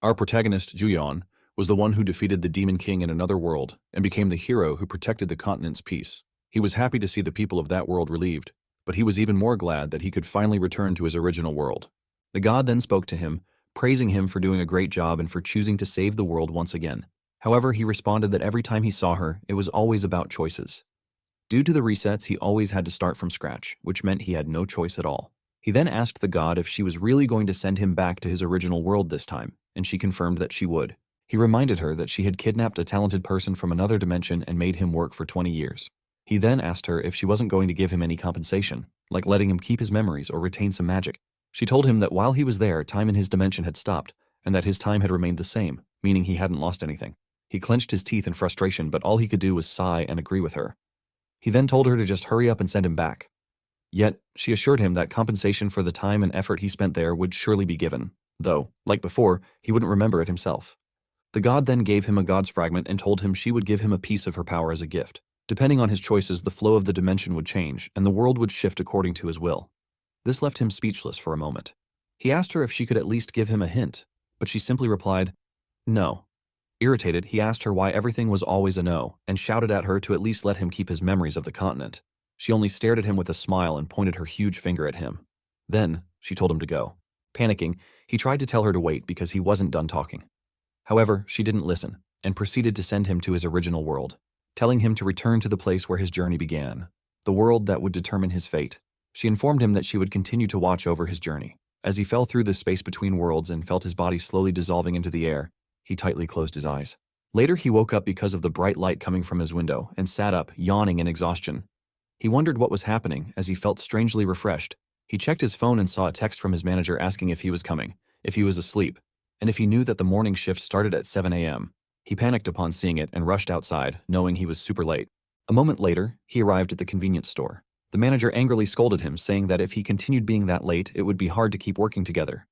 Our protagonist, Juyeon, was the one who defeated the Demon King in another world and became the hero who protected the continent's peace. He was happy to see the people of that world relieved, but he was even more glad that he could finally return to his original world. The god then spoke to him, praising him for doing a great job and for choosing to save the world once again. However, he responded that every time he saw her, it was always about choices. Due to the resets, he always had to start from scratch, which meant he had no choice at all. He then asked the god if she was really going to send him back to his original world this time, and she confirmed that she would. He reminded her that she had kidnapped a talented person from another dimension and made him work for 20 years. He then asked her if she wasn't going to give him any compensation, like letting him keep his memories or retain some magic. She told him that while he was there, time in his dimension had stopped, and that his time had remained the same, meaning he hadn't lost anything. He clenched his teeth in frustration, but all he could do was sigh and agree with her. He then told her to just hurry up and send him back. Yet, she assured him that compensation for the time and effort he spent there would surely be given, though, like before, he wouldn't remember it himself. The god then gave him a god's fragment and told him she would give him a piece of her power as a gift. Depending on his choices, the flow of the dimension would change, and the world would shift according to his will. This left him speechless for a moment. He asked her if she could at least give him a hint, but she simply replied, "No." Irritated, he asked her why everything was always a no, and shouted at her to at least let him keep his memories of the continent. She only stared at him with a smile and pointed her huge finger at him. Then, she told him to go. Panicking, he tried to tell her to wait because he wasn't done talking. However, she didn't listen, and proceeded to send him to his original world, telling him to return to the place where his journey began, the world that would determine his fate. She informed him that she would continue to watch over his journey. As he fell through the space between worlds and felt his body slowly dissolving into the air, he tightly closed his eyes. Later, he woke up because of the bright light coming from his window and sat up, yawning in exhaustion. He wondered what was happening as he felt strangely refreshed. He checked his phone and saw a text from his manager asking if he was coming, if he was asleep, and if he knew that the morning shift started at 7 a.m. He panicked upon seeing it and rushed outside, knowing he was super late. A moment later, he arrived at the convenience store. The manager angrily scolded him, saying that if he continued being that late, it would be hard to keep working together.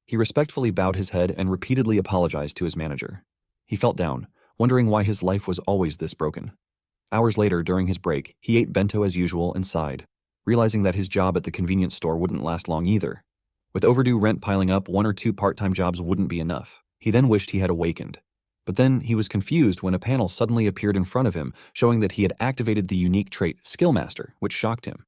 He respectfully bowed his head and repeatedly apologized to his manager. He felt down, wondering why his life was always this broken. Hours later, during his break, he ate bento as usual and sighed, realizing that his job at the convenience store wouldn't last long either. With overdue rent piling up, 1 or 2 part-time jobs wouldn't be enough. He then wished he had awakened. But then he was confused when a panel suddenly appeared in front of him, showing that he had activated the unique trait Skill Master, which shocked him.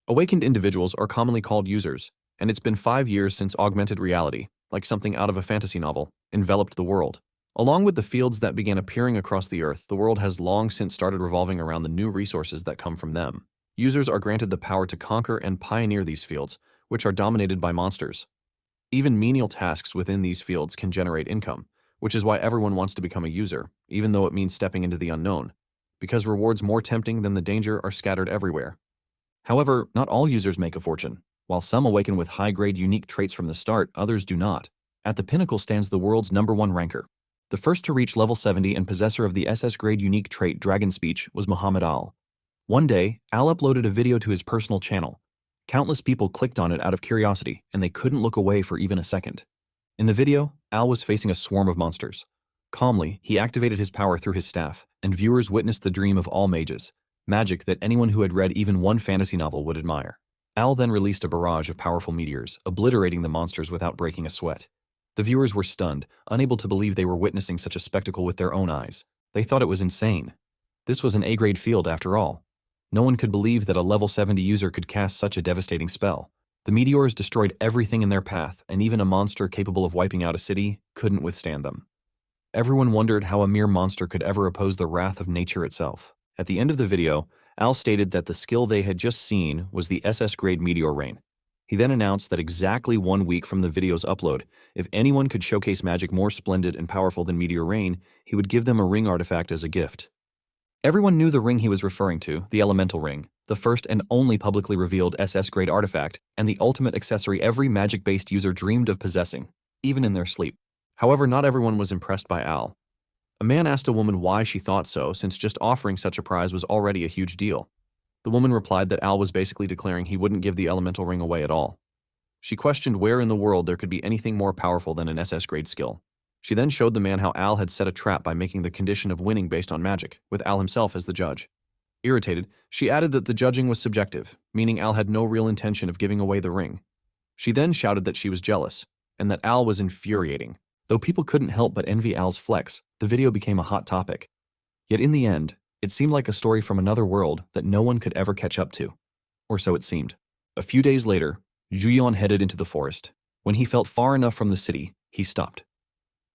Awakened individuals are commonly called users, and it's been 5 years since augmented reality, like something out of a fantasy novel, enveloped the world. Along with the fields that began appearing across the earth, the world has long since started revolving around the new resources that come from them. Users are granted the power to conquer and pioneer these fields, which are dominated by monsters. Even menial tasks within these fields can generate income, which is why everyone wants to become a user, even though it means stepping into the unknown, because rewards more tempting than the danger are scattered everywhere. However, not all users make a fortune. While some awaken with high-grade unique traits from the start, others do not. At the pinnacle stands the world's #1 ranker. The first to reach level 70 and possessor of the SS-grade unique trait Dragon Speech was Muhammad Al. One day, Al uploaded a video to his personal channel. Countless people clicked on it out of curiosity, and they couldn't look away for even a second. In the video, Al was facing a swarm of monsters. Calmly, he activated his power through his staff, and viewers witnessed the dream of all mages, magic that anyone who had read even one fantasy novel would admire. Al then released a barrage of powerful meteors, obliterating the monsters without breaking a sweat. The viewers were stunned, unable to believe they were witnessing such a spectacle with their own eyes. They thought it was insane. This was an A-grade field after all. No one could believe that a level 70 user could cast such a devastating spell. The meteors destroyed everything in their path, and even a monster capable of wiping out a city couldn't withstand them. Everyone wondered how a mere monster could ever oppose the wrath of nature itself. At the end of the video, Al stated that the skill they had just seen was the SS-grade meteor rain. He then announced that exactly 1 week from the video's upload, if anyone could showcase magic more splendid and powerful than meteor rain, he would give them a ring artifact as a gift. Everyone knew the ring he was referring to, the elemental ring, the first and only publicly revealed SS-grade artifact, and the ultimate accessory every magic-based user dreamed of possessing, even in their sleep. However, not everyone was impressed by Al. A man asked a woman why she thought so, since just offering such a prize was already a huge deal. The woman replied that Al was basically declaring he wouldn't give the elemental ring away at all. She questioned where in the world there could be anything more powerful than an SS-grade skill. She then showed the man how Al had set a trap by making the condition of winning based on magic, with Al himself as the judge. Irritated, she added that the judging was subjective, meaning Al had no real intention of giving away the ring. She then shouted that she was jealous, and that Al was infuriating. Though people couldn't help but envy Al's flex, the video became a hot topic. Yet in the end, it seemed like a story from another world that no one could ever catch up to. Or so it seemed. A few days later, Juyeon headed into the forest. When he felt far enough from the city, he stopped.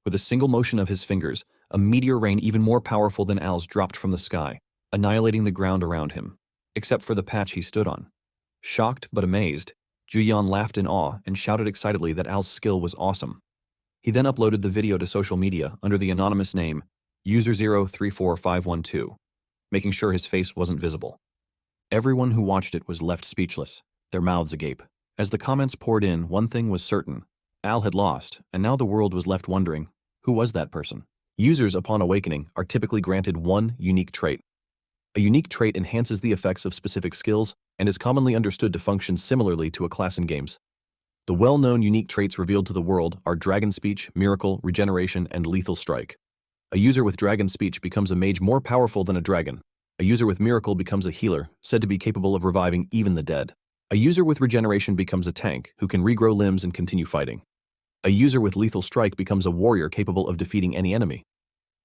With a single motion of his fingers, a meteor rain even more powerful than Al's dropped from the sky, annihilating the ground around him, except for the patch he stood on. Shocked but amazed, Juyeon laughed in awe and shouted excitedly that Al's skill was awesome. He then uploaded the video to social media under the anonymous name user034512, making sure his face wasn't visible. Everyone who watched it was left speechless, their mouths agape. As the comments poured in, one thing was certain. Al had lost, and now the world was left wondering, who was that person? Users upon awakening are typically granted one unique trait. A unique trait enhances the effects of specific skills and is commonly understood to function similarly to a class in games. The well-known unique traits revealed to the world are Dragon Speech, Miracle, Regeneration, and Lethal Strike. A user with Dragon Speech becomes a mage more powerful than a dragon. A user with Miracle becomes a healer, said to be capable of reviving even the dead. A user with Regeneration becomes a tank, who can regrow limbs and continue fighting. A user with Lethal Strike becomes a warrior capable of defeating any enemy.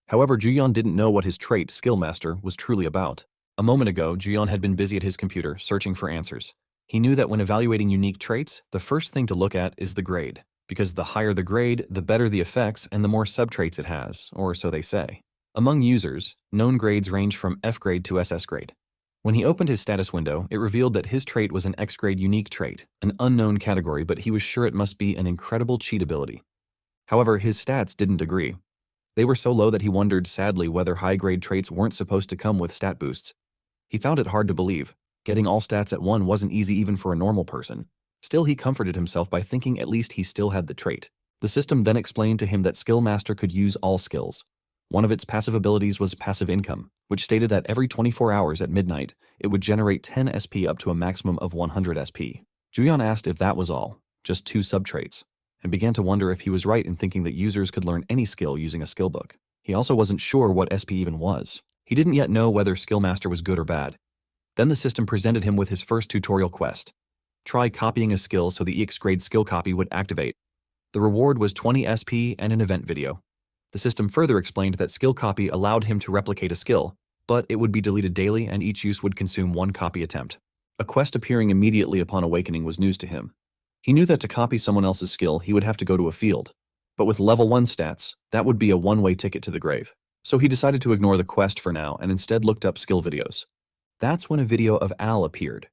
However, Juyeon didn't know what his trait, Skillmaster, was truly about. A moment ago, Juyeon had been busy at his computer, searching for answers. He knew that when evaluating unique traits, the first thing to look at is the grade, because the higher the grade, the better the effects and the more subtraits it has, or so they say. Among users, known grades range from F grade to SS grade. When he opened his status window, it revealed that his trait was an X grade unique trait, an unknown category, but he was sure it must be an incredible cheat ability. However, his stats didn't agree. They were so low that he wondered sadly whether high-grade traits weren't supposed to come with stat boosts. He found it hard to believe. Getting all stats at 1 wasn't easy even for a normal person. Still, he comforted himself by thinking at least he still had the trait. The system then explained to him that Skillmaster could use all skills. One of its passive abilities was Passive Income, which stated that every 24 hours at midnight, it would generate 10 SP up to a maximum of 100 SP. Juyeon asked if that was all, just 2 subtraits, and began to wonder if he was right in thinking that users could learn any skill using a skill book. He also wasn't sure what SP even was. He didn't yet know whether Skillmaster was good or bad. Then the system presented him with his first tutorial quest. Try copying a skill so the EX grade skill copy would activate. The reward was 20 SP and an event video. The system further explained that skill copy allowed him to replicate a skill, but it would be deleted daily and each use would consume 1 copy attempt. A quest appearing immediately upon awakening was news to him. He knew that to copy someone else's skill, he would have to go to a field. But with level 1 stats, that would be a one-way ticket to the grave. So he decided to ignore the quest for now and instead looked up skill videos. That's when a video of Al appeared.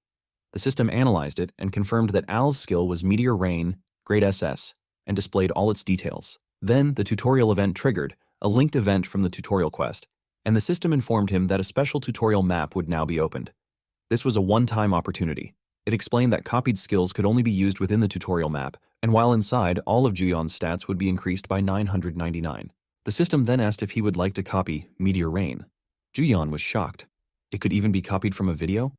The system analyzed it and confirmed that Al's skill was Meteor Rain, grade SS, and displayed all its details. Then the tutorial event triggered, a linked event from the tutorial quest, and the system informed him that a special tutorial map would now be opened. This was a one-time opportunity. It explained that copied skills could only be used within the tutorial map, and while inside, all of Juyeon's stats would be increased by 999. The system then asked if he would like to copy Meteor Rain. Juyeon was shocked. It could even be copied from a video?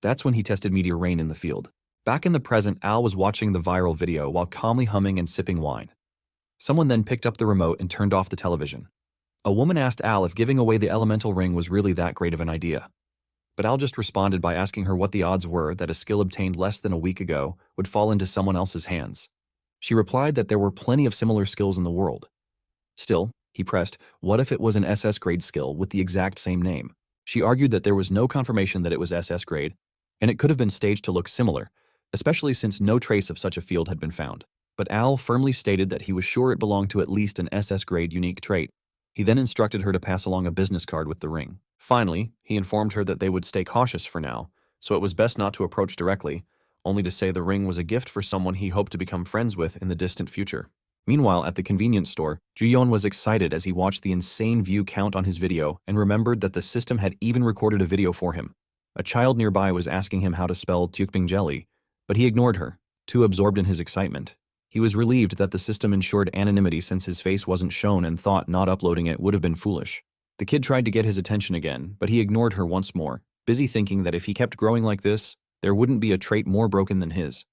That's when he tested Meteor Rain in the field. Back in the present, Al was watching the viral video while calmly humming and sipping wine. Someone then picked up the remote and turned off the television. A woman asked Al if giving away the elemental ring was really that great of an idea. But Al just responded by asking her what the odds were that a skill obtained less than a week ago would fall into someone else's hands. She replied that there were plenty of similar skills in the world. Still, he pressed, what if it was an SS grade skill with the exact same name? She argued that there was no confirmation that it was SS grade, and it could have been staged to look similar, especially since no trace of such a field had been found. But Al firmly stated that he was sure it belonged to at least an SS grade unique trait. He then instructed her to pass along a business card with the ring. Finally, he informed her that they would stay cautious for now, so it was best not to approach directly, only to say the ring was a gift for someone he hoped to become friends with in the distant future. Meanwhile, at the convenience store, Juyeon was excited as he watched the insane view count on his video and remembered that the system had even recorded a video for him. A child nearby was asking him how to spell Tukbing jelly, but he ignored her, too absorbed in his excitement. He was relieved that the system ensured anonymity since his face wasn't shown and thought not uploading it would have been foolish. The kid tried to get his attention again, but he ignored her once more, busy thinking that if he kept growing like this, there wouldn't be a trait more broken than his.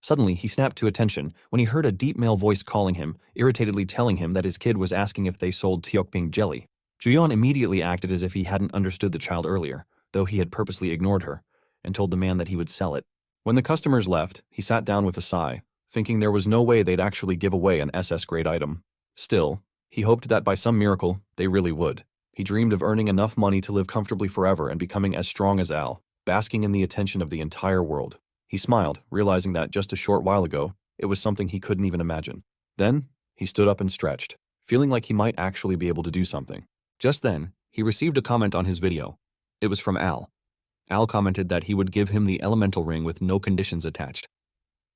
Suddenly, he snapped to attention when he heard a deep male voice calling him, irritatedly telling him that his kid was asking if they sold Tukbing jelly. Juyeon immediately acted as if he hadn't understood the child earlier, though he had purposely ignored her, and told the man that he would sell it. When the customers left, he sat down with a sigh, thinking there was no way they'd actually give away an SS grade item. Still, he hoped that by some miracle, they really would. He dreamed of earning enough money to live comfortably forever and becoming as strong as Al, basking in the attention of the entire world. He smiled, realizing that just a short while ago, it was something he couldn't even imagine. Then, he stood up and stretched, feeling like he might actually be able to do something. Just then, he received a comment on his video. It was from Al. Al commented that he would give him the elemental ring with no conditions attached.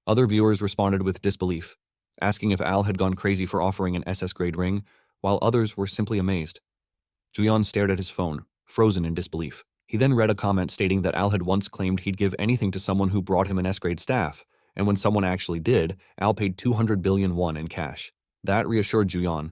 Other viewers responded with disbelief, asking if Al had gone crazy for offering an SS-grade ring, while others were simply amazed. Juyeon stared at his phone, frozen in disbelief. He then read a comment stating that Al had once claimed he'd give anything to someone who brought him an S-grade staff, and when someone actually did, Al paid 200 billion won in cash. That reassured Juyeon.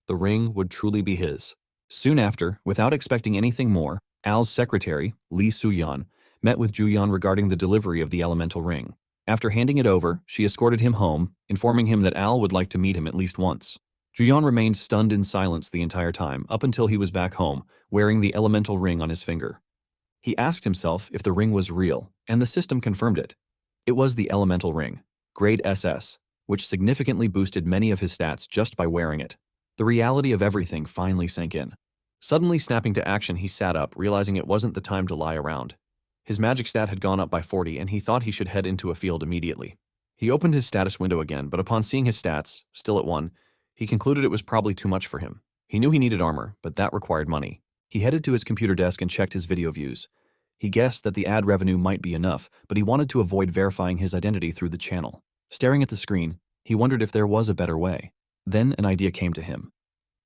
The ring would truly be his. Soon after, without expecting anything more, Al's secretary, Lee Soo-yeon, met with Juyeon regarding the delivery of the elemental ring. After handing it over, she escorted him home, informing him that Al would like to meet him at least once. Juyeon remained stunned in silence the entire time, up until he was back home, wearing the elemental ring on his finger. He asked himself if the ring was real, and the system confirmed it. It was the elemental ring, grade SS, which significantly boosted many of his stats just by wearing it. The reality of everything finally sank in. Suddenly snapping to action, he sat up, realizing it wasn't the time to lie around. His magic stat had gone up by 40, and he thought he should head into a field immediately. He opened his status window again, but upon seeing his stats, still at 1, he concluded it was probably too much for him. He knew he needed armor, but that required money. He headed to his computer desk and checked his video views. He guessed that the ad revenue might be enough, but he wanted to avoid verifying his identity through the channel. Staring at the screen, he wondered if there was a better way. Then an idea came to him.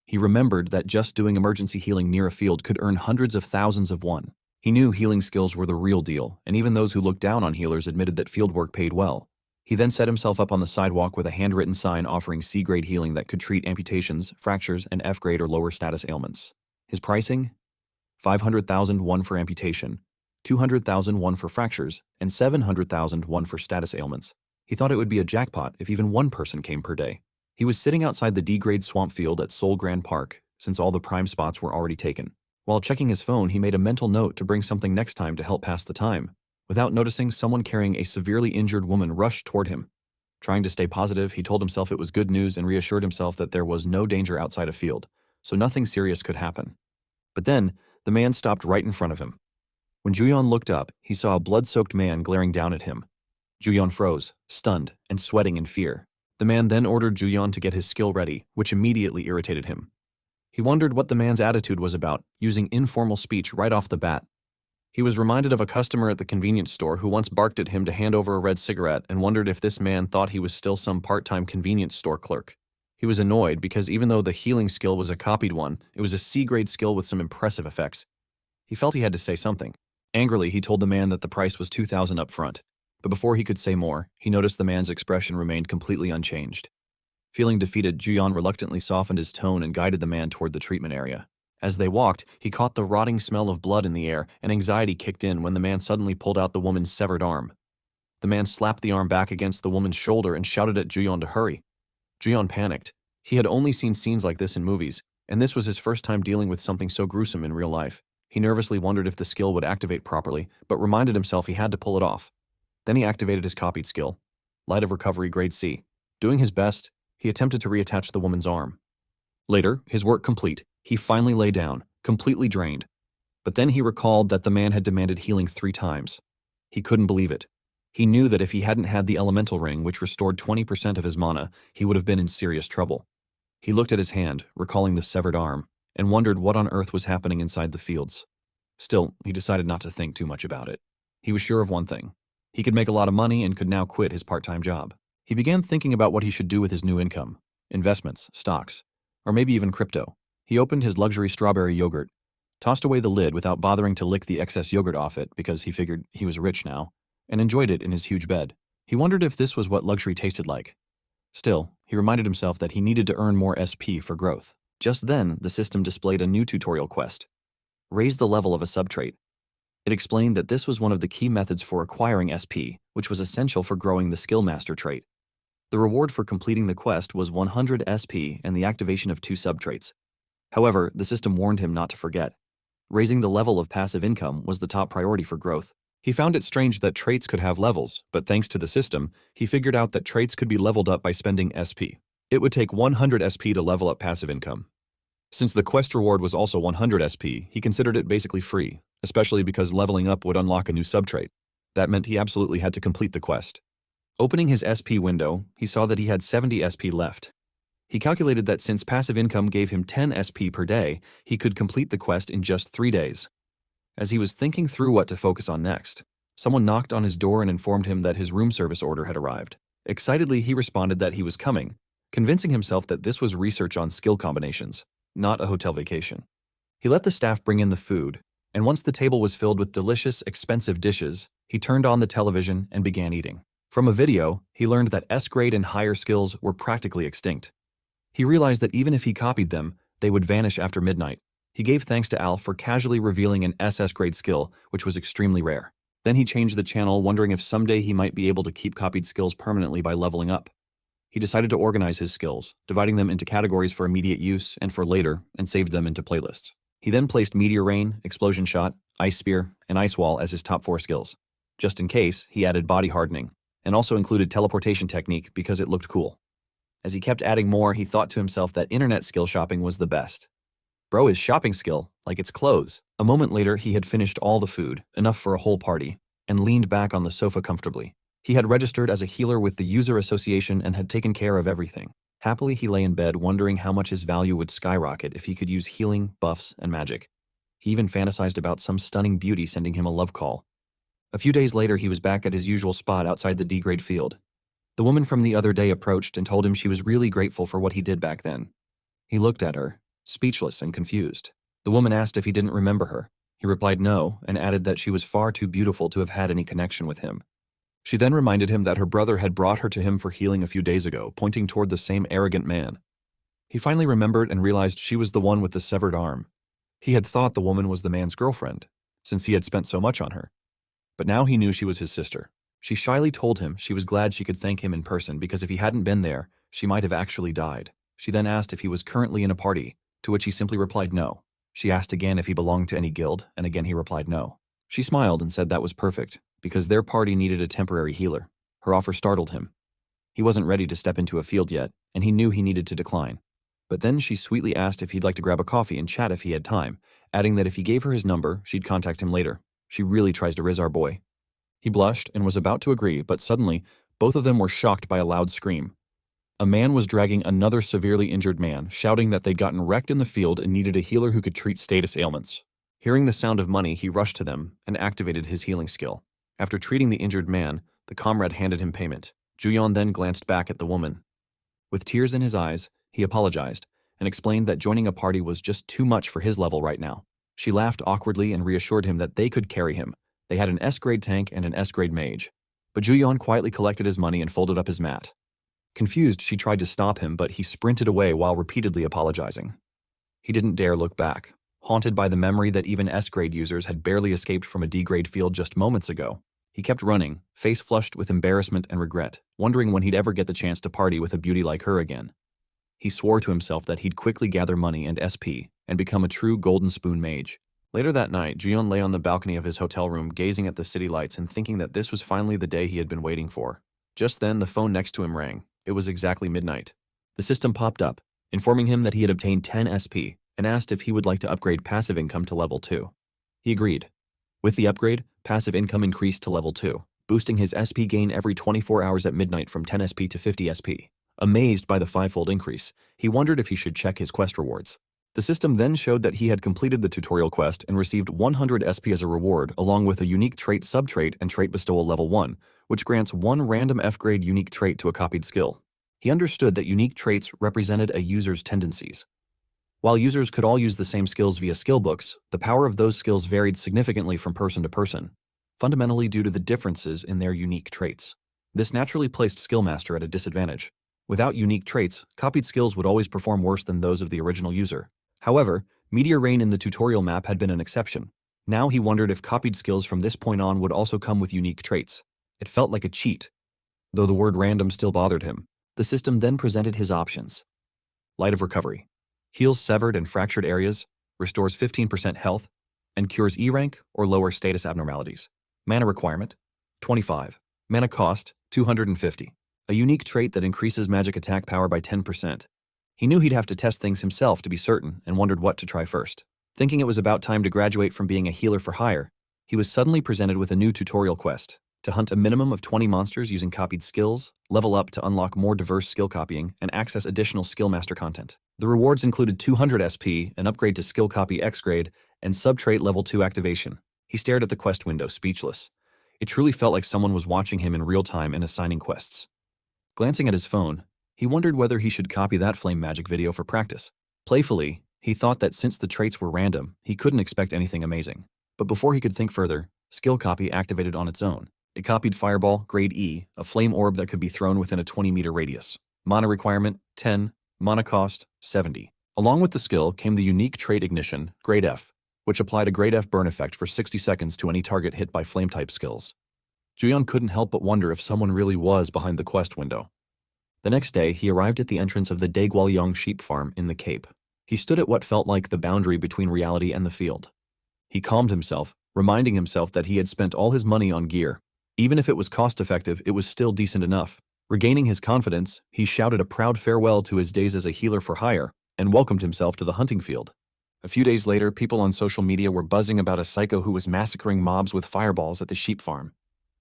He remembered that just doing emergency healing near a field could earn hundreds of thousands of won. He knew healing skills were the real deal, and even those who looked down on healers admitted that fieldwork paid well. He then set himself up on the sidewalk with a handwritten sign offering C-grade healing that could treat amputations, fractures, and F-grade or lower status ailments. His pricing? 500,000 won for amputation, 200,000 won for fractures, and 700,000 won for status ailments. He thought it would be a jackpot if even one person came per day. He was sitting outside the D-grade swamp field at Seoul Grand Park, since all the prime spots were already taken. While checking his phone, he made a mental note to bring something next time to help pass the time. Without noticing, someone carrying a severely injured woman rushed toward him. Trying to stay positive, he told himself it was good news and reassured himself that there was no danger outside a field, so nothing serious could happen. But then, the man stopped right in front of him. When Juyeon looked up, he saw a blood-soaked man glaring down at him. Juyeon froze, stunned, and sweating in fear. The man then ordered Juyeon to get his skill ready, which immediately irritated him. He wondered what the man's attitude was about, using informal speech right off the bat. He was reminded of a customer at the convenience store who once barked at him to hand over a red cigarette and wondered if this man thought he was still some part-time convenience store clerk. He was annoyed because even though the healing skill was a copied one, it was a C-grade skill with some impressive effects. He felt he had to say something. Angrily, he told the man that the price was 2,000 up front. But before he could say more, he noticed the man's expression remained completely unchanged. Feeling defeated, Juyeon reluctantly softened his tone and guided the man toward the treatment area. As they walked, he caught the rotting smell of blood in the air, and anxiety kicked in when the man suddenly pulled out the woman's severed arm. The man slapped the arm back against the woman's shoulder and shouted at Juyeon to hurry. Juyeon panicked. He had only seen scenes like this in movies, and this was his first time dealing with something so gruesome in real life. He nervously wondered if the skill would activate properly, but reminded himself he had to pull it off. Then he activated his copied skill, Light of Recovery Grade C. Doing his best, he attempted to reattach the woman's arm. Later, his work complete, he finally lay down, completely drained. But then he recalled that the man had demanded healing 3 times. He couldn't believe it. He knew that if he hadn't had the elemental ring, which restored 20% of his mana, he would have been in serious trouble. He looked at his hand, recalling the severed arm, and wondered what on earth was happening inside the fields. Still, he decided not to think too much about it. He was sure of one thing. He could make a lot of money and could now quit his part-time job. He began thinking about what he should do with his new income. Investments, stocks, or maybe even crypto. He opened his luxury strawberry yogurt, tossed away the lid without bothering to lick the excess yogurt off it because he figured he was rich now, and enjoyed it in his huge bed. He wondered if this was what luxury tasted like. Still, he reminded himself that he needed to earn more SP for growth. Just then, the system displayed a new tutorial quest. Raise the level of a subtrait. It explained that this was one of the key methods for acquiring SP, which was essential for growing the Skill Master trait. The reward for completing the quest was 100 SP and the activation of 2 subtraits. However, the system warned him not to forget. Raising the level of passive income was the top priority for growth. He found it strange that traits could have levels, but thanks to the system, he figured out that traits could be leveled up by spending SP. It would take 100 SP to level up passive income. Since the quest reward was also 100 SP, he considered it basically free, especially because leveling up would unlock a new subtrait. That meant he absolutely had to complete the quest. Opening his SP window, he saw that he had 70 SP left. He calculated that since passive income gave him 10 SP per day, he could complete the quest in just 3 days. As he was thinking through what to focus on next, someone knocked on his door and informed him that his room service order had arrived. Excitedly, he responded that he was coming, convincing himself that this was research on skill combinations, not a hotel vacation. He let the staff bring in the food, and once the table was filled with delicious, expensive dishes, he turned on the television and began eating. From a video, he learned that S-grade and higher skills were practically extinct. He realized that even if he copied them, they would vanish after midnight. He gave thanks to Al for casually revealing an SS-grade skill, which was extremely rare. Then he changed the channel, wondering if someday he might be able to keep copied skills permanently by leveling up. He decided to organize his skills, dividing them into categories for immediate use and for later, and saved them into playlists. He then placed Meteor Rain, Explosion Shot, Ice Spear, and Ice Wall as his top 4 skills. Just in case, he added Body Hardening, and also included Teleportation Technique because it looked cool. As he kept adding more, he thought to himself that internet skill shopping was the best. Bro is shopping skill, like it's clothes. A moment later, he had finished all the food, enough for a whole party, and leaned back on the sofa comfortably. He had registered as a healer with the user association and had taken care of everything. Happily, he lay in bed wondering how much his value would skyrocket if he could use healing, buffs, and magic. He even fantasized about some stunning beauty sending him a love call. A few days later, he was back at his usual spot outside the D-grade field. The woman from the other day approached and told him she was really grateful for what he did back then. He looked at her, speechless and confused. The woman asked if he didn't remember her. He replied no, and added that she was far too beautiful to have had any connection with him. She then reminded him that her brother had brought her to him for healing a few days ago, pointing toward the same arrogant man. He finally remembered and realized she was the one with the severed arm. He had thought the woman was the man's girlfriend, since he had spent so much on her. But now he knew she was his sister. She shyly told him she was glad she could thank him in person because if he hadn't been there, she might have actually died. She then asked if he was currently in a party, to which he simply replied no. She asked again if he belonged to any guild, and again he replied no. She smiled and said that was perfect, because their party needed a temporary healer. Her offer startled him. He wasn't ready to step into a field yet, and he knew he needed to decline. But then she sweetly asked if he'd like to grab a coffee and chat if he had time, adding that if he gave her his number, she'd contact him later. She really tries to riz our boy. He blushed and was about to agree, but suddenly, both of them were shocked by a loud scream. A man was dragging another severely injured man, shouting that they'd gotten wrecked in the field and needed a healer who could treat status ailments. Hearing the sound of money, he rushed to them and activated his healing skill. After treating the injured man, the comrade handed him payment. Juyeon then glanced back at the woman. With tears in his eyes, he apologized and explained that joining a party was just too much for his level right now. She laughed awkwardly and reassured him that they could carry him. They had an S-grade tank and an S-grade mage. But Juyeon quietly collected his money and folded up his mat. Confused, she tried to stop him, but he sprinted away while repeatedly apologizing. He didn't dare look back, haunted by the memory that even S-grade users had barely escaped from a D-grade field just moments ago. He kept running, face flushed with embarrassment and regret, wondering when he'd ever get the chance to party with a beauty like her again. He swore to himself that he'd quickly gather money and SP and become a true golden spoon mage. Later that night, Juyeon lay on the balcony of his hotel room gazing at the city lights and thinking that this was finally the day he had been waiting for. Just then, the phone next to him rang. It was exactly midnight. The system popped up, informing him that he had obtained 10 SP and asked if he would like to upgrade passive income to level 2. He agreed. With the upgrade, passive income increased to level 2, boosting his SP gain every 24 hours at midnight from 10 SP to 50 SP. Amazed by the 5-fold increase, he wondered if he should check his quest rewards. The system then showed that he had completed the tutorial quest and received 100 SP as a reward, along with a unique trait subtrait and trait bestowal level 1, which grants one random F-grade unique trait to a copied skill. He understood that unique traits represented a user's tendencies. While users could all use the same skills via skill books, the power of those skills varied significantly from person to person, fundamentally due to the differences in their unique traits. This naturally placed Skillmaster at a disadvantage. Without unique traits, copied skills would always perform worse than those of the original user. However, Meteor Rain in the tutorial map had been an exception. Now he wondered if copied skills from this point on would also come with unique traits. It felt like a cheat, though the word random still bothered him. The system then presented his options. Light of Recovery. Heals severed and fractured areas, restores 15% health, and cures E-rank or lower status abnormalities. Mana requirement, 25. Mana cost, 250. a unique trait that increases magic attack power by 10%. He knew he'd have to test things himself to be certain and wondered what to try first. Thinking it was about time to graduate from being a healer for hire, he was suddenly presented with a new tutorial quest to hunt a minimum of 20 monsters using copied skills, level up to unlock more diverse skill copying, and access additional skill master content. The rewards included 200 SP, an upgrade to skill copy X grade, and sub-trait level 2 activation. He stared at the quest window, speechless. It truly felt like someone was watching him in real time and assigning quests. Glancing at his phone, he wondered whether he should copy that flame magic video for practice. Playfully, he thought that since the traits were random, he couldn't expect anything amazing. But before he could think further, skill copy activated on its own. It copied Fireball, grade E, a flame orb that could be thrown within a 20-meter radius. Mana requirement, 10, mana cost, 70. Along with the skill came the unique trait Ignition, grade F, which applied a grade F burn effect for 60 seconds to any target hit by flame-type skills. Juyeon couldn't help but wonder if someone really was behind the quest window. The next day, he arrived at the entrance of the Daegwalyong sheep farm in the Cape. He stood at what felt like the boundary between reality and the field. He calmed himself, reminding himself that he had spent all his money on gear. Even if it was cost-effective, it was still decent enough. Regaining his confidence, he shouted a proud farewell to his days as a healer for hire and welcomed himself to the hunting field. A few days later, people on social media were buzzing about a psycho who was massacring mobs with fireballs at the sheep farm.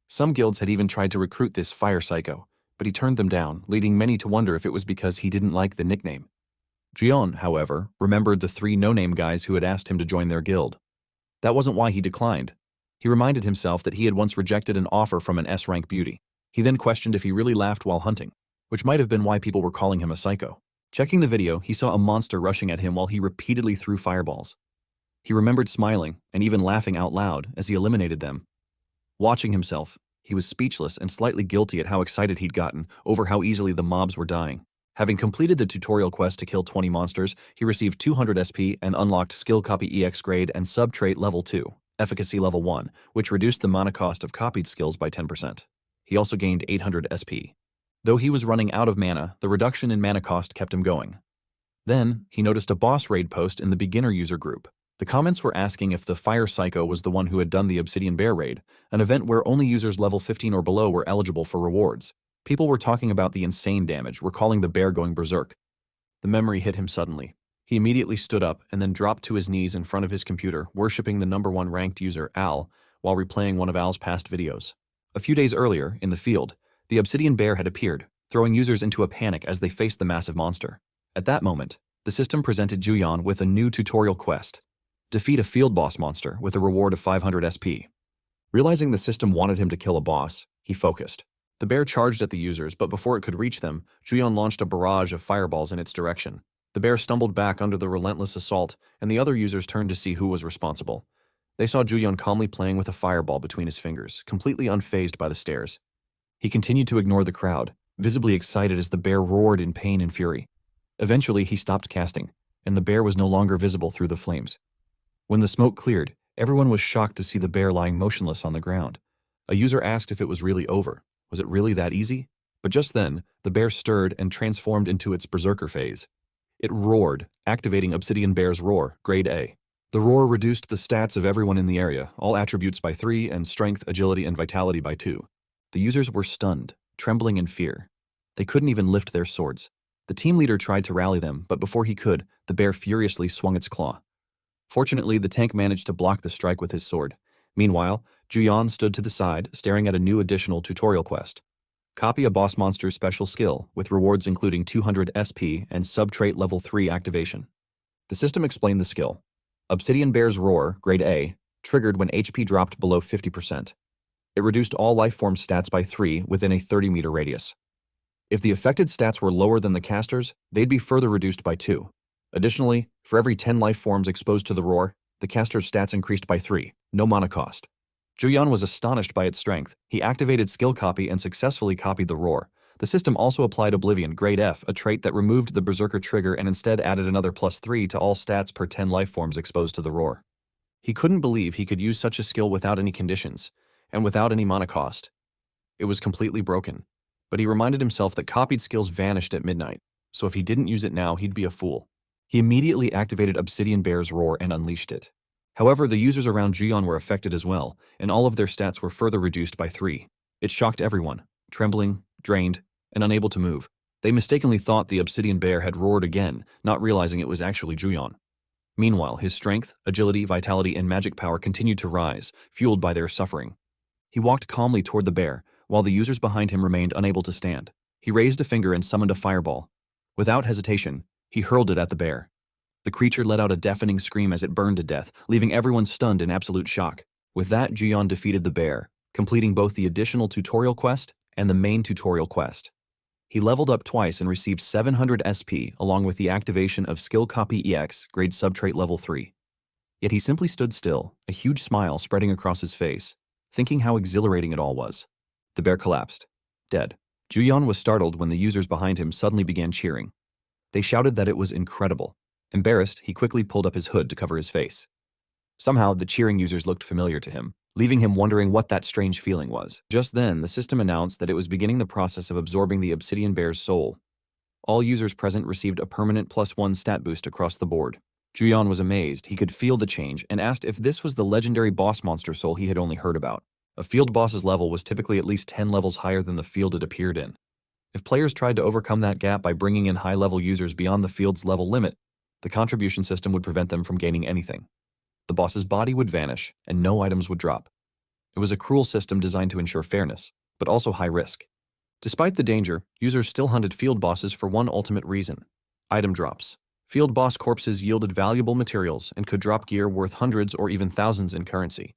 Some guilds had even tried to recruit this fire psycho, but he turned them down, leading many to wonder if it was because he didn't like the nickname. Jeon, however, remembered the 3 no-name guys who had asked him to join their guild. That wasn't why he declined. He reminded himself that he had once rejected an offer from an S-rank beauty. He then questioned if he really laughed while hunting, which might have been why people were calling him a psycho. Checking the video, he saw a monster rushing at him while he repeatedly threw fireballs. He remembered smiling and even laughing out loud as he eliminated them. Watching himself, he was speechless and slightly guilty at how excited he'd gotten over how easily the mobs were dying. Having completed the tutorial quest to kill 20 monsters, he received 200 SP and unlocked skill copy EX grade and sub-trait level 2, efficacy level 1, which reduced the mana cost of copied skills by 10%. He also gained 800 SP. Though he was running out of mana, the reduction in mana cost kept him going. Then, he noticed a boss raid post in the beginner user group. The comments were asking if the Fire Psycho was the one who had done the Obsidian Bear raid, an event where only users level 15 or below were eligible for rewards. People were talking about the insane damage, recalling the bear going berserk. The memory hit him suddenly. He immediately stood up and then dropped to his knees in front of his computer, worshipping the #1 ranked user, Al, while replaying one of Al's past videos. A few days earlier, in the field, the Obsidian Bear had appeared, throwing users into a panic as they faced the massive monster. At that moment, the system presented Juyeon with a new tutorial quest: defeat a field boss monster with a reward of 500 SP. Realizing the system wanted him to kill a boss, he focused. The bear charged at the users, but before it could reach them, Juyeon launched a barrage of fireballs in its direction. The bear stumbled back under the relentless assault, and the other users turned to see who was responsible. They saw Juyeon calmly playing with a fireball between his fingers, completely unfazed by the stares. He continued to ignore the crowd, visibly excited as the bear roared in pain and fury. Eventually, he stopped casting, and the bear was no longer visible through the flames. When the smoke cleared, everyone was shocked to see the bear lying motionless on the ground. A user asked if it was really over. Was it really that easy? But just then, the bear stirred and transformed into its berserker phase. It roared, activating Obsidian Bear's Roar, grade A. The roar reduced the stats of everyone in the area, all attributes by 3 and strength, agility, and vitality by 2. The users were stunned, trembling in fear. They couldn't even lift their swords. The team leader tried to rally them, but before he could, the bear furiously swung its claw. Fortunately, the tank managed to block the strike with his sword. Meanwhile, Juyeon stood to the side, staring at a new additional tutorial quest. Copy a boss monster's special skill, with rewards including 200 SP and sub-trait level 3 activation. The system explained the skill. Obsidian Bear's Roar, grade A, triggered when HP dropped below 50%. It reduced all lifeform stats by 3 within a 30-meter radius. If the affected stats were lower than the caster's, they'd be further reduced by 2. Additionally, for every 10 lifeforms exposed to the roar, the caster's stats increased by 3, no mana cost. Juyeon was astonished by its strength. He activated skill copy and successfully copied the roar. The system also applied Oblivion, grade F, a trait that removed the berserker trigger and instead added another +3 to all stats per 10 lifeforms exposed to the roar. He couldn't believe he could use such a skill without any conditions, and without any mana cost. It was completely broken. But he reminded himself that copied skills vanished at midnight, so if he didn't use it now, he'd be a fool. He immediately activated Obsidian Bear's Roar and unleashed it. However, the users around Juyeon were affected as well, and all of their stats were further reduced by 3. It shocked everyone. Trembling, drained, and unable to move. They mistakenly thought the obsidian bear had roared again, not realizing it was actually Juyon. Meanwhile, his strength, agility, vitality, and magic power continued to rise, fueled by their suffering. He walked calmly toward the bear, while the users behind him remained unable to stand. He raised a finger and summoned a fireball. Without hesitation, he hurled it at the bear. The creature let out a deafening scream as it burned to death, leaving everyone stunned in absolute shock. With that, Juyon defeated the bear, completing both the additional tutorial quest and the main tutorial quest. He leveled up twice and received 700 SP along with the activation of Skill Copy EX, grade subtrait level 3. Yet he simply stood still, a huge smile spreading across his face, thinking how exhilarating it all was. The bear collapsed, dead. Juyon was startled when the users behind him suddenly began cheering. They shouted that it was incredible. Embarrassed, he quickly pulled up his hood to cover his face. Somehow, the cheering users looked familiar to him, leaving him wondering what that strange feeling was. Just then, the system announced that it was beginning the process of absorbing the obsidian bear's soul. All users present received a permanent +1 stat boost across the board. Juyon was amazed. He could feel the change and asked if this was the legendary boss monster soul he had only heard about. A field boss's level was typically at least 10 levels higher than the field it appeared in. If players tried to overcome that gap by bringing in high-level users beyond the field's level limit, the contribution system would prevent them from gaining anything. The boss's body would vanish, and no items would drop. It was a cruel system designed to ensure fairness, but also high risk. Despite the danger, users still hunted field bosses for one ultimate reason: item drops. Field boss corpses yielded valuable materials and could drop gear worth hundreds or even thousands in currency.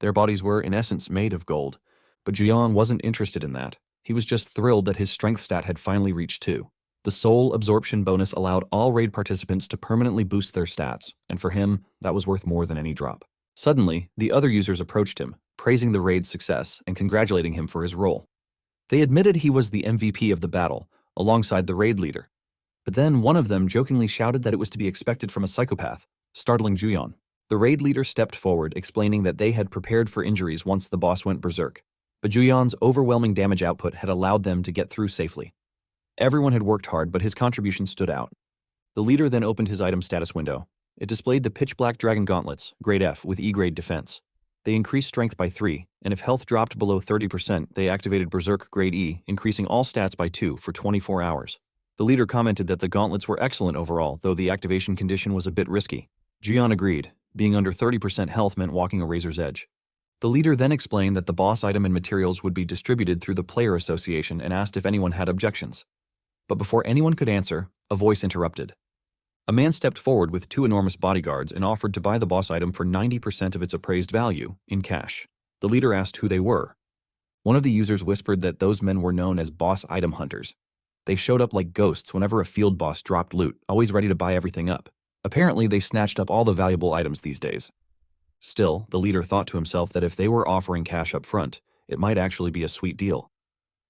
Their bodies were, in essence, made of gold, but Juyon wasn't interested in that. He was just thrilled that his strength stat had finally reached 2. The soul absorption bonus allowed all raid participants to permanently boost their stats, and for him, that was worth more than any drop. Suddenly, the other users approached him, praising the raid's success and congratulating him for his role. They admitted he was the MVP of the battle, alongside the raid leader. But then one of them jokingly shouted that it was to be expected from a psychopath, startling Juyon. The raid leader stepped forward, explaining that they had prepared for injuries once the boss went berserk, but Juyon's overwhelming damage output had allowed them to get through safely. Everyone had worked hard, but his contribution stood out. The leader then opened his item status window. It displayed the pitch-black dragon gauntlets, grade F, with E-grade defense. They increased strength by 3, and if health dropped below 30%, they activated berserk grade E, increasing all stats by 2 for 24 hours. The leader commented that the gauntlets were excellent overall, though the activation condition was a bit risky. Juyon agreed. Being under 30% health meant walking a razor's edge. The leader then explained that the boss item and materials would be distributed through the player association and asked if anyone had objections. But before anyone could answer, a voice interrupted. A man stepped forward with 2 enormous bodyguards and offered to buy the boss item for 90% of its appraised value, in cash. The leader asked who they were. One of the users whispered that those men were known as boss item hunters. They showed up like ghosts whenever a field boss dropped loot, always ready to buy everything up. Apparently, they snatched up all the valuable items these days. Still, the leader thought to himself that if they were offering cash up front, it might actually be a sweet deal.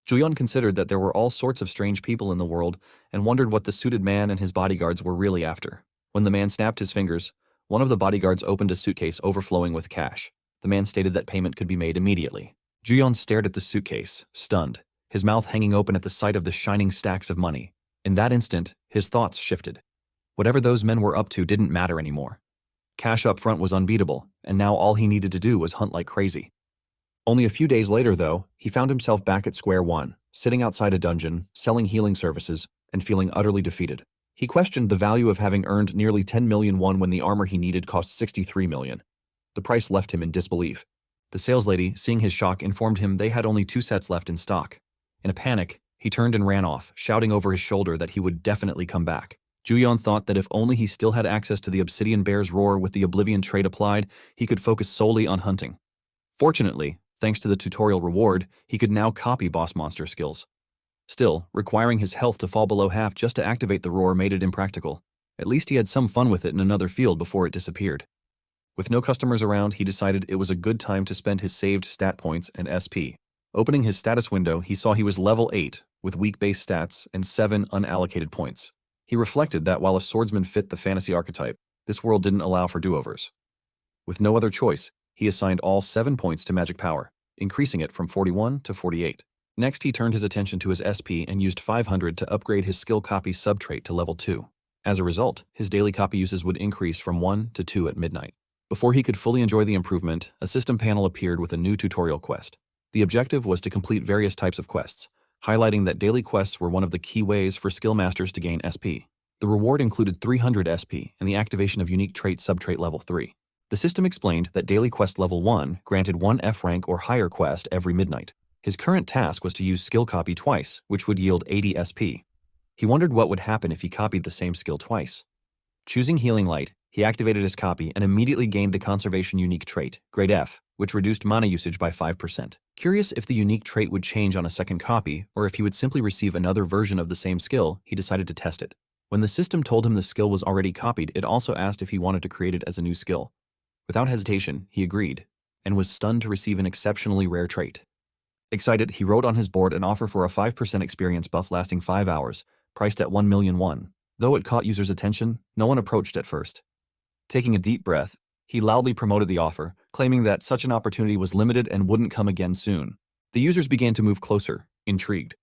Juyon considered that there were all sorts of strange people in the world and wondered what the suited man and his bodyguards were really after. When the man snapped his fingers, one of the bodyguards opened a suitcase overflowing with cash. The man stated that payment could be made immediately. Juyon stared at the suitcase, stunned, his mouth hanging open at the sight of the shining stacks of money. In that instant, his thoughts shifted. Whatever those men were up to didn't matter anymore. Cash up front was unbeatable, and now all he needed to do was hunt like crazy. Only a few days later, though, he found himself back at square one, sitting outside a dungeon, selling healing services, and feeling utterly defeated. He questioned the value of having earned nearly 10 million won when the armor he needed cost 63 million. The price left him in disbelief. The saleslady, seeing his shock, informed him they had only 2 sets left in stock. In a panic, he turned and ran off, shouting over his shoulder that he would definitely come back. Juyon thought that if only he still had access to the obsidian bear's roar with the oblivion trait applied, he could focus solely on hunting. Fortunately, thanks to the tutorial reward, he could now copy boss monster skills. Still, requiring his health to fall below half just to activate the roar made it impractical. At least he had some fun with it in another field before it disappeared. With no customers around, he decided it was a good time to spend his saved stat points and SP. Opening his status window, he saw he was level 8, with weak base stats and 7 unallocated points. He reflected that while a swordsman fit the fantasy archetype, this world didn't allow for do-overs. With no other choice, he assigned all 7 points to magic power, increasing it from 41 to 48. Next, he turned his attention to his SP and used 500 to upgrade his skill copy subtrait to level 2. As a result, his daily copy uses would increase from 1 to 2 at midnight. Before he could fully enjoy the improvement, a system panel appeared with a new tutorial quest. The objective was to complete various types of quests: highlighting that daily quests were one of the key ways for skill masters to gain SP. The reward included 300 SP and the activation of unique trait subtrait level 3. The system explained that daily quest level 1 granted 1 F rank or higher quest every midnight. His current task was to use skill copy twice, which would yield 80 SP. He wondered what would happen if he copied the same skill twice. Choosing Healing Light, he activated his copy and immediately gained the conservation unique trait, grade F, which reduced mana usage by 5%. Curious if the unique trait would change on a second copy, or if he would simply receive another version of the same skill, he decided to test it. When the system told him the skill was already copied, it also asked if he wanted to create it as a new skill. Without hesitation, he agreed, and was stunned to receive an exceptionally rare trait. Excited, he wrote on his board an offer for a 5% experience buff lasting 5 hours, priced at 1,000,001. Though it caught users' attention, no one approached at first. Taking a deep breath, he loudly promoted the offer, claiming that such an opportunity was limited and wouldn't come again soon. The users began to move closer, intrigued.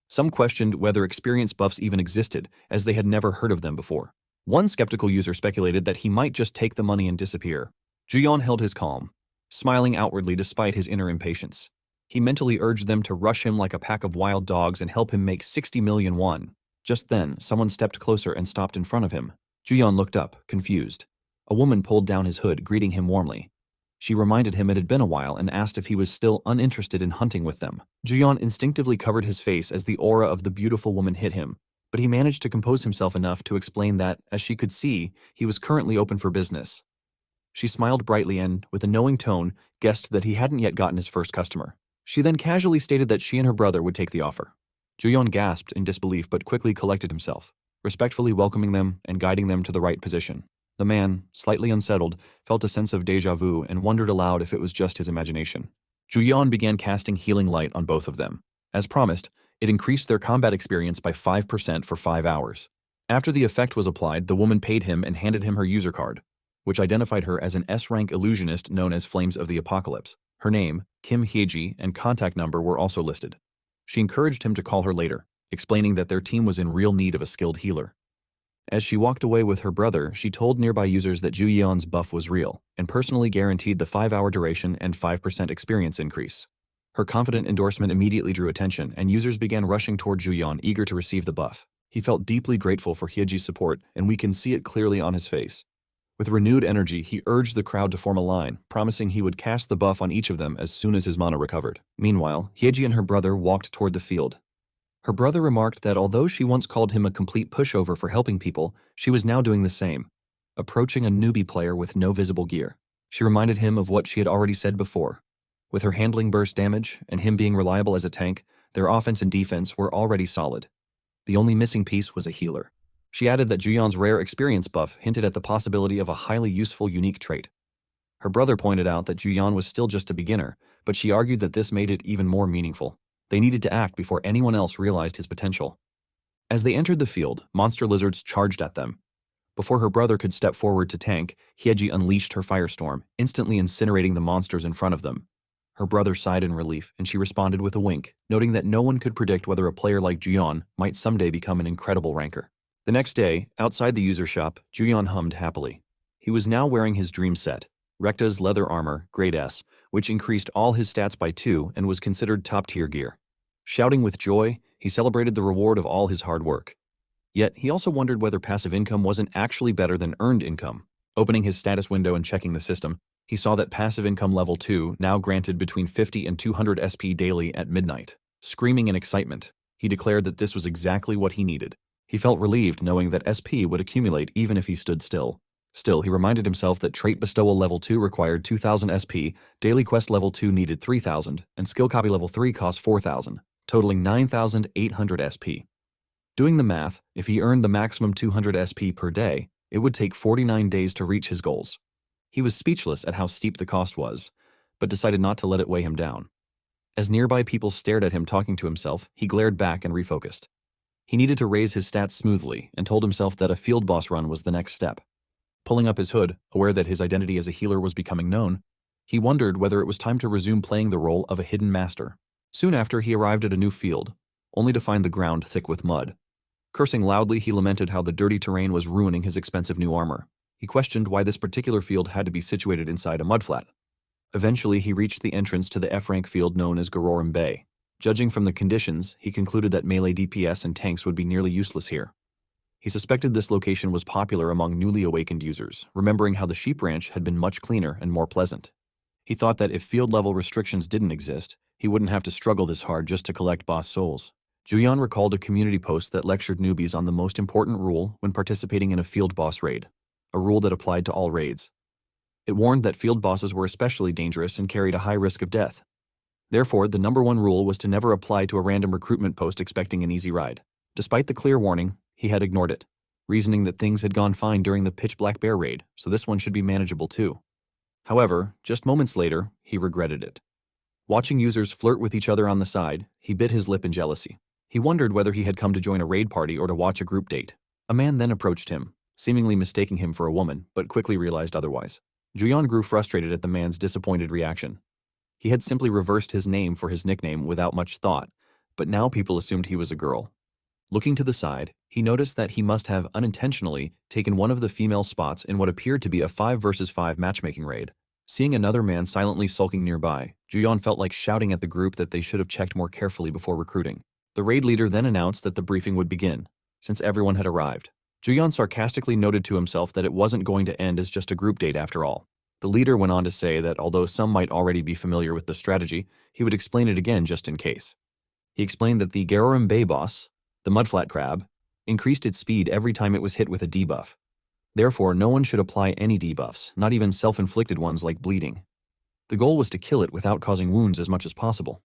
Some questioned whether experience buffs even existed, as they had never heard of them before. One skeptical user speculated that he might just take the money and disappear. Juyeon held his calm, smiling outwardly despite his inner impatience. He mentally urged them to rush him like a pack of wild dogs and help him make 60 million won. Just then, someone stepped closer and stopped in front of him. Juyeon looked up, confused. A woman pulled down his hood, greeting him warmly. She reminded him it had been a while and asked if he was still uninterested in hunting with them. Juyeon instinctively covered his face as the aura of the beautiful woman hit him, but he managed to compose himself enough to explain that, as she could see, he was currently open for business. She smiled brightly and, with a knowing tone, guessed that he hadn't yet gotten his first customer. She then casually stated that she and her brother would take the offer. Juyeon gasped in disbelief but quickly collected himself, respectfully welcoming them and guiding them to the right position. The man, slightly unsettled, felt a sense of déjà vu and wondered aloud if it was just his imagination. Juyeon began casting Healing Light on both of them. As promised, it increased their combat experience by 5% for 5 hours. After the effect was applied, the woman paid him and handed him her user card, which identified her as an S-rank illusionist known as Flames of the Apocalypse. Her name, Kim Hyeji, and contact number were also listed. She encouraged him to call her later, explaining that their team was in real need of a skilled healer. As she walked away with her brother, she told nearby users that Juyeon's buff was real, and personally guaranteed the 5-hour duration and 5% experience increase. Her confident endorsement immediately drew attention, and users began rushing toward Juyeon, eager to receive the buff. He felt deeply grateful for Hyeji's support, and we can see it clearly on his face. With renewed energy, he urged the crowd to form a line, promising he would cast the buff on each of them as soon as his mana recovered. Meanwhile, Hyeji and her brother walked toward the field. Her brother remarked that although she once called him a complete pushover for helping people, she was now doing the same, approaching a newbie player with no visible gear. She reminded him of what she had already said before. With her handling burst damage and him being reliable as a tank, their offense and defense were already solid. The only missing piece was a healer. She added that Juyeon's rare experience buff hinted at the possibility of a highly useful unique trait. Her brother pointed out that Juyeon was still just a beginner, but she argued that this made it even more meaningful. They needed to act before anyone else realized his potential. As they entered the field, monster lizards charged at them. Before her brother could step forward to tank, Hyeji unleashed her firestorm, instantly incinerating the monsters in front of them. Her brother sighed in relief, and she responded with a wink, noting that no one could predict whether a player like Juyeon might someday become an incredible ranker. The next day, outside the user shop, Juyeon hummed happily. He was now wearing his dream set, Recta's leather armor, grade S, which increased all his stats by 2 and was considered top-tier gear. Shouting with joy, he celebrated the reward of all his hard work. Yet, he also wondered whether passive income wasn't actually better than earned income. Opening his status window and checking the system, he saw that passive income level 2 now granted between 50 and 200 SP daily at midnight. Screaming in excitement, he declared that this was exactly what he needed. He felt relieved knowing that SP would accumulate even if he stood still. Still, he reminded himself that Trait Bestowal Level 2 required 2,000 SP, Daily Quest Level 2 needed 3,000, and Skill Copy Level 3 cost 4,000, totaling 9,800 SP. Doing the math, if he earned the maximum 200 SP per day, it would take 49 days to reach his goals. He was speechless at how steep the cost was, but decided not to let it weigh him down. As nearby people stared at him talking to himself, he glared back and refocused. He needed to raise his stats smoothly and told himself that a field boss run was the next step. Pulling up his hood, aware that his identity as a healer was becoming known, he wondered whether it was time to resume playing the role of a hidden master. Soon after, he arrived at a new field, only to find the ground thick with mud. Cursing loudly, he lamented how the dirty terrain was ruining his expensive new armor. He questioned why this particular field had to be situated inside a mudflat. Eventually, he reached the entrance to the F-rank field known as Garorim Bay. Judging from the conditions, he concluded that melee DPS and tanks would be nearly useless here. He suspected this location was popular among newly awakened users, remembering how the sheep ranch had been much cleaner and more pleasant. He thought that if field-level restrictions didn't exist, he wouldn't have to struggle this hard just to collect boss souls. Juyeon recalled a community post that lectured newbies on the most important rule when participating in a field boss raid, a rule that applied to all raids. It warned that field bosses were especially dangerous and carried a high risk of death. Therefore, the #1 rule was to never apply to a random recruitment post expecting an easy ride. Despite the clear warning, he had ignored it, reasoning that things had gone fine during the Pitch Black Bear raid, so this one should be manageable too. However, just moments later, he regretted it. Watching users flirt with each other on the side, he bit his lip in jealousy. He wondered whether he had come to join a raid party or to watch a group date. A man then approached him, seemingly mistaking him for a woman, but quickly realized otherwise. Juyeon grew frustrated at the man's disappointed reaction. He had simply reversed his name for his nickname without much thought, but now people assumed he was a girl. Looking to the side, he noticed that he must have unintentionally taken one of the female spots in what appeared to be a 5 versus 5 matchmaking raid. Seeing another man silently sulking nearby, Juyeon felt like shouting at the group that they should have checked more carefully before recruiting. The raid leader then announced that the briefing would begin, since everyone had arrived. Juyeon sarcastically noted to himself that it wasn't going to end as just a group date after all. The leader went on to say that although some might already be familiar with the strategy, he would explain it again just in case. He explained that the Garorim Bay boss, the mudflat crab, increased its speed every time it was hit with a debuff. Therefore, no one should apply any debuffs, not even self-inflicted ones like bleeding. The goal was to kill it without causing wounds as much as possible.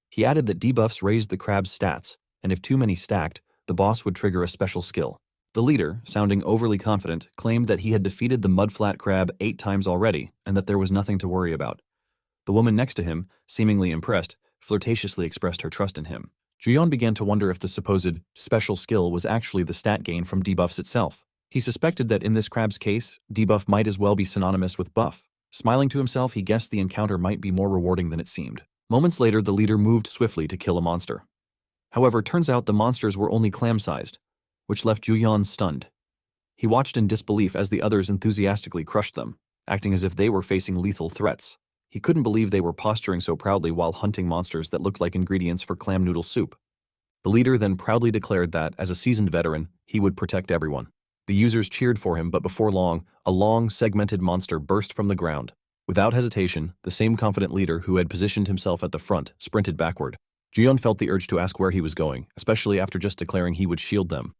He added that debuffs raised the crab's stats, and if too many stacked, the boss would trigger a special skill. The leader, sounding overly confident, claimed that he had defeated the mudflat crab 8 times already, and that there was nothing to worry about. The woman next to him, seemingly impressed, flirtatiously expressed her trust in him. Juyeon began to wonder if the supposed special skill was actually the stat gain from debuffs itself. He suspected that in this crab's case, debuff might as well be synonymous with buff. Smiling to himself, he guessed the encounter might be more rewarding than it seemed. Moments later, the leader moved swiftly to kill a monster. However, turns out the monsters were only clam-sized, which left Juyeon stunned. He watched in disbelief as the others enthusiastically crushed them, acting as if they were facing lethal threats. He couldn't believe they were posturing so proudly while hunting monsters that looked like ingredients for clam noodle soup. The leader then proudly declared that, as a seasoned veteran, he would protect everyone. The users cheered for him, but before long, a long, segmented monster burst from the ground. Without hesitation, the same confident leader who had positioned himself at the front sprinted backward. Juyeon felt the urge to ask where he was going, especially after just declaring he would shield them.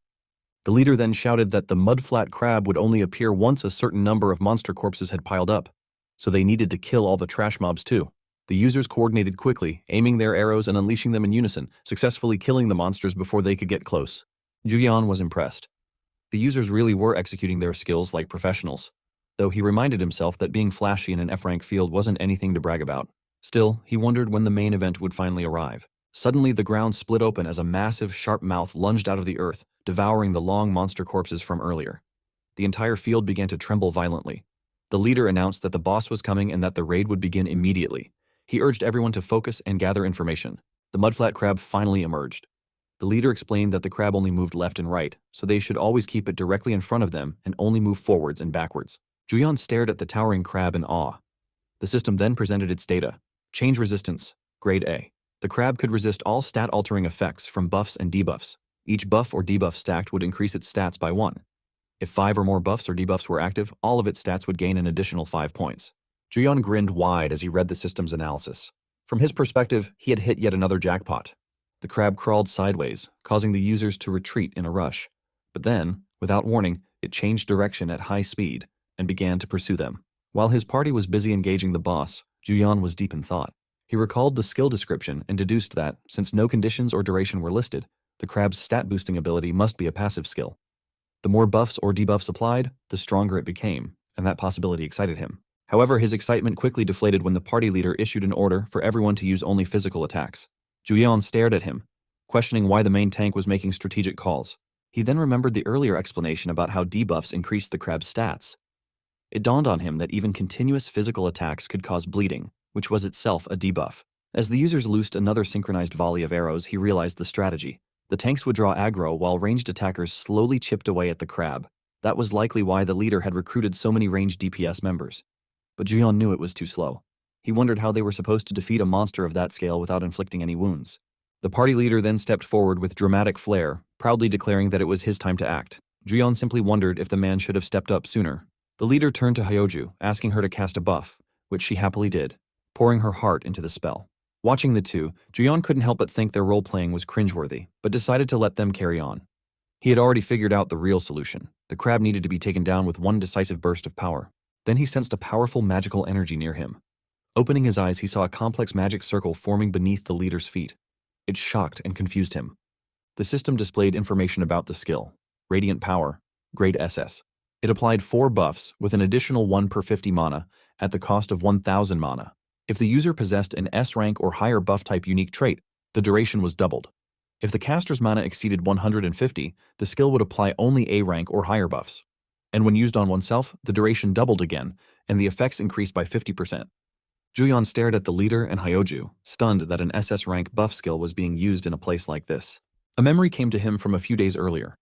The leader then shouted that the mudflat crab would only appear once a certain number of monster corpses had piled up, so they needed to kill all the trash mobs too. The users coordinated quickly, aiming their arrows and unleashing them in unison, successfully killing the monsters before they could get close. Juyeon was impressed. The users really were executing their skills like professionals, though he reminded himself that being flashy in an F-rank field wasn't anything to brag about. Still, he wondered when the main event would finally arrive. Suddenly, the ground split open as a massive, sharp mouth lunged out of the earth, devouring the long monster corpses from earlier. The entire field began to tremble violently. The leader announced that the boss was coming and that the raid would begin immediately. He urged everyone to focus and gather information. The mudflat crab finally emerged. The leader explained that the crab only moved left and right, so they should always keep it directly in front of them and only move forwards and backwards. Juyeon stared at the towering crab in awe. The system then presented its data. Change resistance, grade A. The crab could resist all stat-altering effects from buffs and debuffs. Each buff or debuff stacked would increase its stats by 1. If 5 or more buffs or debuffs were active, all of its stats would gain an additional 5 points. Juyeon grinned wide as he read the system's analysis. From his perspective, he had hit yet another jackpot. The crab crawled sideways, causing the users to retreat in a rush. But then, without warning, it changed direction at high speed and began to pursue them. While his party was busy engaging the boss, Juyeon was deep in thought. He recalled the skill description and deduced that, since no conditions or duration were listed, the crab's stat-boosting ability must be a passive skill. The more buffs or debuffs applied, the stronger it became, and that possibility excited him. However, his excitement quickly deflated when the party leader issued an order for everyone to use only physical attacks. Juyeon stared at him, questioning why the main tank was making strategic calls. He then remembered the earlier explanation about how debuffs increased the crab's stats. It dawned on him that even continuous physical attacks could cause bleeding, which was itself a debuff. As the users loosed another synchronized volley of arrows, he realized the strategy. The tanks would draw aggro while ranged attackers slowly chipped away at the crab. That was likely why the leader had recruited so many ranged DPS members. But Juyeon knew it was too slow. He wondered how they were supposed to defeat a monster of that scale without inflicting any wounds. The party leader then stepped forward with dramatic flair, proudly declaring that it was his time to act. Juyeon simply wondered if the man should have stepped up sooner. The leader turned to Hyoju, asking her to cast a buff, which she happily did, pouring her heart into the spell. Watching the two, Juyeon couldn't help but think their role-playing was cringeworthy, but decided to let them carry on. He had already figured out the real solution. The crab needed to be taken down with one decisive burst of power. Then he sensed a powerful magical energy near him. Opening his eyes, he saw a complex magic circle forming beneath the leader's feet. It shocked and confused him. The system displayed information about the skill. Radiant Power, Grade SS. It applied 4 buffs with an additional 1 per 50 mana at the cost of 1000 mana. If the user possessed an S rank or higher buff type unique trait, the duration was doubled. If the caster's mana exceeded 150, the skill would apply only A rank or higher buffs. And when used on oneself, the duration doubled again, and the effects increased by 50%. Juyeon stared at the leader and Hyoju, stunned that an SS rank buff skill was being used in a place like this. A memory came to him from a few days earlier.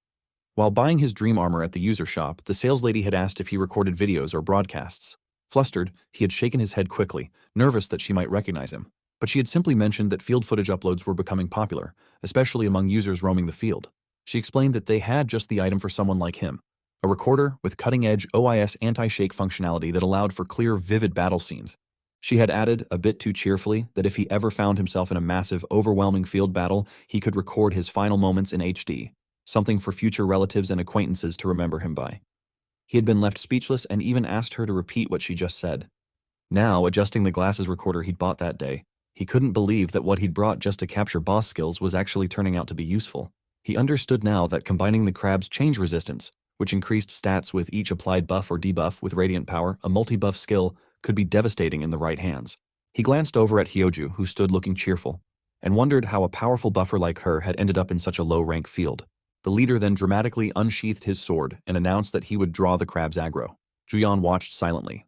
While buying his dream armor at the user shop, the sales lady had asked if he recorded videos or broadcasts. Flustered, he had shaken his head quickly, nervous that she might recognize him. But she had simply mentioned that field footage uploads were becoming popular, especially among users roaming the field. She explained that they had just the item for someone like him, a recorder with cutting-edge OIS anti-shake functionality that allowed for clear, vivid battle scenes. She had added, a bit too cheerfully, that if he ever found himself in a massive, overwhelming field battle, he could record his final moments in HD, something for future relatives and acquaintances to remember him by. He had been left speechless and even asked her to repeat what she just said. Now, adjusting the glasses recorder he'd bought that day, he couldn't believe that what he'd brought just to capture boss skills was actually turning out to be useful. He understood now that combining the crab's change resistance, which increased stats with each applied buff or debuff with Radiant Power, a multi-buff skill, could be devastating in the right hands. He glanced over at Hyoju, who stood looking cheerful, and wondered how a powerful buffer like her had ended up in such a low-rank field. The leader then dramatically unsheathed his sword and announced that he would draw the crab's aggro. Juyeon watched silently.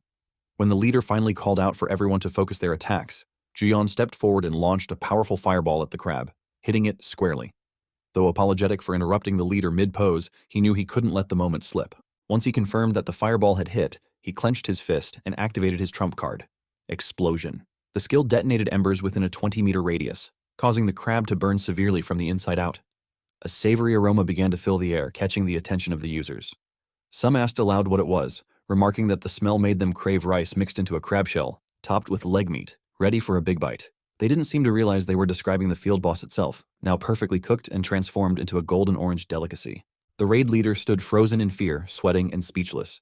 When the leader finally called out for everyone to focus their attacks, Juyeon stepped forward and launched a powerful fireball at the crab, hitting it squarely. Though apologetic for interrupting the leader mid-pose, he knew he couldn't let the moment slip. Once he confirmed that the fireball had hit, he clenched his fist and activated his trump card. Explosion. The skill detonated embers within a 20-meter radius, causing the crab to burn severely from the inside out. A savory aroma began to fill the air, catching the attention of the users. Some asked aloud what it was, remarking that the smell made them crave rice mixed into a crab shell, topped with leg meat, ready for a big bite. They didn't seem to realize they were describing the field boss itself, now perfectly cooked and transformed into a golden-orange delicacy. The raid leader stood frozen in fear, sweating and speechless.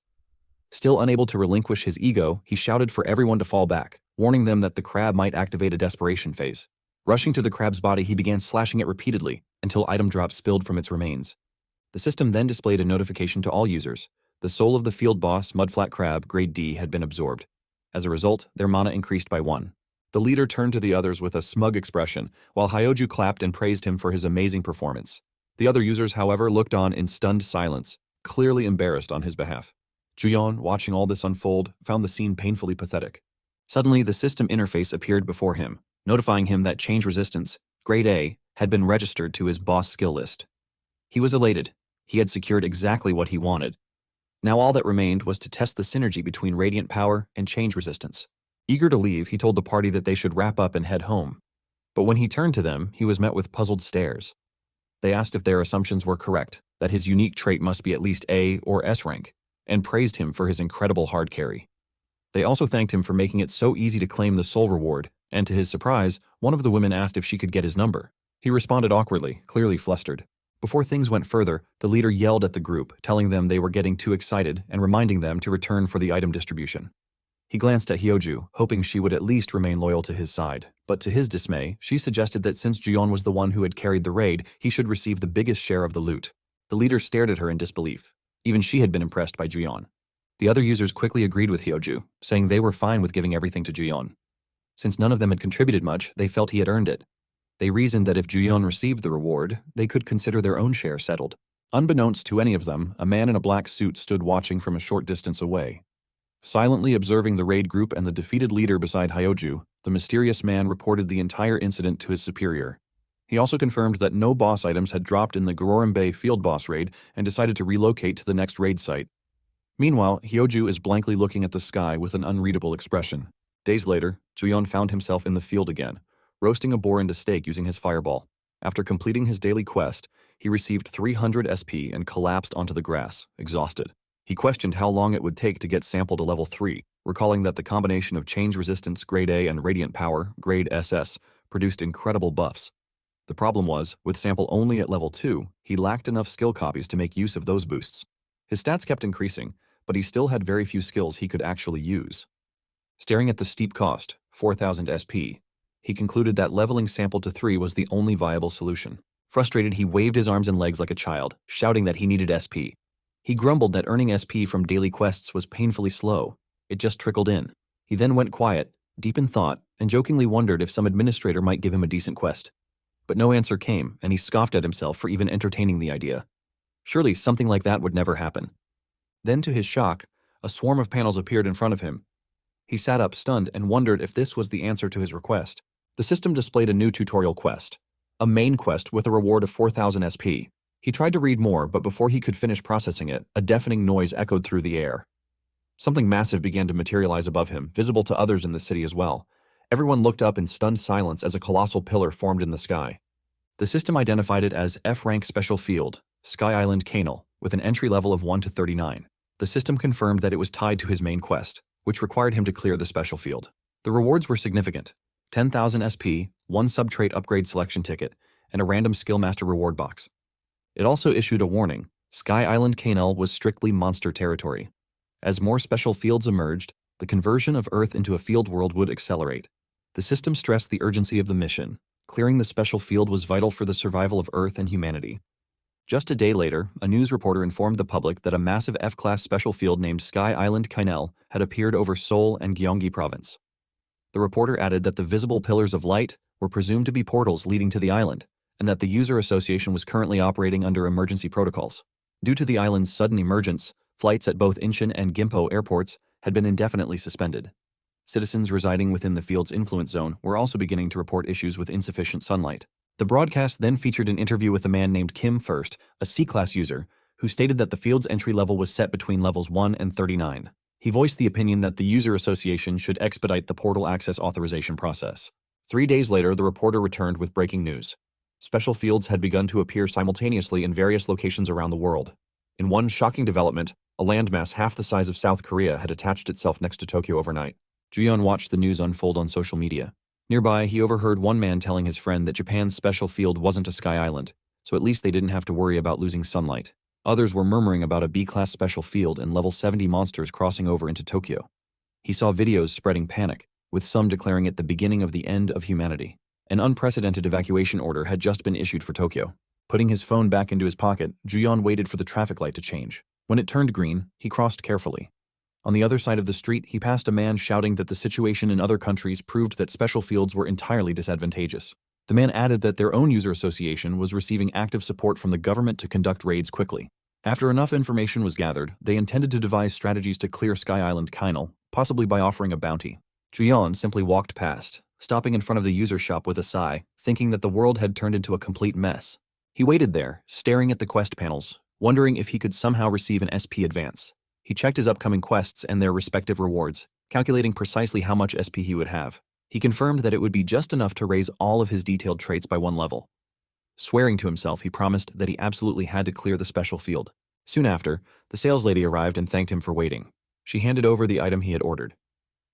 Still unable to relinquish his ego, he shouted for everyone to fall back, warning them that the crab might activate a desperation phase. Rushing to the crab's body, he began slashing it repeatedly until item drops spilled from its remains. The system then displayed a notification to all users. The soul of the field boss, Mudflat Crab, Grade D, had been absorbed. As a result, their mana increased by 1. The leader turned to the others with a smug expression, while Hyoju clapped and praised him for his amazing performance. The other users, however, looked on in stunned silence, clearly embarrassed on his behalf. Juyeon, watching all this unfold, found the scene painfully pathetic. Suddenly, the system interface appeared before him, notifying him that change resistance, Grade A, had been registered to his boss skill list. He was elated. He had secured exactly what he wanted. Now all that remained was to test the synergy between Radiant Power and change resistance. Eager to leave, he told the party that they should wrap up and head home. But when he turned to them, he was met with puzzled stares. They asked if their assumptions were correct, that his unique trait must be at least A or S rank, and praised him for his incredible hard carry. They also thanked him for making it so easy to claim the soul reward, and to his surprise, one of the women asked if she could get his number. He responded awkwardly, clearly flustered. Before things went further, the leader yelled at the group, telling them they were getting too excited and reminding them to return for the item distribution. He glanced at Hyoju, hoping she would at least remain loyal to his side, but to his dismay, she suggested that since Juyeon was the one who had carried the raid, he should receive the biggest share of the loot. The leader stared at her in disbelief. Even she had been impressed by Juyeon. The other users quickly agreed with Hyoju, saying they were fine with giving everything to Juyeon. Since none of them had contributed much, they felt he had earned it. They reasoned that if Juyeon received the reward, they could consider their own share settled. Unbeknownst to any of them, a man in a black suit stood watching from a short distance away. Silently observing the raid group and the defeated leader beside Hyoju, the mysterious man reported the entire incident to his superior. He also confirmed that no boss items had dropped in the Gororim Bay field boss raid and decided to relocate to the next raid site. Meanwhile, Hyoju is blankly looking at the sky with an unreadable expression. Days later, Juyeon found himself in the field again, roasting a boar into steak using his fireball. After completing his daily quest, he received 300 SP and collapsed onto the grass, exhausted. He questioned how long it would take to get Sample to level 3, recalling that the combination of Change Resistance Grade A and Radiant Power Grade SS produced incredible buffs. The problem was, with Sample only at level 2, he lacked enough skill copies to make use of those boosts. His stats kept increasing, but he still had very few skills he could actually use. Staring at the steep cost, 4,000 SP, he concluded that leveling Sample to 3 was the only viable solution. Frustrated, he waved his arms and legs like a child, shouting that he needed SP. He grumbled that earning SP from daily quests was painfully slow. It just trickled in. He then went quiet, deep in thought, and jokingly wondered if some administrator might give him a decent quest. But no answer came, and he scoffed at himself for even entertaining the idea. Surely something like that would never happen. Then, to his shock, a swarm of panels appeared in front of him. He sat up stunned and wondered if this was the answer to his request. The system displayed a new tutorial quest, a main quest with a reward of 4,000 SP. He tried to read more, but before he could finish processing it, a deafening noise echoed through the air. Something massive began to materialize above him, visible to others in the city as well. Everyone looked up in stunned silence as a colossal pillar formed in the sky. The system identified it as F-Rank Special Field, Sky Island Canal, with an entry level of 1 to 39. The system confirmed that it was tied to his main quest, which required him to clear the special field. The rewards were significant: 10,000 SP, 1 sub-trait upgrade selection ticket, and a random skill master reward box. It also issued a warning: Sky Island Canal was strictly monster territory. As more special fields emerged, the conversion of Earth into a field world would accelerate. The system stressed the urgency of the mission. Clearing the special field was vital for the survival of Earth and humanity. Just a day later, a news reporter informed the public that a massive F-class special field named Sky Island Canal had appeared over Seoul and Gyeonggi province. The reporter added that the visible pillars of light were presumed to be portals leading to the island, and that the user association was currently operating under emergency protocols. Due to the island's sudden emergence, flights at both Incheon and Gimpo airports had been indefinitely suspended. Citizens residing within the field's influence zone were also beginning to report issues with insufficient sunlight. The broadcast then featured an interview with a man named Kim First, a C-class user, who stated that the field's entry level was set between levels 1 and 39. He voiced the opinion that the user association should expedite the portal access authorization process. 3 days later, the reporter returned with breaking news. Special fields had begun to appear simultaneously in various locations around the world. In one shocking development, a landmass half the size of South Korea had attached itself next to Tokyo overnight. Juyeon watched the news unfold on social media. Nearby, he overheard one man telling his friend that Japan's special field wasn't a sky island, so at least they didn't have to worry about losing sunlight. Others were murmuring about a B-class special field and level 70 monsters crossing over into Tokyo. He saw videos spreading panic, with some declaring it the beginning of the end of humanity. An unprecedented evacuation order had just been issued for Tokyo. Putting his phone back into his pocket, Juyeon waited for the traffic light to change. When it turned green, he crossed carefully. On the other side of the street, he passed a man shouting that the situation in other countries proved that special fields were entirely disadvantageous. The man added that their own user association was receiving active support from the government to conduct raids quickly. After enough information was gathered, they intended to devise strategies to clear Sky Island Kinal, possibly by offering a bounty. Juyeon simply walked past, stopping in front of the user shop with a sigh, thinking that the world had turned into a complete mess. He waited there, staring at the quest panels, wondering if he could somehow receive an SP advance. He checked his upcoming quests and their respective rewards, calculating precisely how much SP he would have. He confirmed that it would be just enough to raise all of his detailed traits by 1 level. Swearing to himself, he promised that he absolutely had to clear the special field. Soon after, the sales lady arrived and thanked him for waiting. She handed over the item he had ordered.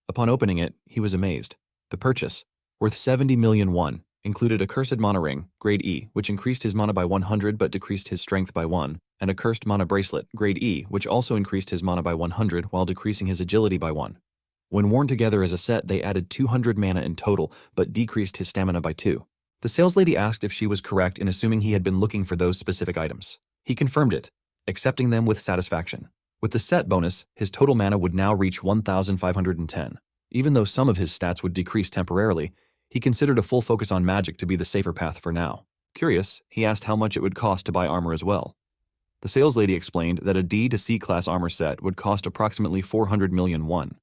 Upon opening it, he was amazed. The purchase, worth 70 million won, included a cursed mana ring, grade E, which increased his mana by 100 but decreased his strength by 1, and a cursed mana bracelet, grade E, which also increased his mana by 100 while decreasing his agility by 1. When worn together as a set, they added 200 mana in total, but decreased his stamina by 2. The saleslady asked if she was correct in assuming he had been looking for those specific items. He confirmed it, accepting them with satisfaction. With the set bonus, his total mana would now reach 1,510. Even though some of his stats would decrease temporarily, he considered a full focus on magic to be the safer path for now. Curious, he asked how much it would cost to buy armor as well. The saleslady explained that a D to C class armor set would cost approximately 400 million won.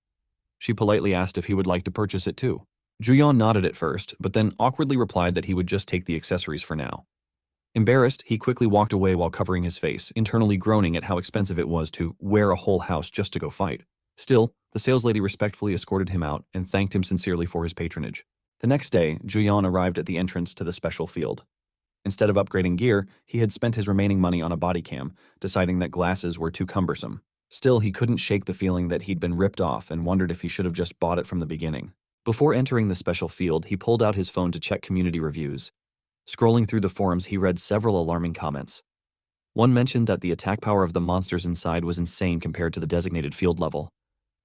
She politely asked if he would like to purchase it too. Juyeon nodded at first, but then awkwardly replied that he would just take the accessories for now. Embarrassed, he quickly walked away while covering his face, internally groaning at how expensive it was to wear a whole house just to go fight. Still, the saleslady respectfully escorted him out and thanked him sincerely for his patronage. The next day, Juyeon arrived at the entrance to the special field. Instead of upgrading gear, he had spent his remaining money on a body cam, deciding that glasses were too cumbersome. Still, he couldn't shake the feeling that he'd been ripped off and wondered if he should have just bought it from the beginning. Before entering the special field, he pulled out his phone to check community reviews. Scrolling through the forums, he read several alarming comments. One mentioned that the attack power of the monsters inside was insane compared to the designated field level.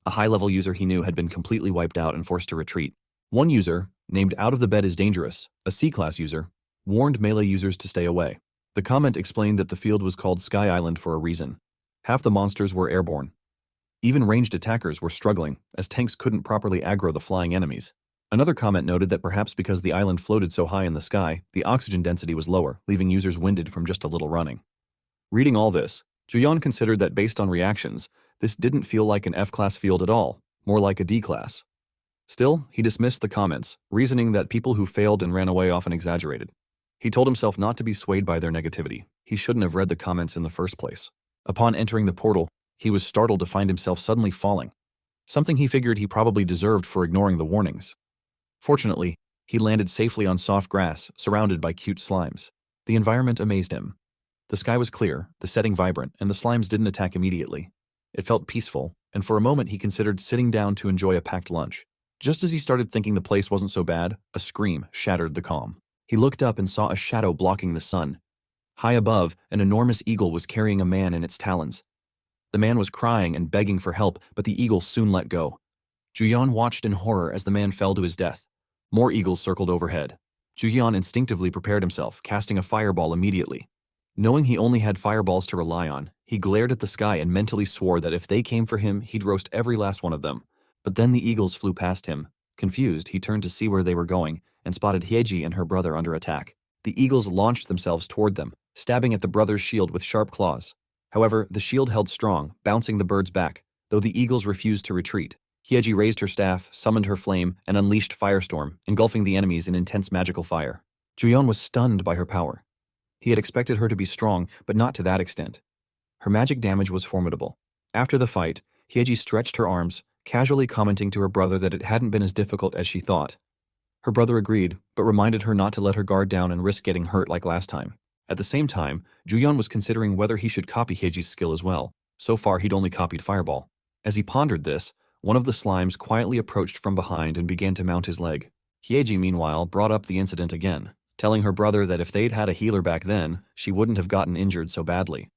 A high-level user he knew had been completely wiped out and forced to retreat. One user, named Out of the Bed is Dangerous, a C-class user, warned melee users to stay away. The comment explained that the field was called Sky Island for a reason. Half the monsters were airborne. Even ranged attackers were struggling, as tanks couldn't properly aggro the flying enemies. Another comment noted that perhaps because the island floated so high in the sky, the oxygen density was lower, leaving users winded from just a little running. Reading all this, Juyeon considered that based on reactions, this didn't feel like an F-class field at all, more like a D-class. Still, he dismissed the comments, reasoning that people who failed and ran away often exaggerated. He told himself not to be swayed by their negativity. He shouldn't have read the comments in the first place. Upon entering the portal, he was startled to find himself suddenly falling, something he figured he probably deserved for ignoring the warnings. Fortunately, he landed safely on soft grass, surrounded by cute slimes. The environment amazed him. The sky was clear, the setting vibrant, and the slimes didn't attack immediately. It felt peaceful, and for a moment he considered sitting down to enjoy a packed lunch. Just as he started thinking the place wasn't so bad, a scream shattered the calm. He looked up and saw a shadow blocking the sun. High above, an enormous eagle was carrying a man in its talons. The man was crying and begging for help, but the eagle soon let go. Juyeon watched in horror as the man fell to his death. More eagles circled overhead. Juyeon instinctively prepared himself, casting a fireball immediately. Knowing he only had fireballs to rely on, he glared at the sky and mentally swore that if they came for him, he'd roast every last one of them. But then the eagles flew past him. Confused, he turned to see where they were going and spotted Hyeji and her brother under attack. The eagles launched themselves toward them, stabbing at the brother's shield with sharp claws. However, the shield held strong, bouncing the birds back, though the eagles refused to retreat. Hyeji raised her staff, summoned her flame, and unleashed Firestorm, engulfing the enemies in intense magical fire. Juyeon was stunned by her power. He had expected her to be strong, but not to that extent. Her magic damage was formidable. After the fight, Hyeji stretched her arms, casually commenting to her brother that it hadn't been as difficult as she thought. Her brother agreed, but reminded her not to let her guard down and risk getting hurt like last time. At the same time, Juyeon was considering whether he should copy Hyeji's skill as well. So far, he'd only copied Fireball. As he pondered this, one of the slimes quietly approached from behind and began to mount his leg. Hyeji, meanwhile, brought up the incident again, telling her brother that if they'd had a healer back then, she wouldn't have gotten injured so badly.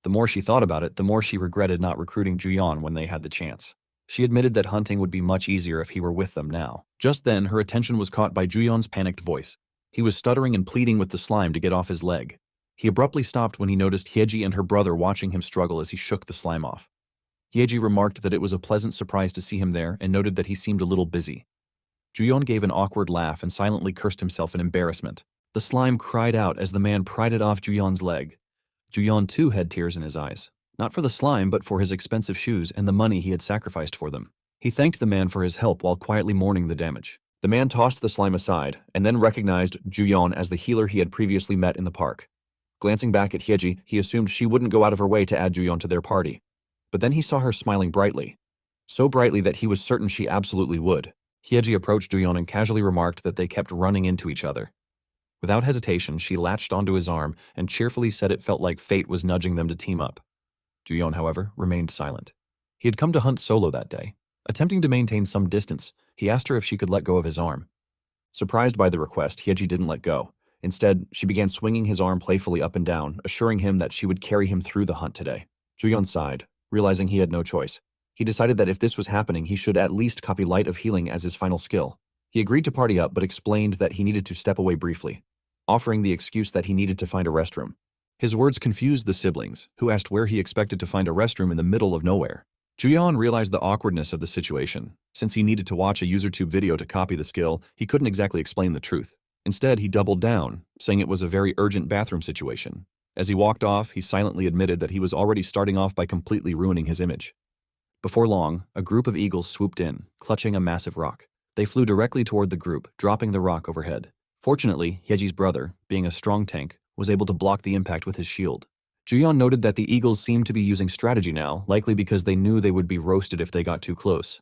The more she thought about it, the more she regretted not recruiting Juyeon when they had the chance. She admitted that hunting would be much easier if he were with them now. Just then, her attention was caught by Juyeon's panicked voice. He was stuttering and pleading with the slime to get off his leg. He abruptly stopped when he noticed Hyeji and her brother watching him struggle as he shook the slime off. Hyeji remarked that it was a pleasant surprise to see him there and noted that he seemed a little busy. Juyeon gave an awkward laugh and silently cursed himself in embarrassment. The slime cried out as the man pried it off Juyeon's leg. Juyeon too had tears in his eyes. Not for the slime, but for his expensive shoes and the money he had sacrificed for them. He thanked the man for his help while quietly mourning the damage. The man tossed the slime aside, and then recognized Juyeon as the healer he had previously met in the park. Glancing back at Hyeji, he assumed she wouldn't go out of her way to add Juyeon to their party. But then he saw her smiling brightly. So brightly that he was certain she absolutely would. Hyeji approached Juyeon and casually remarked that they kept running into each other. Without hesitation, she latched onto his arm and cheerfully said it felt like fate was nudging them to team up. Juyeon, however, remained silent. He had come to hunt solo that day. Attempting to maintain some distance, he asked her if she could let go of his arm. Surprised by the request, Hyeji didn't let go. Instead, she began swinging his arm playfully up and down, assuring him that she would carry him through the hunt today. Juyeon sighed, realizing he had no choice. He decided that if this was happening, he should at least copy Light of Healing as his final skill. He agreed to party up, but explained that he needed to step away briefly, offering the excuse that he needed to find a restroom. His words confused the siblings, who asked where he expected to find a restroom in the middle of nowhere. Juyeon realized the awkwardness of the situation. Since he needed to watch a UserTube video to copy the skill, he couldn't exactly explain the truth. Instead, he doubled down, saying it was a very urgent bathroom situation. As he walked off, he silently admitted that he was already starting off by completely ruining his image. Before long, a group of eagles swooped in, clutching a massive rock. They flew directly toward the group, dropping the rock overhead. Fortunately, Hyeji's brother, being a strong tank, was able to block the impact with his shield. Juyeon noted that the eagles seemed to be using strategy now, likely because they knew they would be roasted if they got too close.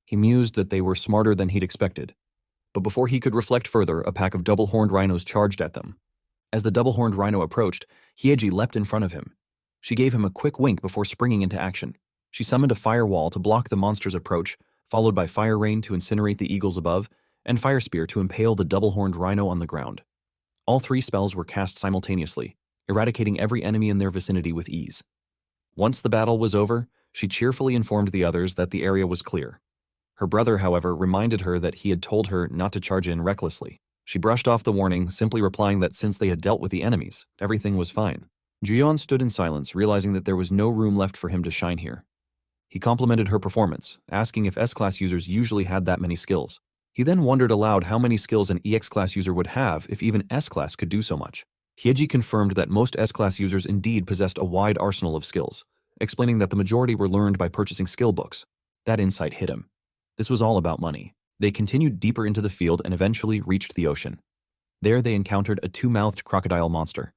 He mused that they were smarter than he'd expected. But before he could reflect further, a pack of double-horned rhinos charged at them. As the double-horned rhino approached, Hyeji leapt in front of him. She gave him a quick wink before springing into action. She summoned a firewall to block the monster's approach, followed by Fire Rain to incinerate the eagles above, and Fire Spear to impale the double-horned rhino on the ground. All three spells were cast simultaneously, eradicating every enemy in their vicinity with ease. Once the battle was over, she cheerfully informed the others that the area was clear. Her brother, however, reminded her that he had told her not to charge in recklessly. She brushed off the warning, simply replying that since they had dealt with the enemies, everything was fine. Juyeon stood in silence, realizing that there was no room left for him to shine here. He complimented her performance, asking if S-Class users usually had that many skills. He then wondered aloud how many skills an EX-Class user would have if even S-Class could do so much. Hyeji confirmed that most S-Class users indeed possessed a wide arsenal of skills, explaining that the majority were learned by purchasing skill books. That insight hit him. This was all about money. They continued deeper into the field and eventually reached the ocean. There they encountered a two-mouthed crocodile monster.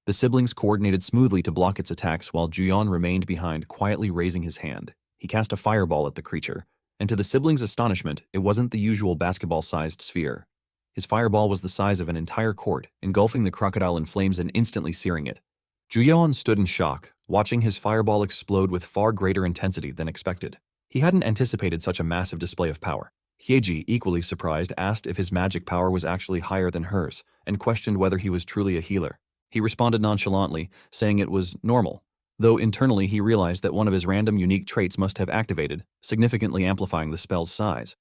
The siblings coordinated smoothly to block its attacks while Juyeon remained behind, quietly raising his hand. He cast a fireball at the creature, and to the siblings' astonishment, it wasn't the usual basketball-sized sphere. His fireball was the size of an entire court, engulfing the crocodile in flames and instantly searing it. Juyeon stood in shock, watching his fireball explode with far greater intensity than expected. He hadn't anticipated such a massive display of power. Hyeji, equally surprised, asked if his magic power was actually higher than hers, and questioned whether he was truly a healer. He responded nonchalantly, saying it was normal, though internally he realized that one of his random unique traits must have activated, significantly amplifying the spell's size.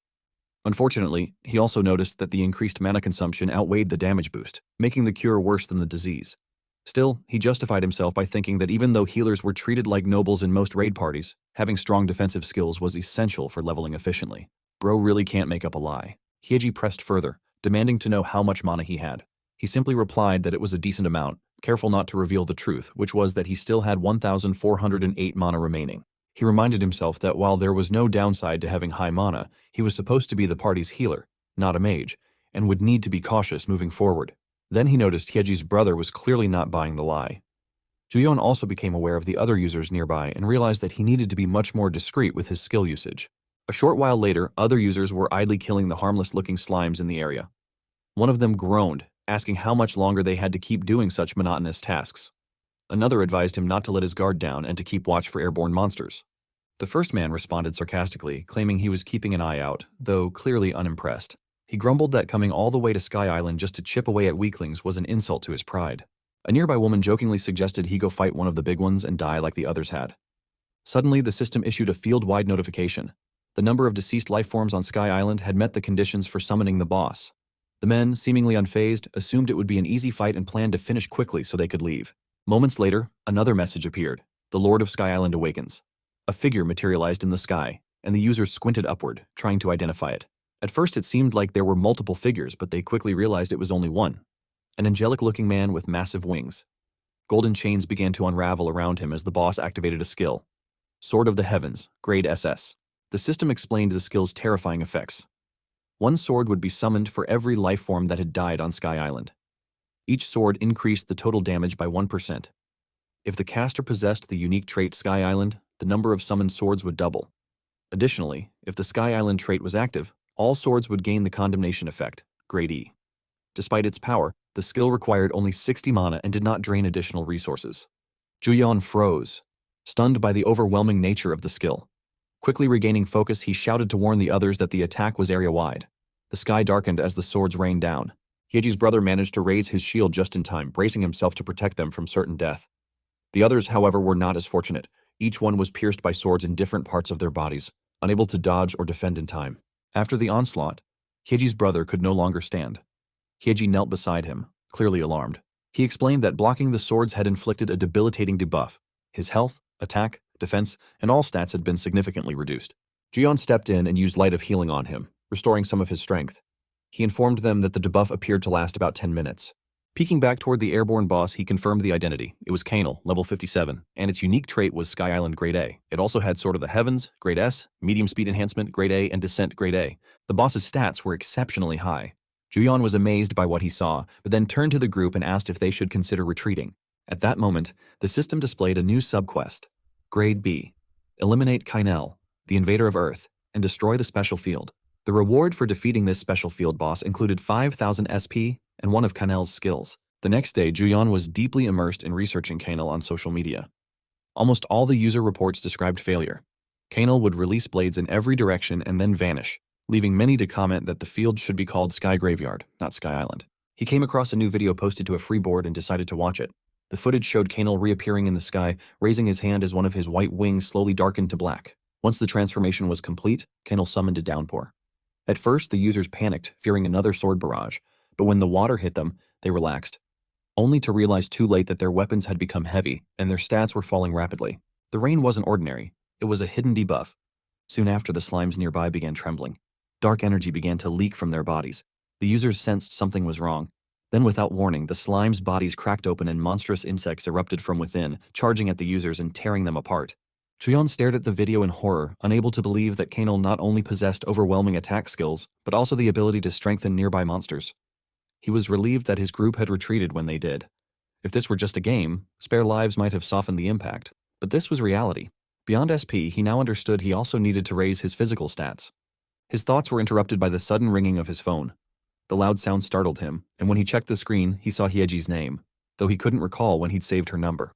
Unfortunately, he also noticed that the increased mana consumption outweighed the damage boost, making the cure worse than the disease. Still, he justified himself by thinking that even though healers were treated like nobles in most raid parties, having strong defensive skills was essential for leveling efficiently. Bro really can't make up a lie. Hyeji pressed further, demanding to know how much mana he had. He simply replied that it was a decent amount, careful not to reveal the truth, which was that he still had 1,408 mana remaining. He reminded himself that while there was no downside to having high mana, he was supposed to be the party's healer, not a mage, and would need to be cautious moving forward. Then he noticed Hyeji's brother was clearly not buying the lie. Juyeon also became aware of the other users nearby and realized that he needed to be much more discreet with his skill usage. A short while later, other users were idly killing the harmless-looking slimes in the area. One of them groaned, asking how much longer they had to keep doing such monotonous tasks. Another advised him not to let his guard down and to keep watch for airborne monsters. The first man responded sarcastically, claiming he was keeping an eye out, though clearly unimpressed. He grumbled that coming all the way to Sky Island just to chip away at weaklings was an insult to his pride. A nearby woman jokingly suggested he go fight one of the big ones and die like the others had. Suddenly, the system issued a field-wide notification. The number of deceased lifeforms on Sky Island had met the conditions for summoning the boss. The men, seemingly unfazed, assumed it would be an easy fight and planned to finish quickly so they could leave. Moments later, another message appeared. The Lord of Sky Island awakens. A figure materialized in the sky, and the users squinted upward, trying to identify it. At first it seemed like there were multiple figures, but they quickly realized it was only one. An angelic-looking man with massive wings. Golden chains began to unravel around him as the boss activated a skill. Sword of the Heavens, Grade SS. The system explained the skill's terrifying effects. One sword would be summoned for every lifeform that had died on Sky Island. Each sword increased the total damage by 1%. If the caster possessed the unique trait Sky Island, the number of summoned swords would double. Additionally, if the Sky Island trait was active, all swords would gain the condemnation effect, Grade E. Despite its power, the skill required only 60 mana and did not drain additional resources. Juyeon froze, stunned by the overwhelming nature of the skill. Quickly regaining focus, he shouted to warn the others that the attack was area-wide. The sky darkened as the swords rained down. Hyeji's brother managed to raise his shield just in time, bracing himself to protect them from certain death. The others, however, were not as fortunate. Each one was pierced by swords in different parts of their bodies, unable to dodge or defend in time. After the onslaught, Hyeji's brother could no longer stand. Hyeji knelt beside him, clearly alarmed. He explained that blocking the swords had inflicted a debilitating debuff. His health, attack, defense, and all stats had been significantly reduced. Juyeon stepped in and used Light of Healing on him, restoring some of his strength. He informed them that the debuff appeared to last about 10 minutes. Peeking back toward the airborne boss, he confirmed the identity. It was Canal, level 57, and its unique trait was Sky Island Grade A. It also had Sword of the Heavens, Grade S, Medium Speed Enhancement, Grade A, and Descent, Grade A. The boss's stats were exceptionally high. Juyeon was amazed by what he saw, but then turned to the group and asked if they should consider retreating. At that moment, the system displayed a new subquest. Grade B. Eliminate Kainel, the invader of Earth, and destroy the special field. The reward for defeating this special field boss included 5,000 SP and one of Kainel's skills. The next day, Juyeon was deeply immersed in researching Kanal on social media. Almost all the user reports described failure. Kanal would release blades in every direction and then vanish, leaving many to comment that the field should be called Sky Graveyard, not Sky Island. He came across a new video posted to a free board and decided to watch it. The footage showed Kanal reappearing in the sky, raising his hand as one of his white wings slowly darkened to black. Once the transformation was complete, Kanal summoned a downpour. At first, the users panicked, fearing another sword barrage, but when the water hit them, they relaxed, only to realize too late that their weapons had become heavy and their stats were falling rapidly. The rain wasn't ordinary, it was a hidden debuff. Soon after, the slimes nearby began trembling. Dark energy began to leak from their bodies. The users sensed something was wrong. Then, without warning, the slimes' bodies cracked open and monstrous insects erupted from within, charging at the users and tearing them apart. Juyeon stared at the video in horror, unable to believe that Kanal not only possessed overwhelming attack skills, but also the ability to strengthen nearby monsters. He was relieved that his group had retreated when they did. If this were just a game, spare lives might have softened the impact, but this was reality. Beyond SP, he now understood he also needed to raise his physical stats. His thoughts were interrupted by the sudden ringing of his phone. The loud sound startled him, and when he checked the screen, he saw Hyeji's name, though he couldn't recall when he'd saved her number.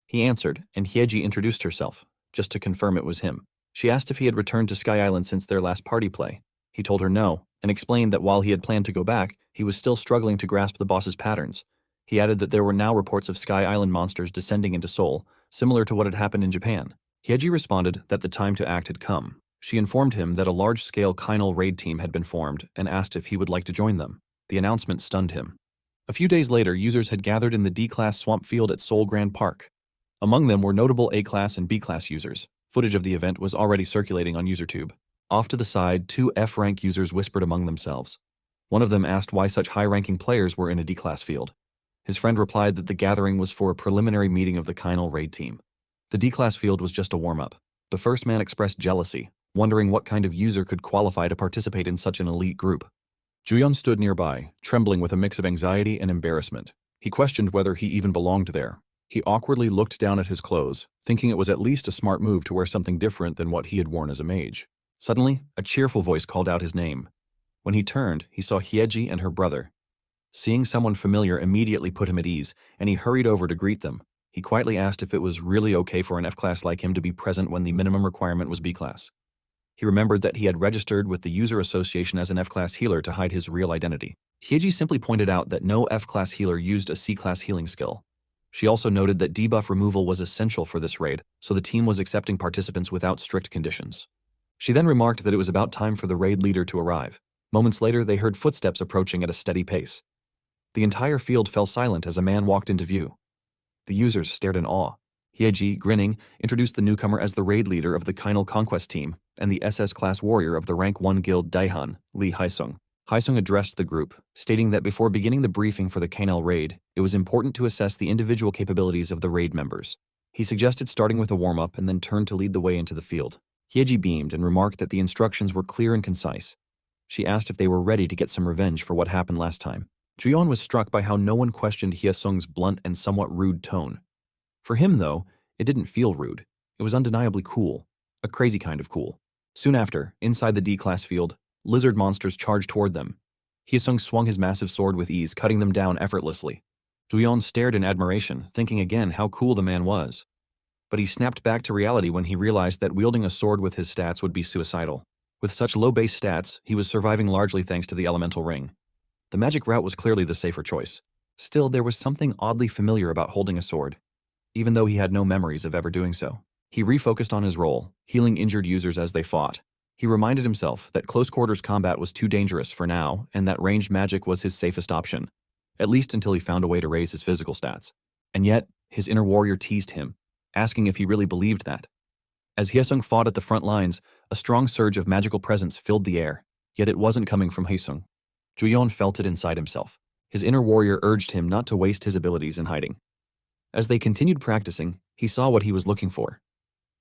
He answered, and Hyeji introduced herself, just to confirm it was him. She asked if he had returned to Sky Island since their last party play. He told her no, and explained that while he had planned to go back, he was still struggling to grasp the boss's patterns. He added that there were now reports of Sky Island monsters descending into Seoul, similar to what had happened in Japan. Hyeji responded that the time to act had come. She informed him that a large-scale Kainal raid team had been formed and asked if he would like to join them. The announcement stunned him. A few days later, users had gathered in the D-Class swamp field at Seoul Grand Park. Among them were notable A-Class and B-Class users. Footage of the event was already circulating on UserTube. Off to the side, two F-rank users whispered among themselves. One of them asked why such high-ranking players were in a D-Class field. His friend replied that the gathering was for a preliminary meeting of the Kainal raid team. The D-Class field was just a warm-up. The first man expressed jealousy, wondering what kind of user could qualify to participate in such an elite group. Juyeon stood nearby, trembling with a mix of anxiety and embarrassment. He questioned whether he even belonged there. He awkwardly looked down at his clothes, thinking it was at least a smart move to wear something different than what he had worn as a mage. Suddenly, a cheerful voice called out his name. When he turned, he saw Hyeji and her brother. Seeing someone familiar immediately put him at ease, and he hurried over to greet them. He quietly asked if it was really okay for an F-Class like him to be present when the minimum requirement was B-Class. He remembered that he had registered with the User Association as an F-Class healer to hide his real identity. Hyeji simply pointed out that no F-Class healer used a C-Class healing skill. She also noted that debuff removal was essential for this raid, so the team was accepting participants without strict conditions. She then remarked that it was about time for the raid leader to arrive. Moments later, they heard footsteps approaching at a steady pace. The entire field fell silent as a man walked into view. The users stared in awe. Hyeji, grinning, introduced the newcomer as the raid leader of the Kainal Conquest team and the SS-class warrior of the Rank 1 Guild Daehan, Lee Haesung. Haesung addressed the group, stating that before beginning the briefing for the Kainal raid, it was important to assess the individual capabilities of the raid members. He suggested starting with a warm-up and then turned to lead the way into the field. Hyeji beamed and remarked that the instructions were clear and concise. She asked if they were ready to get some revenge for what happened last time. Juyeon was struck by how no one questioned Hyeseung's blunt and somewhat rude tone. For him, though, it didn't feel rude. It was undeniably cool. A crazy kind of cool. Soon after, inside the D-Class field, lizard monsters charged toward them. Hyeseung swung his massive sword with ease, cutting them down effortlessly. Juyeon stared in admiration, thinking again how cool the man was. But he snapped back to reality when he realized that wielding a sword with his stats would be suicidal. With such low base stats, he was surviving largely thanks to the elemental ring. The magic route was clearly the safer choice. Still, there was something oddly familiar about holding a sword, even though he had no memories of ever doing so. He refocused on his role, healing injured users as they fought. He reminded himself that close-quarters combat was too dangerous for now, and that ranged magic was his safest option, at least until he found a way to raise his physical stats. And yet, his inner warrior teased him, asking if he really believed that. As Hyeseung fought at the front lines, a strong surge of magical presence filled the air, yet it wasn't coming from Hyeseung. Juyeon felt it inside himself. His inner warrior urged him not to waste his abilities in hiding. As they continued practicing, he saw what he was looking for.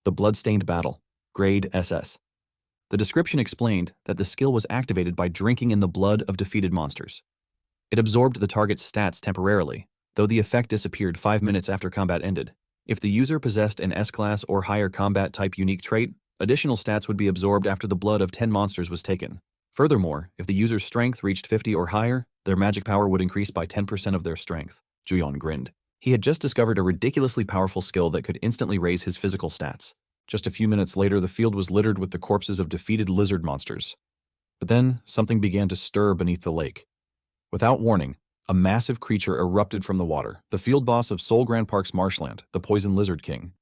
The Bloodstained Battle, Grade SS. The description explained that the skill was activated by drinking in the blood of defeated monsters. It absorbed the target's stats temporarily, though the effect disappeared 5 minutes after combat ended. If the user possessed an S-class or higher combat type unique trait, additional stats would be absorbed after the blood of 10 monsters was taken. Furthermore, if the user's strength reached 50 or higher, their magic power would increase by 10% of their strength. Juyeon grinned. He had just discovered a ridiculously powerful skill that could instantly raise his physical stats. Just a few minutes later, the field was littered with the corpses of defeated lizard monsters. But then, something began to stir beneath the lake. Without warning, a massive creature erupted from the water, the field boss of Seoul Grand Park's marshland, the Poison Lizard King.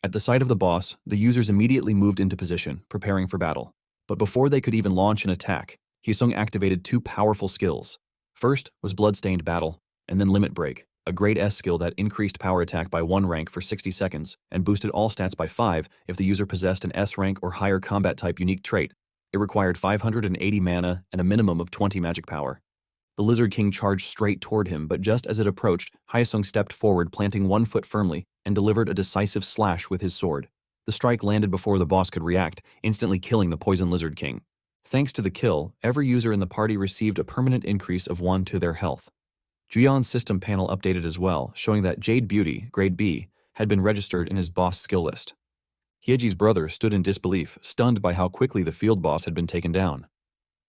At the sight of the boss, the users immediately moved into position, preparing for battle. But before they could even launch an attack, Hyesung activated two powerful skills. First was Bloodstained Battle, and then Limit Break, a grade S skill that increased power attack by 1 rank for 60 seconds and boosted all stats by 5 if the user possessed an S rank or higher combat type unique trait. It required 580 mana and a minimum of 20 magic power. The Lizard King charged straight toward him, but just as it approached, Hyesung stepped forward, planting 1 foot firmly, and delivered a decisive slash with his sword. The strike landed before the boss could react, instantly killing the Poison Lizard King. Thanks to the kill, every user in the party received a permanent increase of 1 to their health. Juyeon's system panel updated as well, showing that Jade Beauty, grade B, had been registered in his boss skill list. Hyeji's brother stood in disbelief, stunned by how quickly the field boss had been taken down.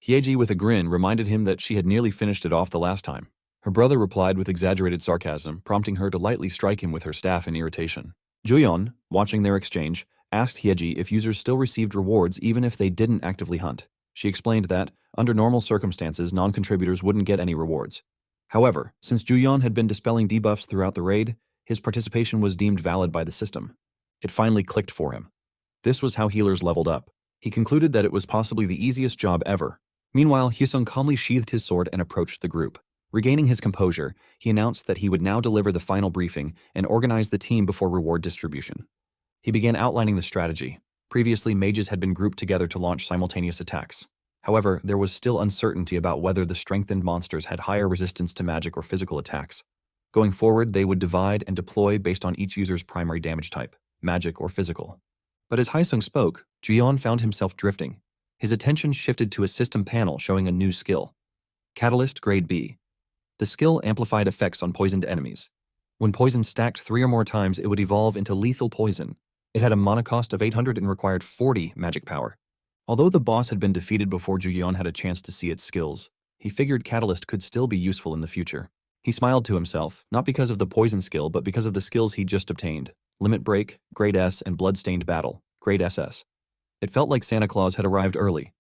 Hyeji, with a grin, reminded him that she had nearly finished it off the last time. Her brother replied with exaggerated sarcasm, prompting her to lightly strike him with her staff in irritation. Juyeon, watching their exchange, asked Hyeji if users still received rewards even if they didn't actively hunt. She explained that, under normal circumstances, non-contributors wouldn't get any rewards. However, since Juyeon had been dispelling debuffs throughout the raid, his participation was deemed valid by the system. It finally clicked for him. This was how healers leveled up. He concluded that it was possibly the easiest job ever. Meanwhile, Hyesung calmly sheathed his sword and approached the group. Regaining his composure, he announced that he would now deliver the final briefing and organize the team before reward distribution. He began outlining the strategy. Previously, mages had been grouped together to launch simultaneous attacks. However, there was still uncertainty about whether the strengthened monsters had higher resistance to magic or physical attacks. Going forward, they would divide and deploy based on each user's primary damage type, magic or physical. But as Hyesung spoke, Juyeon found himself drifting. His attention shifted to a system panel showing a new skill. Catalyst Grade B. The skill amplified effects on poisoned enemies. When poison stacked 3 or more times, it would evolve into lethal poison. It had a mana cost of 800 and required 40 magic power. Although the boss had been defeated before Juyeon had a chance to see its skills, he figured Catalyst could still be useful in the future. He smiled to himself, not because of the poison skill, but because of the skills he'd just obtained. Limit Break, Grade S, and Bloodstained Battle, Grade SS. It felt like Santa Claus had arrived early,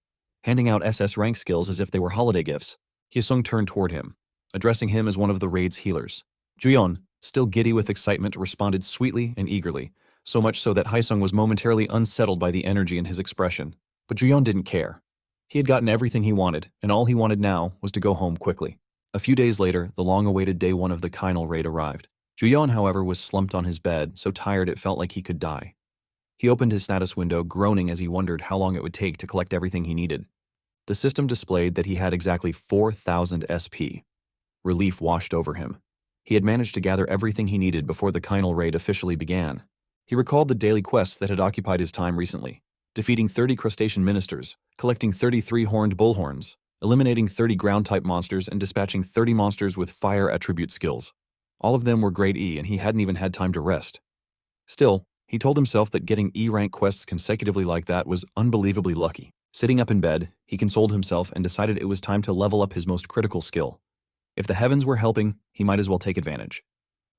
handing out SS rank skills as if they were holiday gifts. Hyesung turned toward him, addressing him as one of the raid's healers. Juyeon, still giddy with excitement, responded sweetly and eagerly, so much so that Hyesung was momentarily unsettled by the energy in his expression. But Juyeon didn't care. He had gotten everything he wanted, and all he wanted now was to go home quickly. A few days later, the long-awaited day 1 of the Kainal raid arrived. Juyeon, however, was slumped on his bed, so tired it felt like he could die. He opened his status window, groaning as he wondered how long it would take to collect everything he needed. The system displayed that he had exactly 4,000 SP. Relief washed over him. He had managed to gather everything he needed before the Kainal raid officially began. He recalled the daily quests that had occupied his time recently. Defeating 30 crustacean ministers, collecting 33 horned bullhorns, eliminating 30 ground-type monsters, and dispatching 30 monsters with fire attribute skills. All of them were grade E, and he hadn't even had time to rest. Still, he told himself that getting E-rank quests consecutively like that was unbelievably lucky. Sitting up in bed, he consoled himself and decided it was time to level up his most critical skill. If the heavens were helping, he might as well take advantage.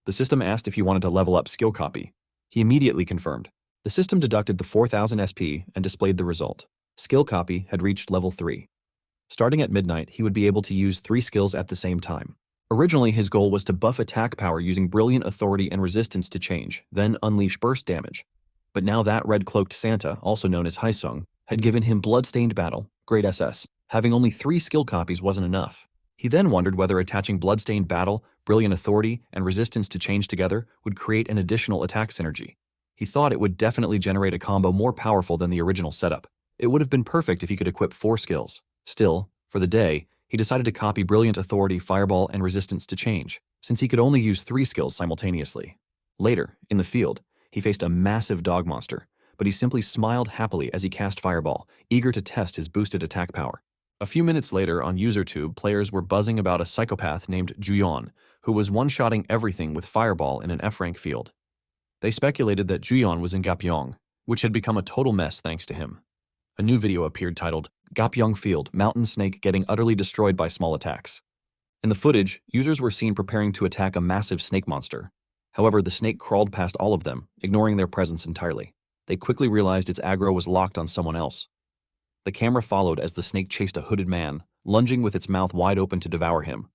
The system asked if he wanted to level up skill copy. He immediately confirmed. The system deducted the 4,000 SP and displayed the result. Skill copy had reached level 3. Starting at midnight, he would be able to use 3 skills at the same time. Originally, his goal was to buff attack power using Brilliant Authority and Resistance to Change, then unleash burst damage. But now that red-cloaked Santa, also known as Hyesung, had given him Bloodstained Battle, Grade SS. Having only 3 skill copies wasn't enough. He then wondered whether attaching Bloodstained Battle, Brilliant Authority, and Resistance to Change together would create an additional attack synergy. He thought it would definitely generate a combo more powerful than the original setup. It would have been perfect if he could equip 4 skills. Still, for the day, he decided to copy Brilliant Authority, Fireball, and Resistance to Change, since he could only use 3 skills simultaneously. Later, in the field, he faced a massive dog monster, but he simply smiled happily as he cast Fireball, eager to test his boosted attack power. A few minutes later, on UserTube, players were buzzing about a psychopath named Juyeon, who was one-shotting everything with Fireball in an F-rank field. They speculated that Juyeon was in Gapyeong, which had become a total mess thanks to him. A new video appeared titled, Gapyeong Field, Mountain Snake Getting Utterly Destroyed by Small Attacks. In the footage, users were seen preparing to attack a massive snake monster. However, the snake crawled past all of them, ignoring their presence entirely. They quickly realized its aggro was locked on someone else. The camera followed as the snake chased a hooded man, lunging with its mouth wide open to devour him,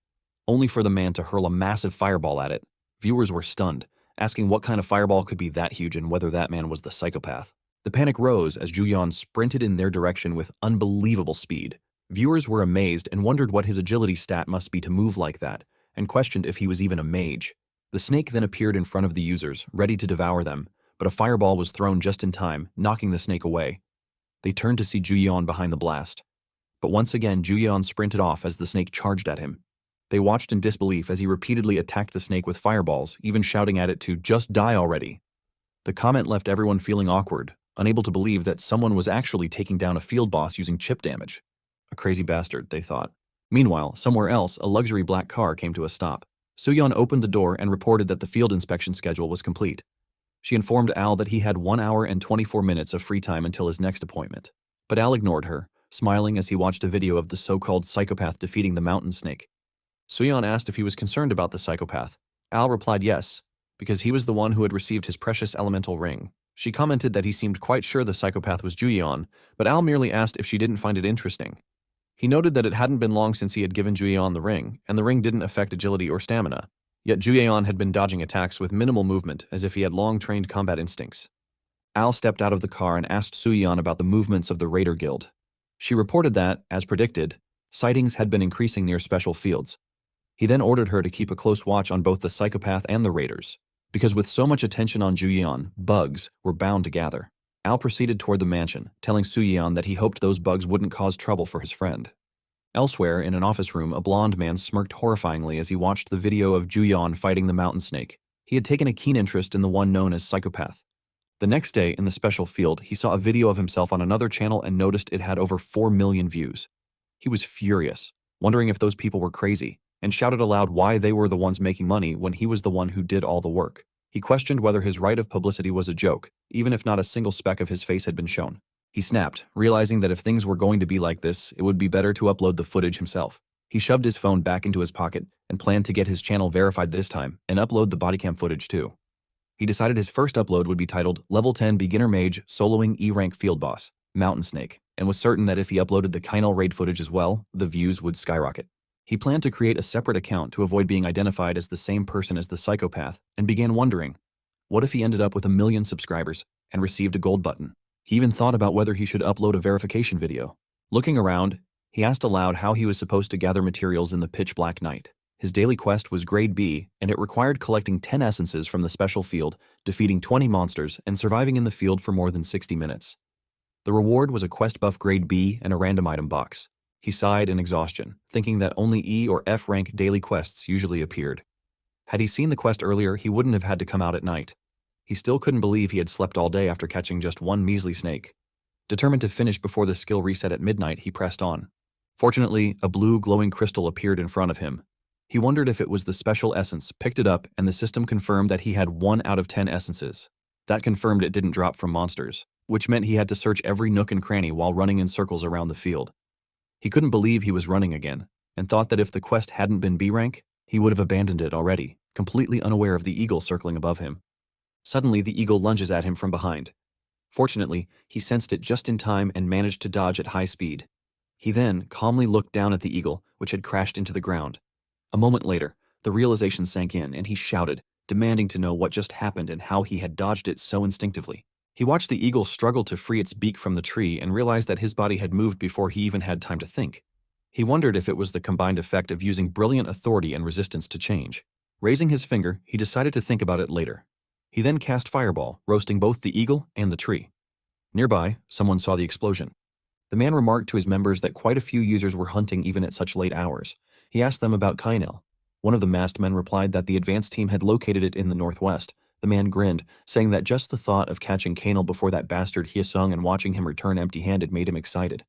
only for the man to hurl a massive fireball at it. Viewers were stunned, asking what kind of fireball could be that huge and whether that man was the psychopath. The panic rose as Juyeon sprinted in their direction with unbelievable speed. Viewers were amazed and wondered what his agility stat must be to move like that, and questioned if he was even a mage. The snake then appeared in front of the users, ready to devour them, but a fireball was thrown just in time, knocking the snake away. They turned to see Juyeon behind the blast. But once again, Juyeon sprinted off as the snake charged at him. They watched in disbelief as he repeatedly attacked the snake with fireballs, even shouting at it to just die already. The comment left everyone feeling awkward, unable to believe that someone was actually taking down a field boss using chip damage. A crazy bastard, they thought. Meanwhile, somewhere else, a luxury black car came to a stop. Suyeon opened the door and reported that the field inspection schedule was complete. She informed Al that he had 1 hour and 24 minutes of free time until his next appointment. But Al ignored her, smiling as he watched a video of the so-called psychopath defeating the mountain snake. Suyeon asked if he was concerned about the psychopath. Al replied yes, because he was the one who had received his precious elemental ring. She commented that he seemed quite sure the psychopath was Juyeon, but Al merely asked if she didn't find it interesting. He noted that it hadn't been long since he had given Juyeon the ring, and the ring didn't affect agility or stamina. Yet Juyeon had been dodging attacks with minimal movement, as if he had long-trained combat instincts. Al stepped out of the car and asked Suyeon about the movements of the Raider Guild. She reported that, as predicted, sightings had been increasing near special fields. He then ordered her to keep a close watch on both the psychopath and the raiders, because with so much attention on Juyeon, bugs were bound to gather. Al proceeded toward the mansion, telling Suyeon that he hoped those bugs wouldn't cause trouble for his friend. Elsewhere, in an office room, a blonde man smirked horrifyingly as he watched the video of Juyeon fighting the mountain snake. He had taken a keen interest in the one known as Psychopath. The next day, in the special field, he saw a video of himself on another channel and noticed it had over 4 million views. He was furious, wondering if those people were crazy, and shouted aloud why they were the ones making money when he was the one who did all the work. He questioned whether his right of publicity was a joke, even if not a single speck of his face had been shown. He snapped, realizing that if things were going to be like this, it would be better to upload the footage himself. He shoved his phone back into his pocket and planned to get his channel verified this time and upload the bodycam footage too. He decided his first upload would be titled Level 10 Beginner Mage Soloing E-Rank Field Boss, Mountain Snake, and was certain that if he uploaded the Kainal raid footage as well, the views would skyrocket. He planned to create a separate account to avoid being identified as the same person as the psychopath and began wondering, what if he ended up with 1 million subscribers and received a gold button? He even thought about whether he should upload a verification video. Looking around, he asked aloud how he was supposed to gather materials in the pitch black night. His daily quest was Grade B, and it required collecting 10 essences from the special field, defeating 20 monsters, and surviving in the field for more than 60 minutes. The reward was a quest buff Grade B and a random item box. He sighed in exhaustion, thinking that only E or F rank daily quests usually appeared. Had he seen the quest earlier, he wouldn't have had to come out at night. He still couldn't believe he had slept all day after catching just one measly snake. Determined to finish before the skill reset at midnight, he pressed on. Fortunately, a blue glowing crystal appeared in front of him. He wondered if it was the special essence, picked it up, and the system confirmed that he had 1 out of 10 essences. That confirmed it didn't drop from monsters, which meant he had to search every nook and cranny while running in circles around the field. He couldn't believe he was running again, and thought that if the quest hadn't been B rank, he would have abandoned it already, completely unaware of the eagle circling above him. Suddenly, the eagle lunges at him from behind. Fortunately, he sensed it just in time and managed to dodge at high speed. He then calmly looked down at the eagle, which had crashed into the ground. A moment later, the realization sank in and he shouted, demanding to know what just happened and how he had dodged it so instinctively. He watched the eagle struggle to free its beak from the tree and realized that his body had moved before he even had time to think. He wondered if it was the combined effect of using brilliant authority and resistance to change. Raising his finger, he decided to think about it later. He then cast Fireball, roasting both the eagle and the tree. Nearby, someone saw the explosion. The man remarked to his members that quite a few users were hunting even at such late hours. He asked them about Kainal. One of the masked men replied that the advance team had located it in the northwest. The man grinned, saying that just the thought of catching Kainal before that bastard Hyesung and watching him return empty-handed made him excited.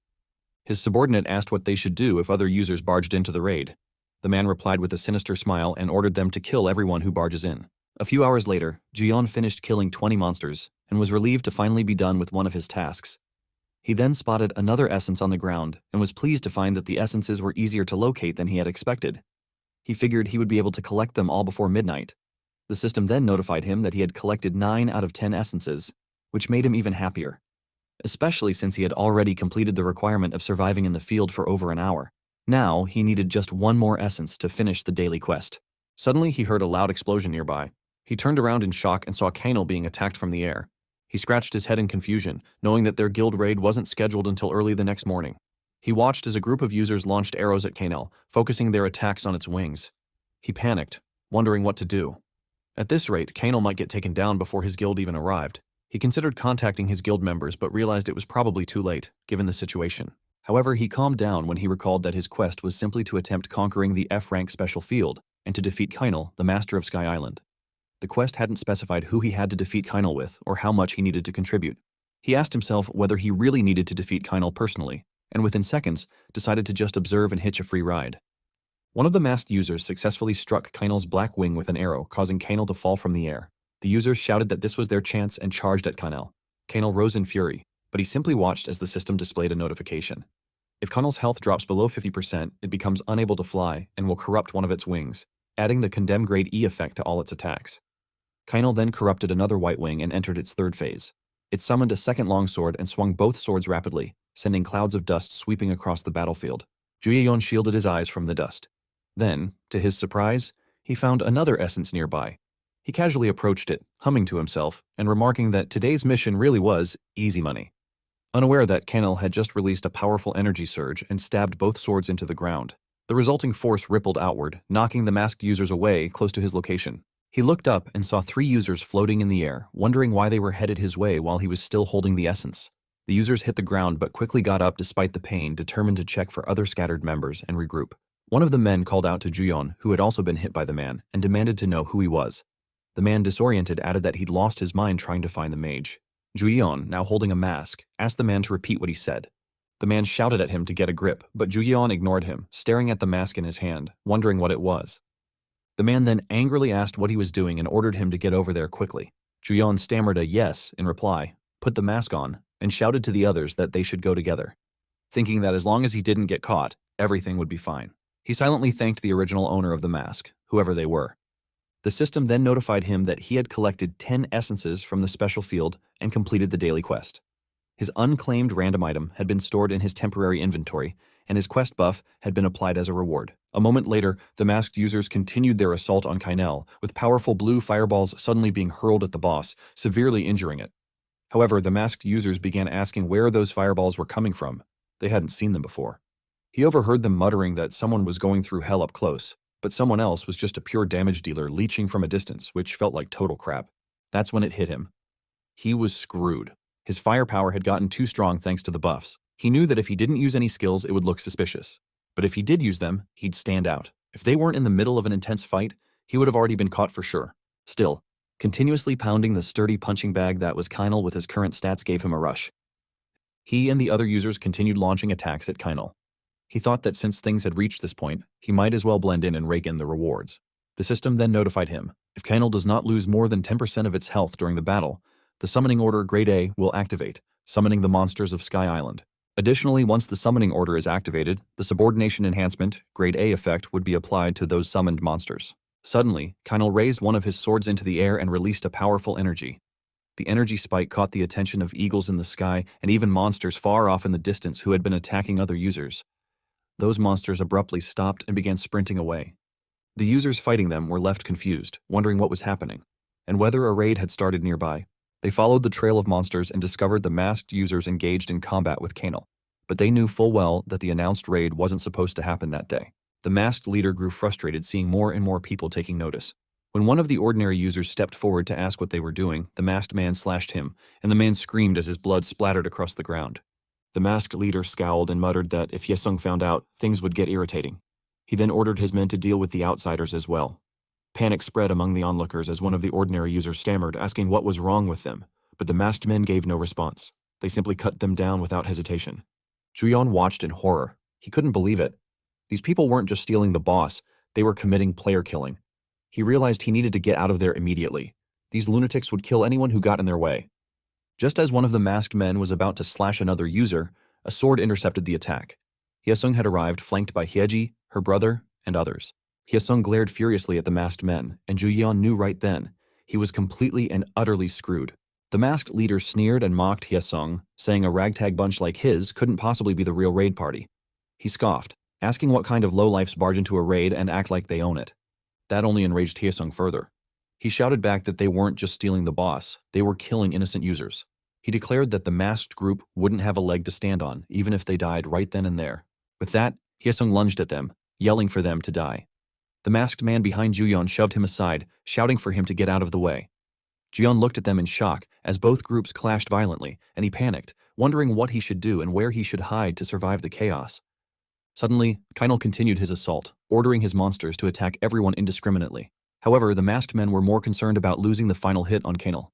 His subordinate asked what they should do if other users barged into the raid. The man replied with a sinister smile and ordered them to kill everyone who barges in. A few hours later, Juyeon finished killing 20 monsters and was relieved to finally be done with one of his tasks. He then spotted another essence on the ground and was pleased to find that the essences were easier to locate than he had expected. He figured he would be able to collect them all before midnight. The system then notified him that he had collected 9 out of 10 essences, which made him even happier, especially since he had already completed the requirement of surviving in the field for over an hour. Now, he needed just 1 more essence to finish the daily quest. Suddenly, he heard a loud explosion nearby. He turned around in shock and saw Kainal being attacked from the air. He scratched his head in confusion, knowing that their guild raid wasn't scheduled until early the next morning. He watched as a group of users launched arrows at Kainal, focusing their attacks on its wings. He panicked, wondering what to do. At this rate, Kainal might get taken down before his guild even arrived. He considered contacting his guild members but realized it was probably too late, given the situation. However, he calmed down when he recalled that his quest was simply to attempt conquering the F-rank special field and to defeat Kainal, the master of Sky Island. The quest hadn't specified who he had to defeat Kainal with or how much he needed to contribute. He asked himself whether he really needed to defeat Kainal personally, and within seconds, decided to just observe and hitch a free ride. One of the masked users successfully struck Kainal's black wing with an arrow, causing Kainal to fall from the air. The users shouted that this was their chance and charged at Kainal. Kainal rose in fury, but he simply watched as the system displayed a notification. If Kainal's health drops below 50%, it becomes unable to fly and will corrupt one of its wings, adding the Condemn Grade E effect to all its attacks. Kainal then corrupted another white wing and entered its 3rd phase. It summoned a second longsword and swung both swords rapidly, sending clouds of dust sweeping across the battlefield. Juyeon shielded his eyes from the dust. Then, to his surprise, he found another essence nearby. He casually approached it, humming to himself, and remarking that today's mission really was easy money. Unaware that Kainal had just released a powerful energy surge and stabbed both swords into the ground. The resulting force rippled outward, knocking the masked users away close to his location. He looked up and saw 3 users floating in the air, wondering why they were headed his way while he was still holding the essence. The users hit the ground but quickly got up despite the pain, determined to check for other scattered members and regroup. One of the men called out to Juyeon, who had also been hit by the man, and demanded to know who he was. The man, disoriented, added that he'd lost his mind trying to find the mage. Juyeon, now holding a mask, asked the man to repeat what he said. The man shouted at him to get a grip, but Juyeon ignored him, staring at the mask in his hand, wondering what it was. The man then angrily asked what he was doing and ordered him to get over there quickly. Juyeon stammered a yes in reply, put the mask on, and shouted to the others that they should go together. Thinking that as long as he didn't get caught, everything would be fine. He silently thanked the original owner of the mask, whoever they were. The system then notified him that he had collected 10 essences from the special field and completed the daily quest. His unclaimed random item had been stored in his temporary inventory, and his quest buff had been applied as a reward. A moment later, the masked users continued their assault on Kainal, with powerful blue fireballs suddenly being hurled at the boss, severely injuring it. However, the masked users began asking where those fireballs were coming from. They hadn't seen them before. He overheard them muttering that someone was going through hell up close, but someone else was just a pure damage dealer leeching from a distance, which felt like total crap. That's when it hit him. He was screwed. His firepower had gotten too strong thanks to the buffs. He knew that if he didn't use any skills, it would look suspicious. But if he did use them, he'd stand out. If they weren't in the middle of an intense fight, he would have already been caught for sure. Still, continuously pounding the sturdy punching bag that was Kainal with his current stats gave him a rush. He and the other users continued launching attacks at Kainal. He thought that since things had reached this point, he might as well blend in and rake in the rewards. The system then notified him, if Kainal does not lose more than 10% of its health during the battle, the summoning order Grade A will activate, summoning the monsters of Sky Island. Additionally, once the summoning order is activated, the subordination enhancement, Grade A effect, would be applied to those summoned monsters. Suddenly, Kainal raised one of his swords into the air and released a powerful energy. The energy spike caught the attention of eagles in the sky and even monsters far off in the distance who had been attacking other users. Those monsters abruptly stopped and began sprinting away. The users fighting them were left confused, wondering what was happening, and whether a raid had started nearby. They followed the trail of monsters and discovered the masked users engaged in combat with Kainal, but they knew full well that the announced raid wasn't supposed to happen that day. The masked leader grew frustrated seeing more and more people taking notice. When one of the ordinary users stepped forward to ask what they were doing, the masked man slashed him, and the man screamed as his blood splattered across the ground. The masked leader scowled and muttered that if Yesung found out, things would get irritating. He then ordered his men to deal with the outsiders as well. Panic spread among the onlookers as one of the ordinary users stammered, asking what was wrong with them, but the masked men gave no response. They simply cut them down without hesitation. Juyeon watched in horror. He couldn't believe it. These people weren't just stealing the boss, they were committing player killing. He realized he needed to get out of there immediately. These lunatics would kill anyone who got in their way. Just as one of the masked men was about to slash another user, a sword intercepted the attack. Hyesung had arrived, flanked by Hyeji, her brother, and others. Hyesung glared furiously at the masked men, and Juyeon knew right then he was completely and utterly screwed. The masked leader sneered and mocked Hyesung, saying a ragtag bunch like his couldn't possibly be the real raid party. He scoffed, asking what kind of lowlifes barge into a raid and act like they own it. That only enraged Hyesung further. He shouted back that they weren't just stealing the boss, they were killing innocent users. He declared that the masked group wouldn't have a leg to stand on, even if they died right then and there. With that, Hyesung lunged at them, yelling for them to die. The masked man behind Juyeon shoved him aside, shouting for him to get out of the way. Juyeon looked at them in shock as both groups clashed violently, and he panicked, wondering what he should do and where he should hide to survive the chaos. Suddenly, Kainal continued his assault, ordering his monsters to attack everyone indiscriminately. However, the masked men were more concerned about losing the final hit on Kainal.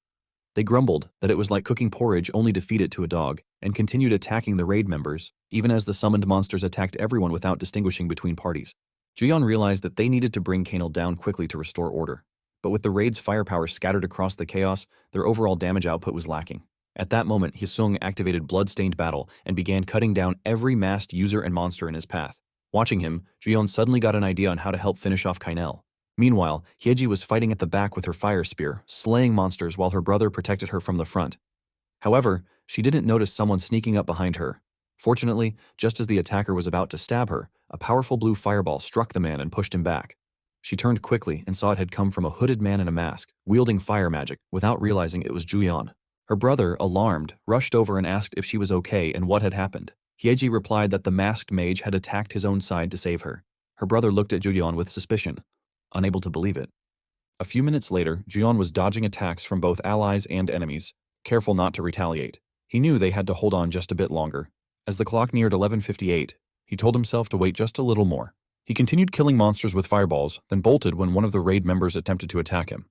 They grumbled that it was like cooking porridge only to feed it to a dog, and continued attacking the raid members, even as the summoned monsters attacked everyone without distinguishing between parties. Juyeon realized that they needed to bring Kainal down quickly to restore order. But with the raid's firepower scattered across the chaos, their overall damage output was lacking. At that moment, Hyesung activated Bloodstained Battle and began cutting down every masked user and monster in his path. Watching him, Juyeon suddenly got an idea on how to help finish off Kainal. Meanwhile, Hyeji was fighting at the back with her fire spear, slaying monsters while her brother protected her from the front. However, she didn't notice someone sneaking up behind her. Fortunately, just as the attacker was about to stab her, a powerful blue fireball struck the man and pushed him back. She turned quickly and saw it had come from a hooded man in a mask, wielding fire magic, without realizing it was Juyeon. Her brother, alarmed, rushed over and asked if she was okay and what had happened. Hyeji replied that the masked mage had attacked his own side to save her. Her brother looked at Juyeon with suspicion, unable to believe it. A few minutes later, Juyeon was dodging attacks from both allies and enemies, careful not to retaliate. He knew they had to hold on just a bit longer. As the clock neared 11:58, he told himself to wait just a little more. He continued killing monsters with fireballs, then bolted when one of the raid members attempted to attack him.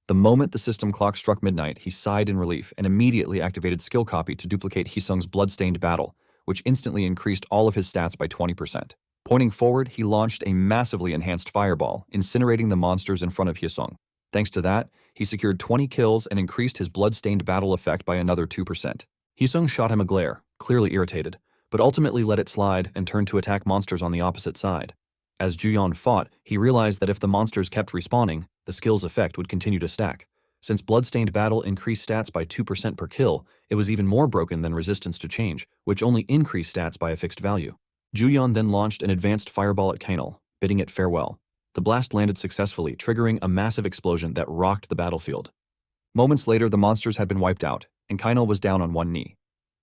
The moment the system clock struck midnight, he sighed in relief and immediately activated Skill Copy to duplicate Hyesung's Bloodstained Battle, which instantly increased all of his stats by 20%. Pointing forward, he launched a massively enhanced fireball, incinerating the monsters in front of Hyesung. Thanks to that, he secured 20 kills and increased his Bloodstained Battle effect by another 2%. Hyesung shot him a glare, clearly irritated, but ultimately let it slide and turned to attack monsters on the opposite side. As Juyeon fought, he realized that if the monsters kept respawning, the skill's effect would continue to stack. Since Bloodstained Battle increased stats by 2% per kill, it was even more broken than Resistance to Change, which only increased stats by a fixed value. Juyeon then launched an advanced fireball at Kainal, bidding it farewell. The blast landed successfully, triggering a massive explosion that rocked the battlefield. Moments later, the monsters had been wiped out, and Kainal was down on one knee.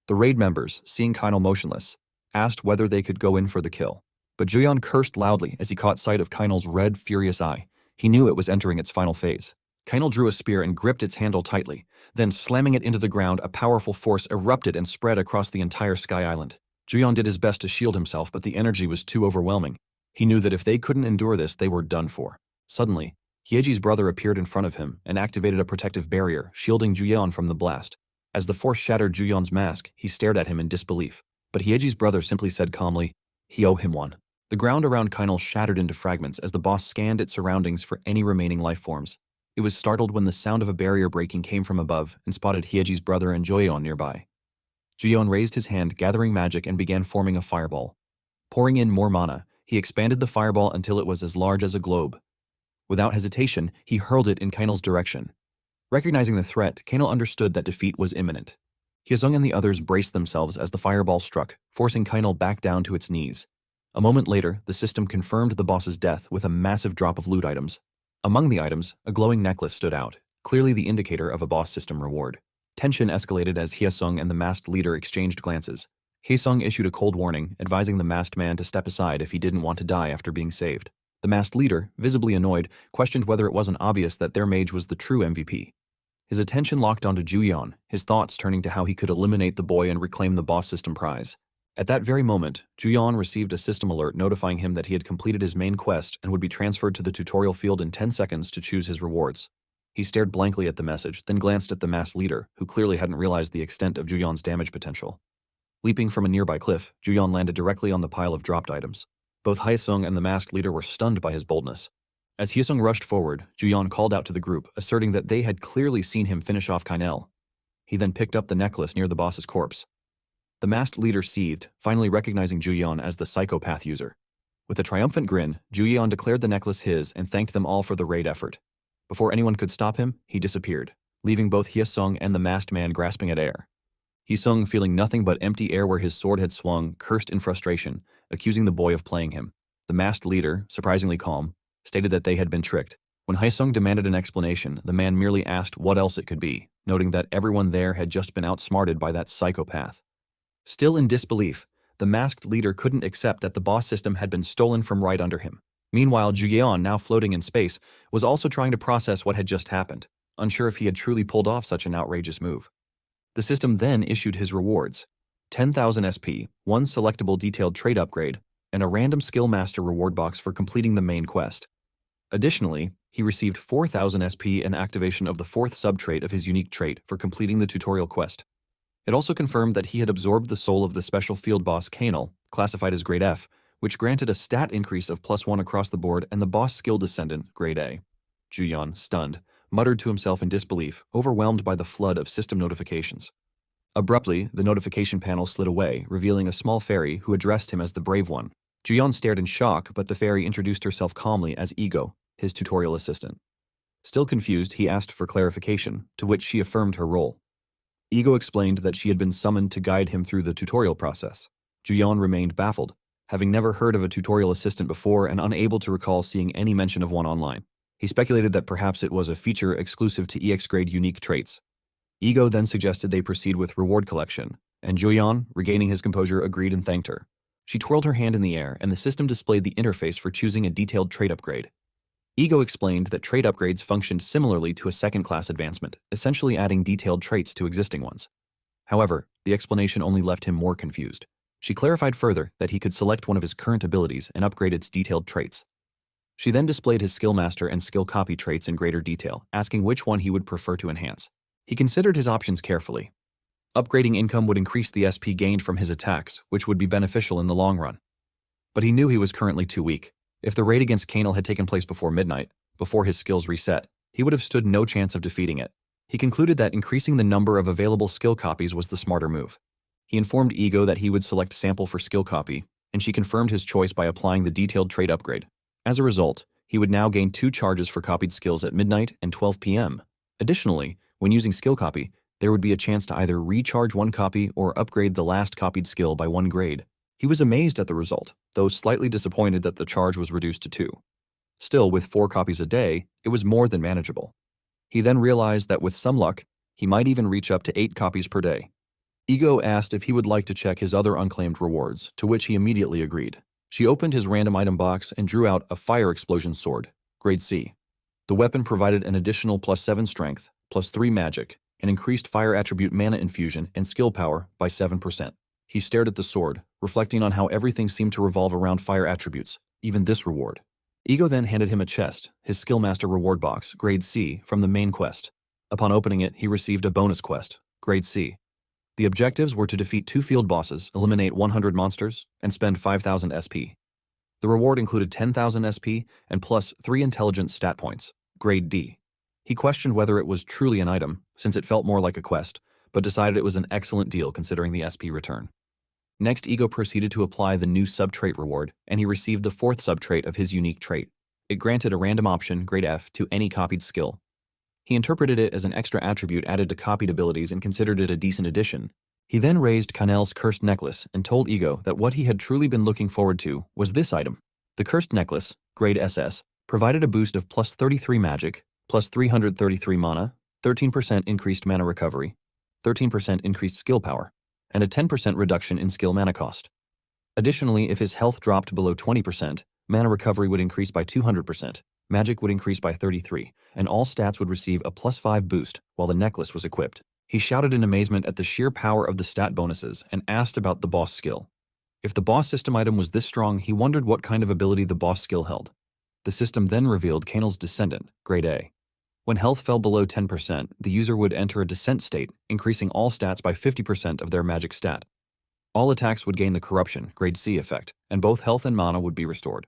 The raid members, seeing Kainal motionless, asked whether they could go in for the kill. But Juyeon cursed loudly as he caught sight of Kainal's red, furious eye. He knew it was entering its final phase. Kainal drew a spear and gripped its handle tightly. Then, slamming it into the ground, a powerful force erupted and spread across the entire Sky Island. Juyeon did his best to shield himself, but the energy was too overwhelming. He knew that if they couldn't endure this, they were done for. Suddenly, Hyeji's brother appeared in front of him and activated a protective barrier, shielding Juyeon from the blast. As the force shattered Juyeon's mask, he stared at him in disbelief. But Hyeji's brother simply said calmly, "He owe him one." The ground around Kainal shattered into fragments as the boss scanned its surroundings for any remaining life forms. It was startled when the sound of a barrier breaking came from above and spotted Hyeji's brother and Juyeon nearby. Juyeon raised his hand, gathering magic, and began forming a fireball. Pouring in more mana, he expanded the fireball until it was as large as a globe. Without hesitation, he hurled it in Kainal's direction. Recognizing the threat, Kainal understood that defeat was imminent. Hyesung and the others braced themselves as the fireball struck, forcing Kainal back down to its knees. A moment later, the system confirmed the boss's death with a massive drop of loot items. Among the items, a glowing necklace stood out, clearly the indicator of a boss system reward. Tension escalated as Hyesung and the masked leader exchanged glances. Hyesung issued a cold warning, advising the masked man to step aside if he didn't want to die after being saved. The masked leader, visibly annoyed, questioned whether it wasn't obvious that their mage was the true MVP. His attention locked onto Juyeon, his thoughts turning to how he could eliminate the boy and reclaim the boss system prize. At that very moment, Juyeon received a system alert notifying him that he had completed his main quest and would be transferred to the tutorial field in 10 seconds to choose his rewards. He stared blankly at the message, then glanced at the masked leader, who clearly hadn't realized the extent of Juyeon's damage potential. Leaping from a nearby cliff, Juyeon landed directly on the pile of dropped items. Both Hyesung and the masked leader were stunned by his boldness. As Hyesung rushed forward, Juyeon called out to the group, asserting that they had clearly seen him finish off Kainal. He then picked up the necklace near the boss's corpse. The masked leader seethed, finally recognizing Juyeon as the psychopath user. With a triumphant grin, Juyeon declared the necklace his and thanked them all for the raid effort. Before anyone could stop him, he disappeared, leaving both Hyesung and the masked man grasping at air. Hyesung, feeling nothing but empty air where his sword had swung, cursed in frustration, accusing the boy of playing him. The masked leader, surprisingly calm, stated that they had been tricked. When Hyesung demanded an explanation, the man merely asked what else it could be, noting that everyone there had just been outsmarted by that psychopath. Still in disbelief, the masked leader couldn't accept that the boss system had been stolen from right under him. Meanwhile, Juyeon, now floating in space, was also trying to process what had just happened, unsure if he had truly pulled off such an outrageous move. The system then issued his rewards: 10,000 SP, 1 selectable detailed trait upgrade, and a random skill master reward box for completing the main quest. Additionally, he received 4,000 SP and activation of the 4th subtrait of his unique trait for completing the tutorial quest. It also confirmed that he had absorbed the soul of the special field boss Kanal, classified as Grade F, which granted a stat increase of +1 across the board, and the boss skill descendant, Grade A. Juyeon, stunned, muttered to himself in disbelief, overwhelmed by the flood of system notifications. Abruptly, the notification panel slid away, revealing a small fairy who addressed him as the Brave One. Juyeon stared in shock, but the fairy introduced herself calmly as Ego, his tutorial assistant. Still confused, he asked for clarification, to which she affirmed her role. Ego explained that she had been summoned to guide him through the tutorial process. Juyeon remained baffled, having never heard of a tutorial assistant before and unable to recall seeing any mention of one online. He speculated that perhaps it was a feature exclusive to EX grade unique traits. Ego then suggested they proceed with reward collection, and Juyeon, regaining his composure, agreed and thanked her. She twirled her hand in the air, and the system displayed the interface for choosing a detailed trait upgrade. Ego explained that trait upgrades functioned similarly to a second-class advancement, essentially adding detailed traits to existing ones. However, the explanation only left him more confused. She clarified further that he could select one of his current abilities and upgrade its detailed traits. She then displayed his skill master and skill copy traits in greater detail, asking which one he would prefer to enhance. He considered his options carefully. Upgrading income would increase the SP gained from his attacks, which would be beneficial in the long run. But he knew he was currently too weak. If the raid against Kanal had taken place before midnight, before his skills reset, he would have stood no chance of defeating it. He concluded that increasing the number of available skill copies was the smarter move. He informed Ego that he would select sample for skill copy, and she confirmed his choice by applying the detailed trait upgrade. As a result, he would now gain 2 charges for copied skills at midnight and 12 p.m. Additionally, when using skill copy, there would be a chance to either recharge 1 copy or upgrade the last copied skill by 1 grade. He was amazed at the result, though slightly disappointed that the charge was reduced to 2. Still, with 4 copies a day, it was more than manageable. He then realized that with some luck, he might even reach up to 8 copies per day. Ego asked if he would like to check his other unclaimed rewards, to which he immediately agreed. She opened his random item box and drew out a fire explosion sword, Grade C. The weapon provided an additional +7 strength, +3 magic, and increased fire attribute mana infusion and skill power by 7%. He stared at the sword, reflecting on how everything seemed to revolve around fire attributes, even this reward. Ego then handed him a chest, his Skillmaster reward box, Grade C, from the main quest. Upon opening it, he received a bonus quest, Grade C. The objectives were to defeat 2 field bosses, eliminate 100 monsters, and spend 5,000 SP. The reward included 10,000 SP and plus 3 intelligence stat points, Grade D. He questioned whether it was truly an item, since it felt more like a quest, but decided it was an excellent deal considering the SP return. Next, Ego proceeded to apply the new subtrait reward, and he received the 4th subtrait of his unique trait. It granted a random option, Grade F, to any copied skill. He interpreted it as an extra attribute added to copied abilities and considered it a decent addition. He then raised Kanel's cursed necklace and told Ego that what he had truly been looking forward to was this item. The cursed necklace, Grade SS, provided a boost of +33 magic, +333 mana, 13% increased mana recovery, 13% increased skill power, and a 10% reduction in skill mana cost. Additionally, if his health dropped below 20%, mana recovery would increase by 200%, magic would increase by 33%, and all stats would receive a +5 boost while the necklace was equipped. He shouted in amazement at the sheer power of the stat bonuses and asked about the boss skill. If the boss system item was this strong, he wondered what kind of ability the boss skill held. The system then revealed Kanal's descendant, Grade A. When health fell below 10%, the user would enter a descent state, increasing all stats by 50% of their magic stat. All attacks would gain the Corruption, Grade C effect, and both health and mana would be restored.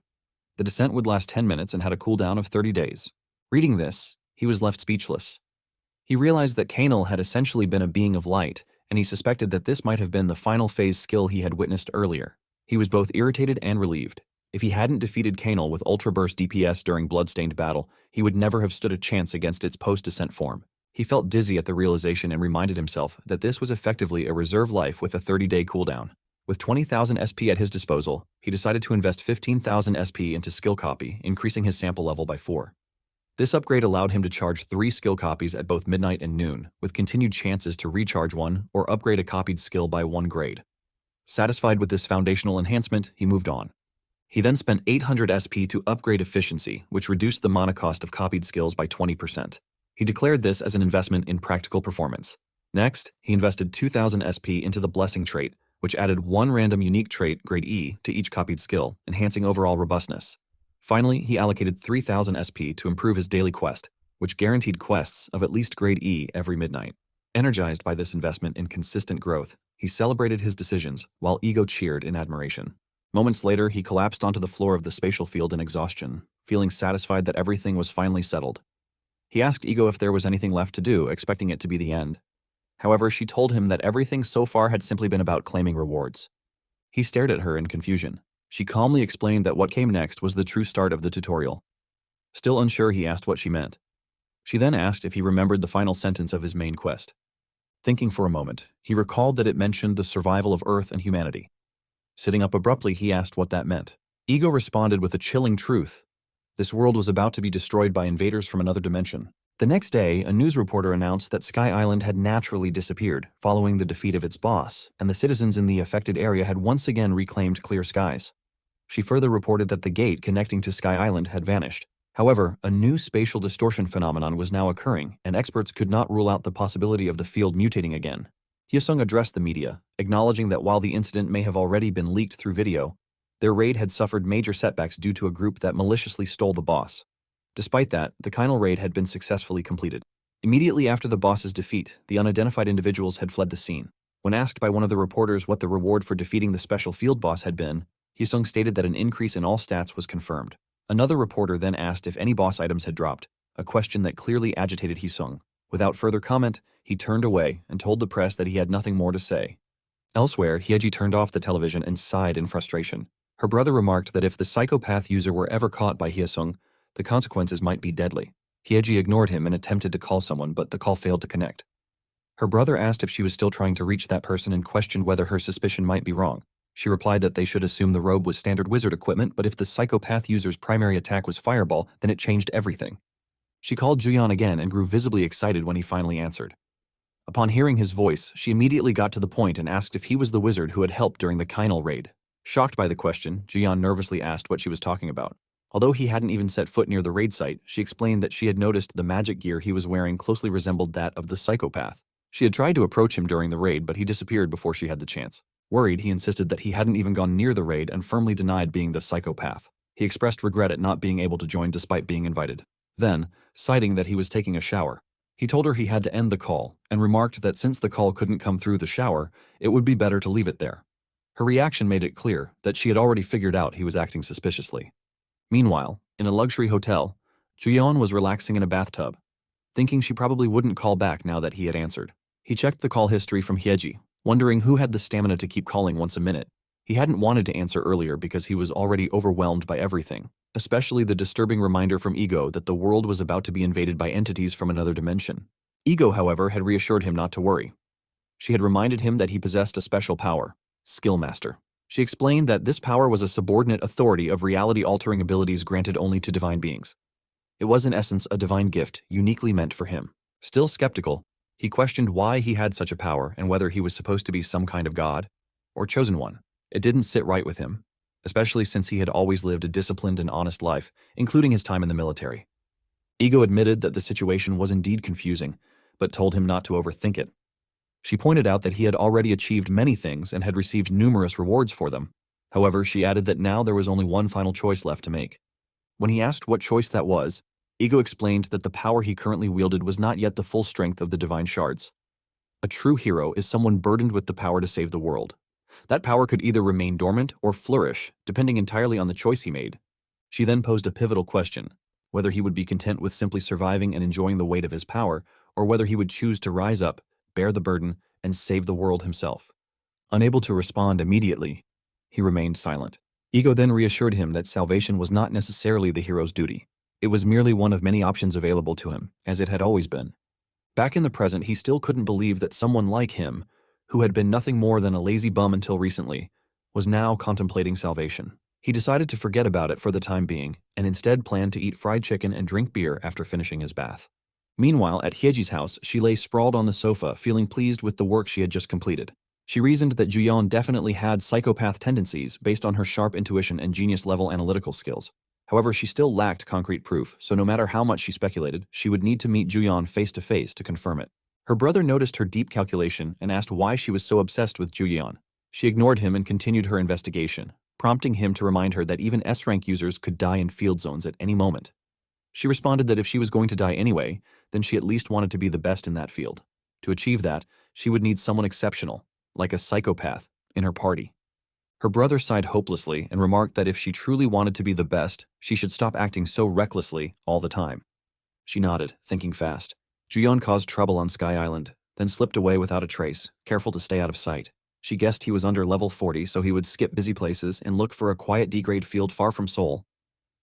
The descent would last 10 minutes and had a cooldown of 30 days. Reading this, he was left speechless. He realized that Kanal had essentially been a being of light, and he suspected that this might have been the final phase skill he had witnessed earlier. He was both irritated and relieved. If he hadn't defeated Kanal with Ultra Burst DPS during Bloodstained Battle, he would never have stood a chance against its post-descent form. He felt dizzy at the realization and reminded himself that this was effectively a reserve life with a 30-day cooldown. With 20,000 SP at his disposal, he decided to invest 15,000 SP into skill copy, increasing his sample level by 4. This upgrade allowed him to charge 3 skill copies at both midnight and noon, with continued chances to recharge one or upgrade a copied skill by 1 grade. Satisfied with this foundational enhancement, he moved on. He then spent 800 SP to upgrade efficiency, which reduced the mana cost of copied skills by 20%. He declared this as an investment in practical performance. Next, he invested 2,000 SP into the Blessing trait, which added 1 random unique trait, grade E, to each copied skill, enhancing overall robustness. Finally, he allocated 3,000 SP to improve his daily quest, which guaranteed quests of at least grade E every midnight. Energized by this investment in consistent growth, he celebrated his decisions, while Ego cheered in admiration. Moments later, he collapsed onto the floor of the spatial field in exhaustion, feeling satisfied that everything was finally settled. He asked Ego if there was anything left to do, expecting it to be the end. However, she told him that everything so far had simply been about claiming rewards. He stared at her in confusion. She calmly explained that what came next was the true start of the tutorial. Still unsure, he asked what she meant. She then asked if he remembered the final sentence of his main quest. Thinking for a moment, he recalled that it mentioned the survival of Earth and humanity. Sitting up abruptly, he asked what that meant. Ego responded with a chilling truth. This world was about to be destroyed by invaders from another dimension. The next day, a news reporter announced that Sky Island had naturally disappeared following the defeat of its boss, and the citizens in the affected area had once again reclaimed clear skies. She further reported that the gate connecting to Sky Island had vanished. However, a new spatial distortion phenomenon was now occurring, and experts could not rule out the possibility of the field mutating again. Hyesung addressed the media, acknowledging that while the incident may have already been leaked through video, their raid had suffered major setbacks due to a group that maliciously stole the boss. Despite that, the Kinal raid had been successfully completed. Immediately after the boss's defeat, the unidentified individuals had fled the scene. When asked by one of the reporters what the reward for defeating the special field boss had been, Hyesung stated that an increase in all stats was confirmed. Another reporter then asked if any boss items had dropped, a question that clearly agitated Hyesung. Without further comment, he turned away and told the press that he had nothing more to say. Elsewhere, Hyeji turned off the television and sighed in frustration. Her brother remarked that if the psychopath user were ever caught by Hyesung, the consequences might be deadly. Hyeji ignored him and attempted to call someone, but the call failed to connect. Her brother asked if she was still trying to reach that person and questioned whether her suspicion might be wrong. She replied that they should assume the robe was standard wizard equipment, but if the psychopath user's primary attack was fireball, then it changed everything. She called Juyeon again and grew visibly excited when he finally answered. Upon hearing his voice, she immediately got to the point and asked if he was the wizard who had helped during the Kinal raid. Shocked by the question, Juyeon nervously asked what she was talking about. Although he hadn't even set foot near the raid site, she explained that she had noticed the magic gear he was wearing closely resembled that of the psychopath. She had tried to approach him during the raid, but he disappeared before she had the chance. Worried, he insisted that he hadn't even gone near the raid and firmly denied being the psychopath. He expressed regret at not being able to join despite being invited. Then, citing that he was taking a shower, he told her he had to end the call and remarked that since the call couldn't come through the shower, it would be better to leave it there. Her reaction made it clear that she had already figured out he was acting suspiciously. Meanwhile, in a luxury hotel, Juyeon was relaxing in a bathtub, thinking she probably wouldn't call back now that he had answered. He checked the call history from Hyeji, wondering who had the stamina to keep calling once a minute. He hadn't wanted to answer earlier because he was already overwhelmed by everything, especially the disturbing reminder from Ego that the world was about to be invaded by entities from another dimension. Ego, however, had reassured him not to worry. She had reminded him that he possessed a special power, Skill Master. She explained that this power was a subordinate authority of reality-altering abilities granted only to divine beings. It was in essence a divine gift uniquely meant for him. Still skeptical, he questioned why he had such a power and whether he was supposed to be some kind of god or chosen one. It didn't sit right with him, especially since he had always lived a disciplined and honest life, including his time in the military. Ego admitted that the situation was indeed confusing, but told him not to overthink it. She pointed out that he had already achieved many things and had received numerous rewards for them. However, she added that now there was only one final choice left to make. When he asked what choice that was, Ego explained that the power he currently wielded was not yet the full strength of the divine shards. A true hero is someone burdened with the power to save the world. That power could either remain dormant or flourish, depending entirely on the choice he made. She then posed a pivotal question, whether he would be content with simply surviving and enjoying the weight of his power, or whether he would choose to rise up, bear the burden, and save the world himself. Unable to respond immediately, he remained silent. Ego then reassured him that salvation was not necessarily the hero's duty. It was merely one of many options available to him, as it had always been. Back in the present, he still couldn't believe that someone like him, who had been nothing more than a lazy bum until recently, was now contemplating salvation. He decided to forget about it for the time being, and instead planned to eat fried chicken and drink beer after finishing his bath. Meanwhile, at Hyeji's house, she lay sprawled on the sofa, feeling pleased with the work she had just completed. She reasoned that Juyeon definitely had psychopath tendencies based on her sharp intuition and genius-level analytical skills. However, she still lacked concrete proof, so no matter how much she speculated, she would need to meet Juyeon face-to-face to confirm it. Her brother noticed her deep calculation and asked why she was so obsessed with Juyeon. She ignored him and continued her investigation, prompting him to remind her that even S-rank users could die in field zones at any moment. She responded that if she was going to die anyway, then she at least wanted to be the best in that field. To achieve that, she would need someone exceptional, like a psychopath, in her party. Her brother sighed hopelessly and remarked that if she truly wanted to be the best, she should stop acting so recklessly all the time. She nodded, thinking fast. Juyeon caused trouble on Sky Island, then slipped away without a trace, careful to stay out of sight. She guessed he was under level 40, so he would skip busy places and look for a quiet D-grade field far from Seoul.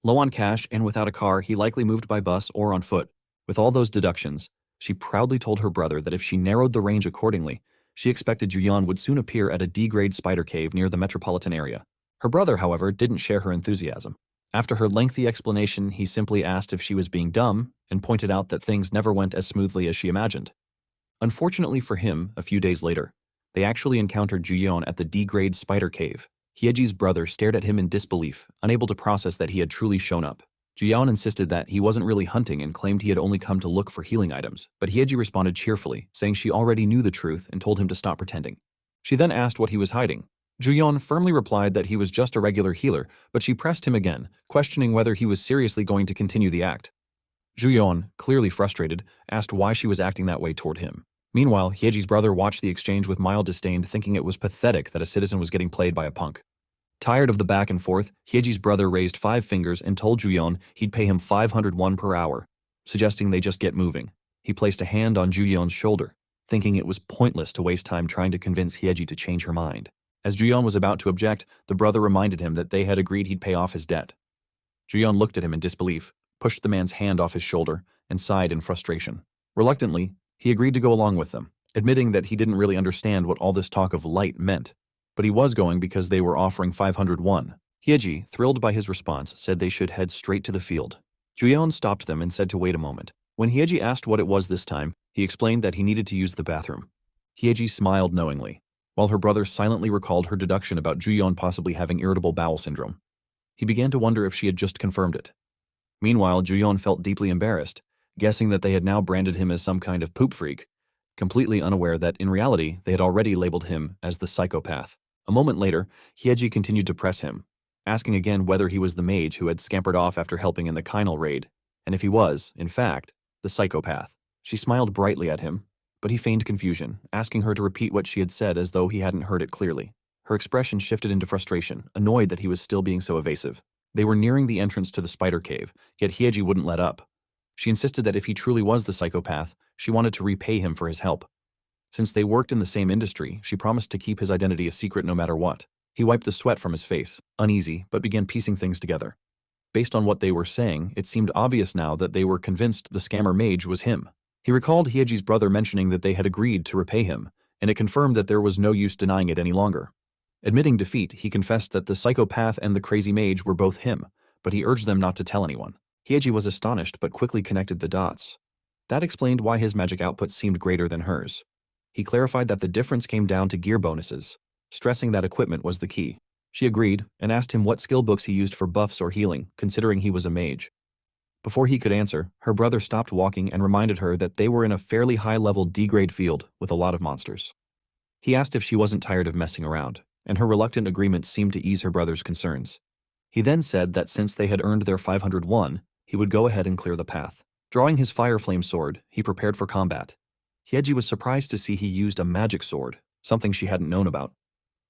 Low on cash and without a car, he likely moved by bus or on foot. With all those deductions, she proudly told her brother that if she narrowed the range accordingly, she expected Juyeon would soon appear at a D-grade spider cave near the metropolitan area. Her brother, however, didn't share her enthusiasm. After her lengthy explanation, he simply asked if she was being dumb and pointed out that things never went as smoothly as she imagined. Unfortunately for him, a few days later, they actually encountered Juyeon at the D-grade spider cave. Hyeji's brother stared at him in disbelief, unable to process that he had truly shown up. Juyeon insisted that he wasn't really hunting and claimed he had only come to look for healing items, but Hyeji responded cheerfully, saying she already knew the truth and told him to stop pretending. She then asked what he was hiding. Juyeon firmly replied that he was just a regular healer, but she pressed him again, questioning whether he was seriously going to continue the act. Juyeon, clearly frustrated, asked why she was acting that way toward him. Meanwhile, Hyeji's brother watched the exchange with mild disdain, thinking it was pathetic that a citizen was getting played by a punk. Tired of the back and forth, Hyeji's brother raised 5 fingers and told Juyeon he'd pay him 501 per hour, suggesting they just get moving. He placed a hand on Juyeon's shoulder, thinking it was pointless to waste time trying to convince Hyeji to change her mind. As Juyeon was about to object, the brother reminded him that they had agreed he'd pay off his debt. Juyeon looked at him in disbelief, pushed the man's hand off his shoulder, and sighed in frustration. Reluctantly, he agreed to go along with them, admitting that he didn't really understand what all this talk of light meant. But he was going because they were offering 501. Hyeji, thrilled by his response, said they should head straight to the field. Juyeon stopped them and said to wait a moment. When Hyeji asked what it was this time, he explained that he needed to use the bathroom. Hyeji smiled knowingly, while her brother silently recalled her deduction about Juyeon possibly having irritable bowel syndrome. He began to wonder if she had just confirmed it. Meanwhile, Juyeon felt deeply embarrassed, guessing that they had now branded him as some kind of poop freak, completely unaware that in reality they had already labeled him as the psychopath. A moment later, Hyeji continued to press him, asking again whether he was the mage who had scampered off after helping in the Kynal raid, and if he was, in fact, the psychopath. She smiled brightly at him, but he feigned confusion, asking her to repeat what she had said as though he hadn't heard it clearly. Her expression shifted into frustration, annoyed that he was still being so evasive. They were nearing the entrance to the spider cave, yet Hyeji wouldn't let up. She insisted that if he truly was the psychopath, she wanted to repay him for his help. Since they worked in the same industry, she promised to keep his identity a secret no matter what. He wiped the sweat from his face, uneasy, but began piecing things together. Based on what they were saying, it seemed obvious now that they were convinced the scammer mage was him. He recalled Hyeji's brother mentioning that they had agreed to repay him, and it confirmed that there was no use denying it any longer. Admitting defeat, he confessed that the psychopath and the crazy mage were both him, but he urged them not to tell anyone. Hyeji was astonished but quickly connected the dots. That explained why his magic output seemed greater than hers. He clarified that the difference came down to gear bonuses, stressing that equipment was the key. She agreed and asked him what skill books he used for buffs or healing, considering he was a mage. Before he could answer, her brother stopped walking and reminded her that they were in a fairly high-level D-grade field with a lot of monsters. He asked if she wasn't tired of messing around, and her reluctant agreement seemed to ease her brother's concerns. He then said that since they had earned their 501, he would go ahead and clear the path. Drawing his fire flame sword, he prepared for combat. Hyeji was surprised to see he used a magic sword, something she hadn't known about.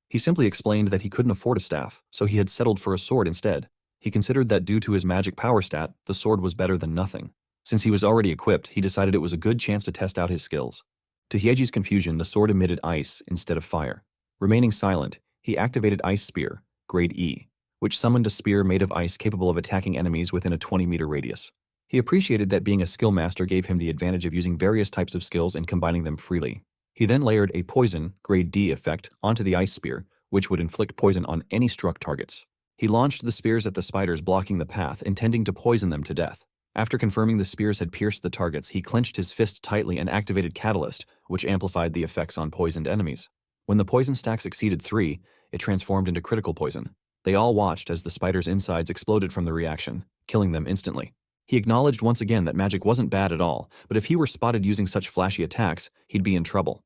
He simply explained that he couldn't afford a staff, so he had settled for a sword instead. He considered that due to his magic power stat, the sword was better than nothing. Since he was already equipped, he decided it was a good chance to test out his skills. To Hyeji's confusion, the sword emitted ice instead of fire. Remaining silent, he activated Ice Spear, grade E, which summoned a spear made of ice capable of attacking enemies within a 20-meter radius. He appreciated that being a skill master gave him the advantage of using various types of skills and combining them freely. He then layered a poison, grade D effect, onto the ice spear, which would inflict poison on any struck targets. He launched the spears at the spiders blocking the path, intending to poison them to death. After confirming the spears had pierced the targets, he clenched his fist tightly and activated Catalyst, which amplified the effects on poisoned enemies. When the poison stacks exceeded 3, it transformed into critical poison. They all watched as the spiders' insides exploded from the reaction, killing them instantly. He acknowledged once again that magic wasn't bad at all, but if he were spotted using such flashy attacks, he'd be in trouble.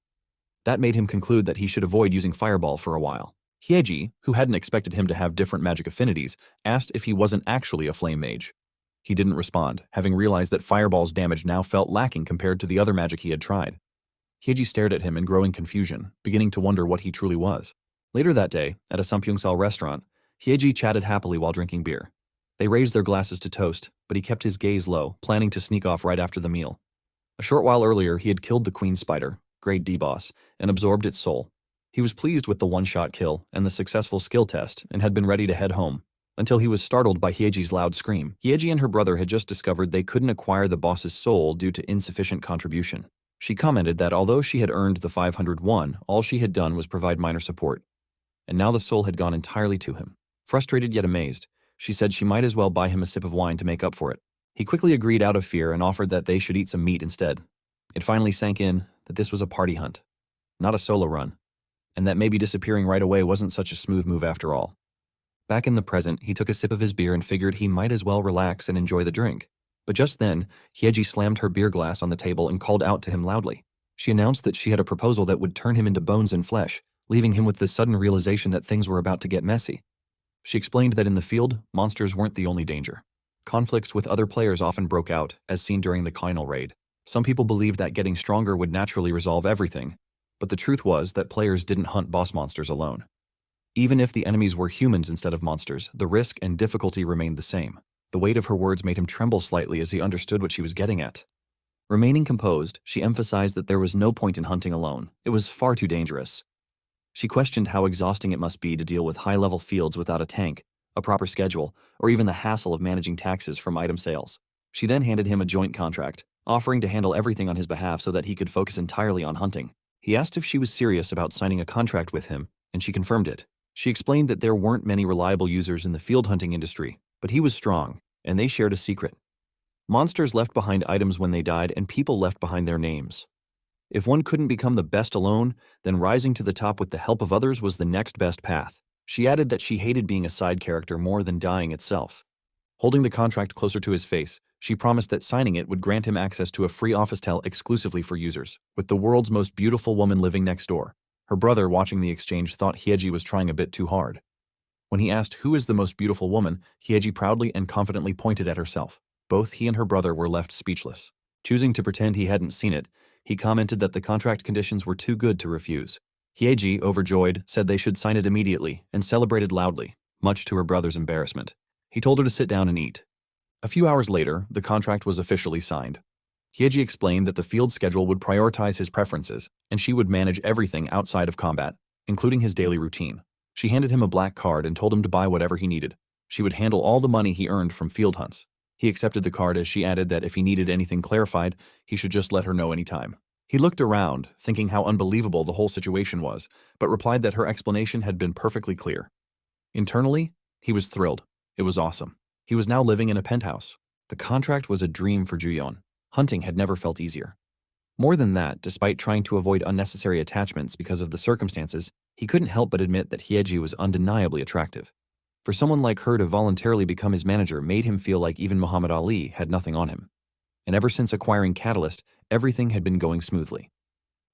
That made him conclude that he should avoid using Fireball for a while. Hyeji, who hadn't expected him to have different magic affinities, asked if he wasn't actually a flame mage. He didn't respond, having realized that Fireball's damage now felt lacking compared to the other magic he had tried. Hyeji stared at him in growing confusion, beginning to wonder what he truly was. Later that day, at a Sampyeongsal restaurant, Hyeji chatted happily while drinking beer. They raised their glasses to toast, but he kept his gaze low, planning to sneak off right after the meal. A short while earlier, he had killed the queen spider, grade D boss, and absorbed its soul. He was pleased with the one-shot kill and the successful skill test and had been ready to head home, until he was startled by Hyeji's loud scream. Hyeji and her brother had just discovered they couldn't acquire the boss's soul due to insufficient contribution. She commented that although she had earned the 501, all she had done was provide minor support. And now the soul had gone entirely to him. Frustrated yet amazed, she said she might as well buy him a sip of wine to make up for it. He quickly agreed out of fear and offered that they should eat some meat instead. It finally sank in that this was a party hunt, not a solo run, and that maybe disappearing right away wasn't such a smooth move after all. Back in the present, he took a sip of his beer and figured he might as well relax and enjoy the drink. But just then, Hyeji slammed her beer glass on the table and called out to him loudly. She announced that she had a proposal that would turn him into bones and flesh, leaving him with the sudden realization that things were about to get messy. She explained that in the field, monsters weren't the only danger. Conflicts with other players often broke out, as seen during the final raid. Some people believed that getting stronger would naturally resolve everything, but the truth was that players didn't hunt boss monsters alone. Even if the enemies were humans instead of monsters, the risk and difficulty remained the same. The weight of her words made him tremble slightly as he understood what she was getting at. Remaining composed, she emphasized that there was no point in hunting alone. It was far too dangerous. She questioned how exhausting it must be to deal with high-level fields without a tank, a proper schedule, or even the hassle of managing taxes from item sales. She then handed him a joint contract, offering to handle everything on his behalf so that he could focus entirely on hunting. He asked if she was serious about signing a contract with him, and she confirmed it. She explained that there weren't many reliable users in the field hunting industry, but he was strong, and they shared a secret. Monsters left behind items when they died, and people left behind their names. If one couldn't become the best alone, then rising to the top with the help of others was the next best path. She added that she hated being a side character more than dying itself. Holding the contract closer to his face, she promised that signing it would grant him access to a free office tel exclusively for users, with the world's most beautiful woman living next door. Her brother, watching the exchange, thought Hyeji was trying a bit too hard. When he asked who is the most beautiful woman, Hyeji proudly and confidently pointed at herself. Both he and her brother were left speechless. Choosing to pretend he hadn't seen it, he commented that the contract conditions were too good to refuse. Hyeji, overjoyed, said they should sign it immediately and celebrated loudly, much to her brother's embarrassment. He told her to sit down and eat. A few hours later, the contract was officially signed. Hyeji explained that the field schedule would prioritize his preferences, and she would manage everything outside of combat, including his daily routine. She handed him a black card and told him to buy whatever he needed. She would handle all the money he earned from field hunts. He accepted the card as she added that if he needed anything clarified, he should just let her know anytime. He looked around, thinking how unbelievable the whole situation was, but replied that her explanation had been perfectly clear. Internally, he was thrilled. It was awesome. He was now living in a penthouse. The contract was a dream for Juyeon. Hunting had never felt easier. More than that, despite trying to avoid unnecessary attachments because of the circumstances, he couldn't help but admit that Hyeji was undeniably attractive. For someone like her to voluntarily become his manager made him feel like even Muhammad Ali had nothing on him. And ever since acquiring Catalyst, everything had been going smoothly.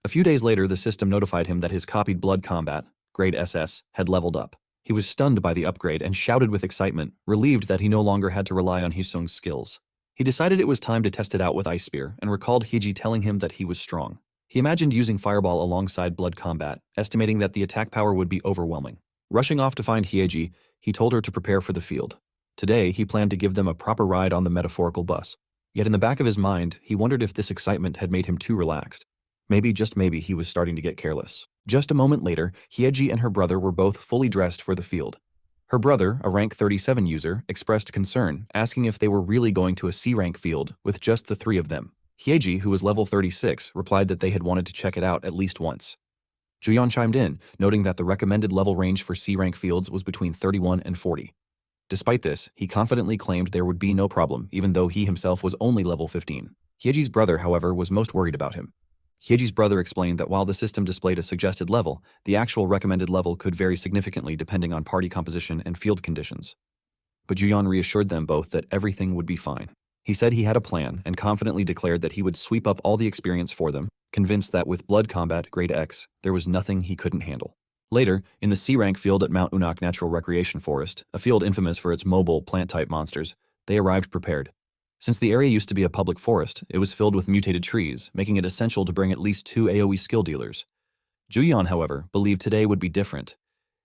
A few days later, the system notified him that his copied Blood Combat, grade SS, had leveled up. He was stunned by the upgrade and shouted with excitement, relieved that he no longer had to rely on Hisung's skills. He decided it was time to test it out with Ice Spear and recalled Hyeji telling him that he was strong. He imagined using Fireball alongside Blood Combat, estimating that the attack power would be overwhelming. Rushing off to find Hyeji, he told her to prepare for the field. Today, he planned to give them a proper ride on the metaphorical bus. Yet in the back of his mind, he wondered if this excitement had made him too relaxed. Maybe, just maybe, he was starting to get careless. Just a moment later, Hyeji and her brother were both fully dressed for the field. Her brother, a rank 37 user, expressed concern, asking if they were really going to a C rank field with just the three of them. Hyeji, who was level 36, replied that they had wanted to check it out at least once. Juyeon chimed in, noting that the recommended level range for C rank fields was between 31 and 40. Despite this, he confidently claimed there would be no problem, even though he himself was only level 15. Hyeji's brother, however, was most worried about him. Hyeji's brother explained that while the system displayed a suggested level, the actual recommended level could vary significantly depending on party composition and field conditions. But Juyeon reassured them both that everything would be fine. He said he had a plan and confidently declared that he would sweep up all the experience for them, convinced that with blood combat grade X, there was nothing he couldn't handle. Later, in the C-rank field at Mount Unak Natural Recreation Forest, a field infamous for its mobile, plant-type monsters, they arrived prepared. Since the area used to be a public forest, it was filled with mutated trees, making it essential to bring at least 2 AoE skill dealers. Juyeon, however, believed today would be different.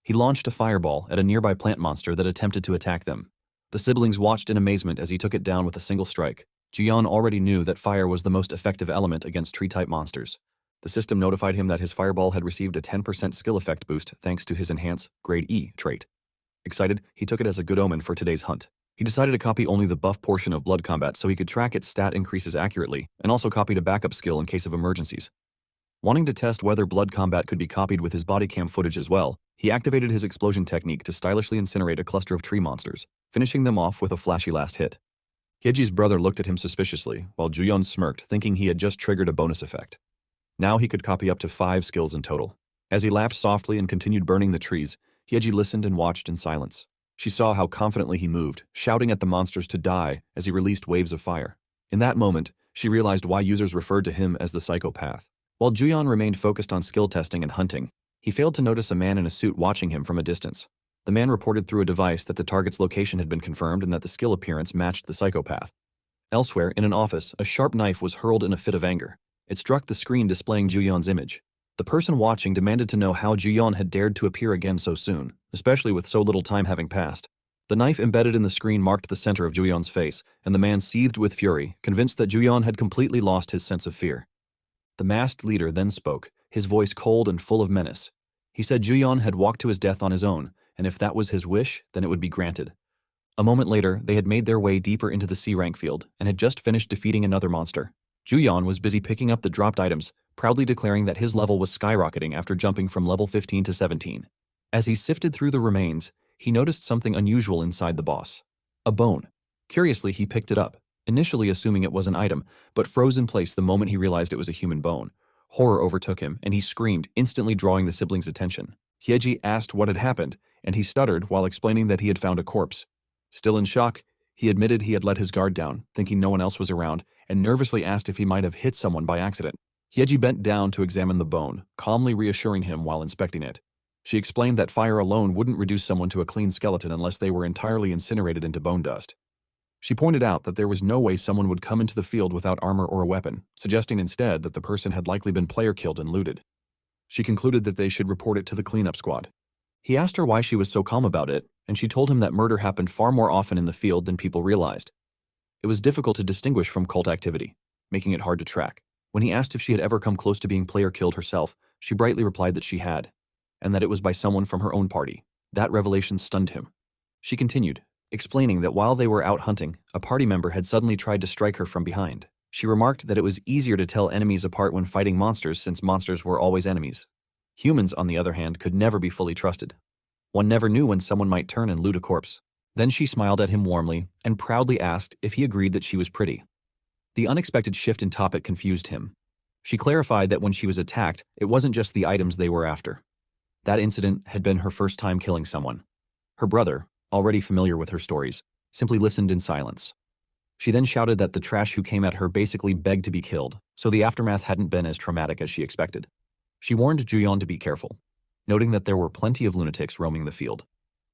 He launched a fireball at a nearby plant monster that attempted to attack them. The siblings watched in amazement as he took it down with a single strike. Juyeon already knew that fire was the most effective element against tree-type monsters. The system notified him that his fireball had received a 10% skill effect boost thanks to his enhanced Grade E trait. Excited, he took it as a good omen for today's hunt. He decided to copy only the buff portion of blood combat so he could track its stat increases accurately, and also copied a backup skill in case of emergencies. Wanting to test whether blood combat could be copied with his body cam footage as well, he activated his explosion technique to stylishly incinerate a cluster of tree monsters, finishing them off with a flashy last hit. Hyeji's brother looked at him suspiciously, while Juyeon smirked, thinking he had just triggered a bonus effect. Now he could copy up to 5 skills in total. As he laughed softly and continued burning the trees, Hyeji listened and watched in silence. She saw how confidently he moved, shouting at the monsters to die as he released waves of fire. In that moment, she realized why users referred to him as the psychopath. While Juyeon remained focused on skill testing and hunting, he failed to notice a man in a suit watching him from a distance. The man reported through a device that the target's location had been confirmed and that the skill appearance matched the psychopath. Elsewhere, in an office, a sharp knife was hurled in a fit of anger. It struck the screen displaying Juyeon's image. The person watching demanded to know how Juyeon had dared to appear again so soon, especially with so little time having passed. The knife embedded in the screen marked the center of Juyeon's face, and the man seethed with fury, convinced that Juyeon had completely lost his sense of fear. The masked leader then spoke, his voice cold and full of menace. He said Juyeon had walked to his death on his own, and if that was his wish, then it would be granted. A moment later, they had made their way deeper into the C-rank field, and had just finished defeating another monster. Juyeon was busy picking up the dropped items, proudly declaring that his level was skyrocketing after jumping from level 15 to 17. As he sifted through the remains, he noticed something unusual inside the boss. A bone. Curiously, he picked it up, initially assuming it was an item, but froze in place the moment he realized it was a human bone. Horror overtook him, and he screamed, instantly drawing the siblings' attention. Hyeji asked what had happened, and he stuttered while explaining that he had found a corpse. Still in shock, he admitted he had let his guard down, thinking no one else was around, and nervously asked if he might have hit someone by accident. Hyeji bent down to examine the bone, calmly reassuring him while inspecting it. She explained that fire alone wouldn't reduce someone to a clean skeleton unless they were entirely incinerated into bone dust. She pointed out that there was no way someone would come into the field without armor or a weapon, suggesting instead that the person had likely been player killed and looted. She concluded that they should report it to the cleanup squad. He asked her why she was so calm about it, and she told him that murder happened far more often in the field than people realized. It was difficult to distinguish from cult activity, making it hard to track. When he asked if she had ever come close to being player killed herself, she brightly replied that she had, and that it was by someone from her own party. That revelation stunned him. She continued, explaining that while they were out hunting, a party member had suddenly tried to strike her from behind. She remarked that it was easier to tell enemies apart when fighting monsters since monsters were always enemies. Humans, on the other hand, could never be fully trusted. One never knew when someone might turn and loot a corpse. Then she smiled at him warmly and proudly asked if he agreed that she was pretty. The unexpected shift in topic confused him. She clarified that when she was attacked, it wasn't just the items they were after. That incident had been her first time killing someone. Her brother, already familiar with her stories, simply listened in silence. She then shouted that the trash who came at her basically begged to be killed, so the aftermath hadn't been as traumatic as she expected. She warned Juyeon to be careful, noting that there were plenty of lunatics roaming the field.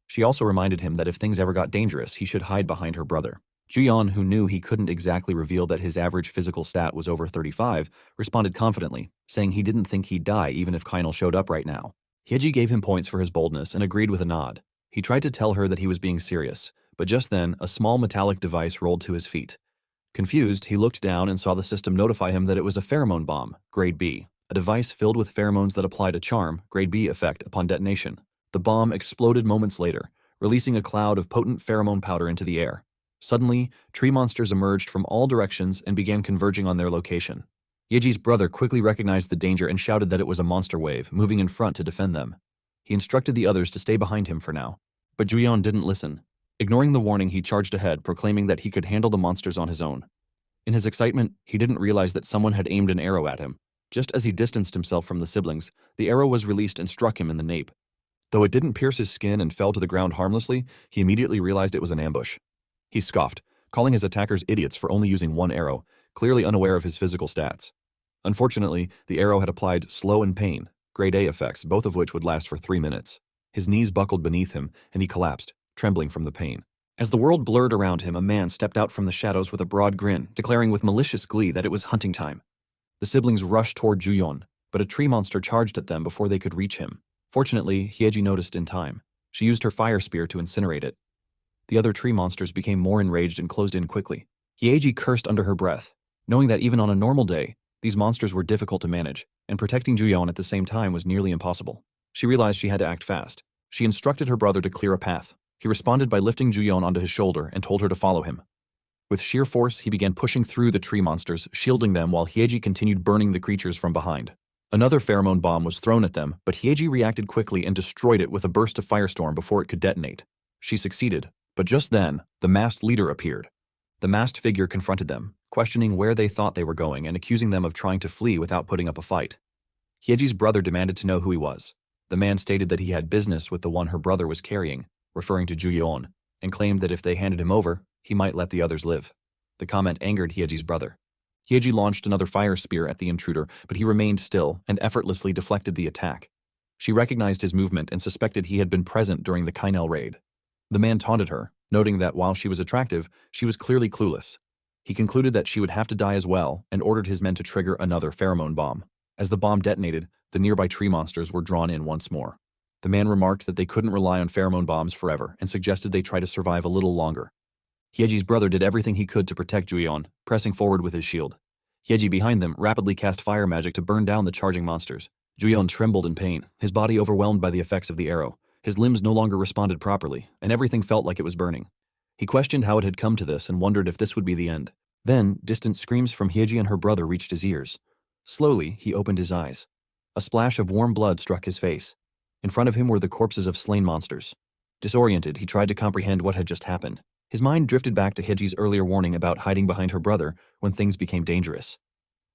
She also reminded him that if things ever got dangerous, he should hide behind her brother. Juyeon, who knew he couldn't exactly reveal that his average physical stat was over 35, responded confidently, saying he didn't think he'd die even if Kainal showed up right now. Hyeji gave him points for his boldness and agreed with a nod. He tried to tell her that he was being serious, but just then, a small metallic device rolled to his feet. Confused, he looked down and saw the system notify him that it was a pheromone bomb, Grade B, a device filled with pheromones that applied a charm, Grade B effect, upon detonation. The bomb exploded moments later, releasing a cloud of potent pheromone powder into the air. Suddenly, tree monsters emerged from all directions and began converging on their location. Yeji's brother quickly recognized the danger and shouted that it was a monster wave, moving in front to defend them. He instructed the others to stay behind him for now. But Juyeon didn't listen. Ignoring the warning, he charged ahead, proclaiming that he could handle the monsters on his own. In his excitement, he didn't realize that someone had aimed an arrow at him. Just as he distanced himself from the siblings, the arrow was released and struck him in the nape. Though it didn't pierce his skin and fell to the ground harmlessly, he immediately realized it was an ambush. He scoffed, calling his attackers idiots for only using one arrow, clearly unaware of his physical stats. Unfortunately, the arrow had applied slow and pain, grade A effects, both of which would last for 3 minutes. His knees buckled beneath him, and he collapsed, trembling from the pain. As the world blurred around him, a man stepped out from the shadows with a broad grin, declaring with malicious glee that it was hunting time. The siblings rushed toward Juyeon, but a tree monster charged at them before they could reach him. Fortunately, Hyeji noticed in time. She used her fire spear to incinerate it. The other tree monsters became more enraged and closed in quickly. Hyeji cursed under her breath, knowing that even on a normal day, these monsters were difficult to manage, and protecting Juyeon at the same time was nearly impossible. She realized she had to act fast. She instructed her brother to clear a path. He responded by lifting Juyeon onto his shoulder and told her to follow him. With sheer force, he began pushing through the tree monsters, shielding them while Hyeji continued burning the creatures from behind. Another pheromone bomb was thrown at them, but Hyeji reacted quickly and destroyed it with a burst of firestorm before it could detonate. She succeeded, but just then, the masked leader appeared. The masked figure confronted them, questioning where they thought they were going and accusing them of trying to flee without putting up a fight. Hyeji's brother demanded to know who he was. The man stated that he had business with the one her brother was carrying, referring to Juyeon, and claimed that if they handed him over, he might let the others live. The comment angered Hyeji's brother. Hyeji launched another fire spear at the intruder, but he remained still and effortlessly deflected the attack. She recognized his movement and suspected he had been present during the Kainel raid. The man taunted her, noting that while she was attractive, she was clearly clueless. He concluded that she would have to die as well and ordered his men to trigger another pheromone bomb. As the bomb detonated, the nearby tree monsters were drawn in once more. The man remarked that they couldn't rely on pheromone bombs forever and suggested they try to survive a little longer. Hyeji's brother did everything he could to protect Juyeon, pressing forward with his shield. Hyeji behind them rapidly cast fire magic to burn down the charging monsters. Juyeon trembled in pain, his body overwhelmed by the effects of the arrow. His limbs no longer responded properly, and everything felt like it was burning. He questioned how it had come to this and wondered if this would be the end. Then, distant screams from Hyeji and her brother reached his ears. Slowly, he opened his eyes. A splash of warm blood struck his face. In front of him were the corpses of slain monsters. Disoriented, he tried to comprehend what had just happened. His mind drifted back to Hyeji's earlier warning about hiding behind her brother when things became dangerous.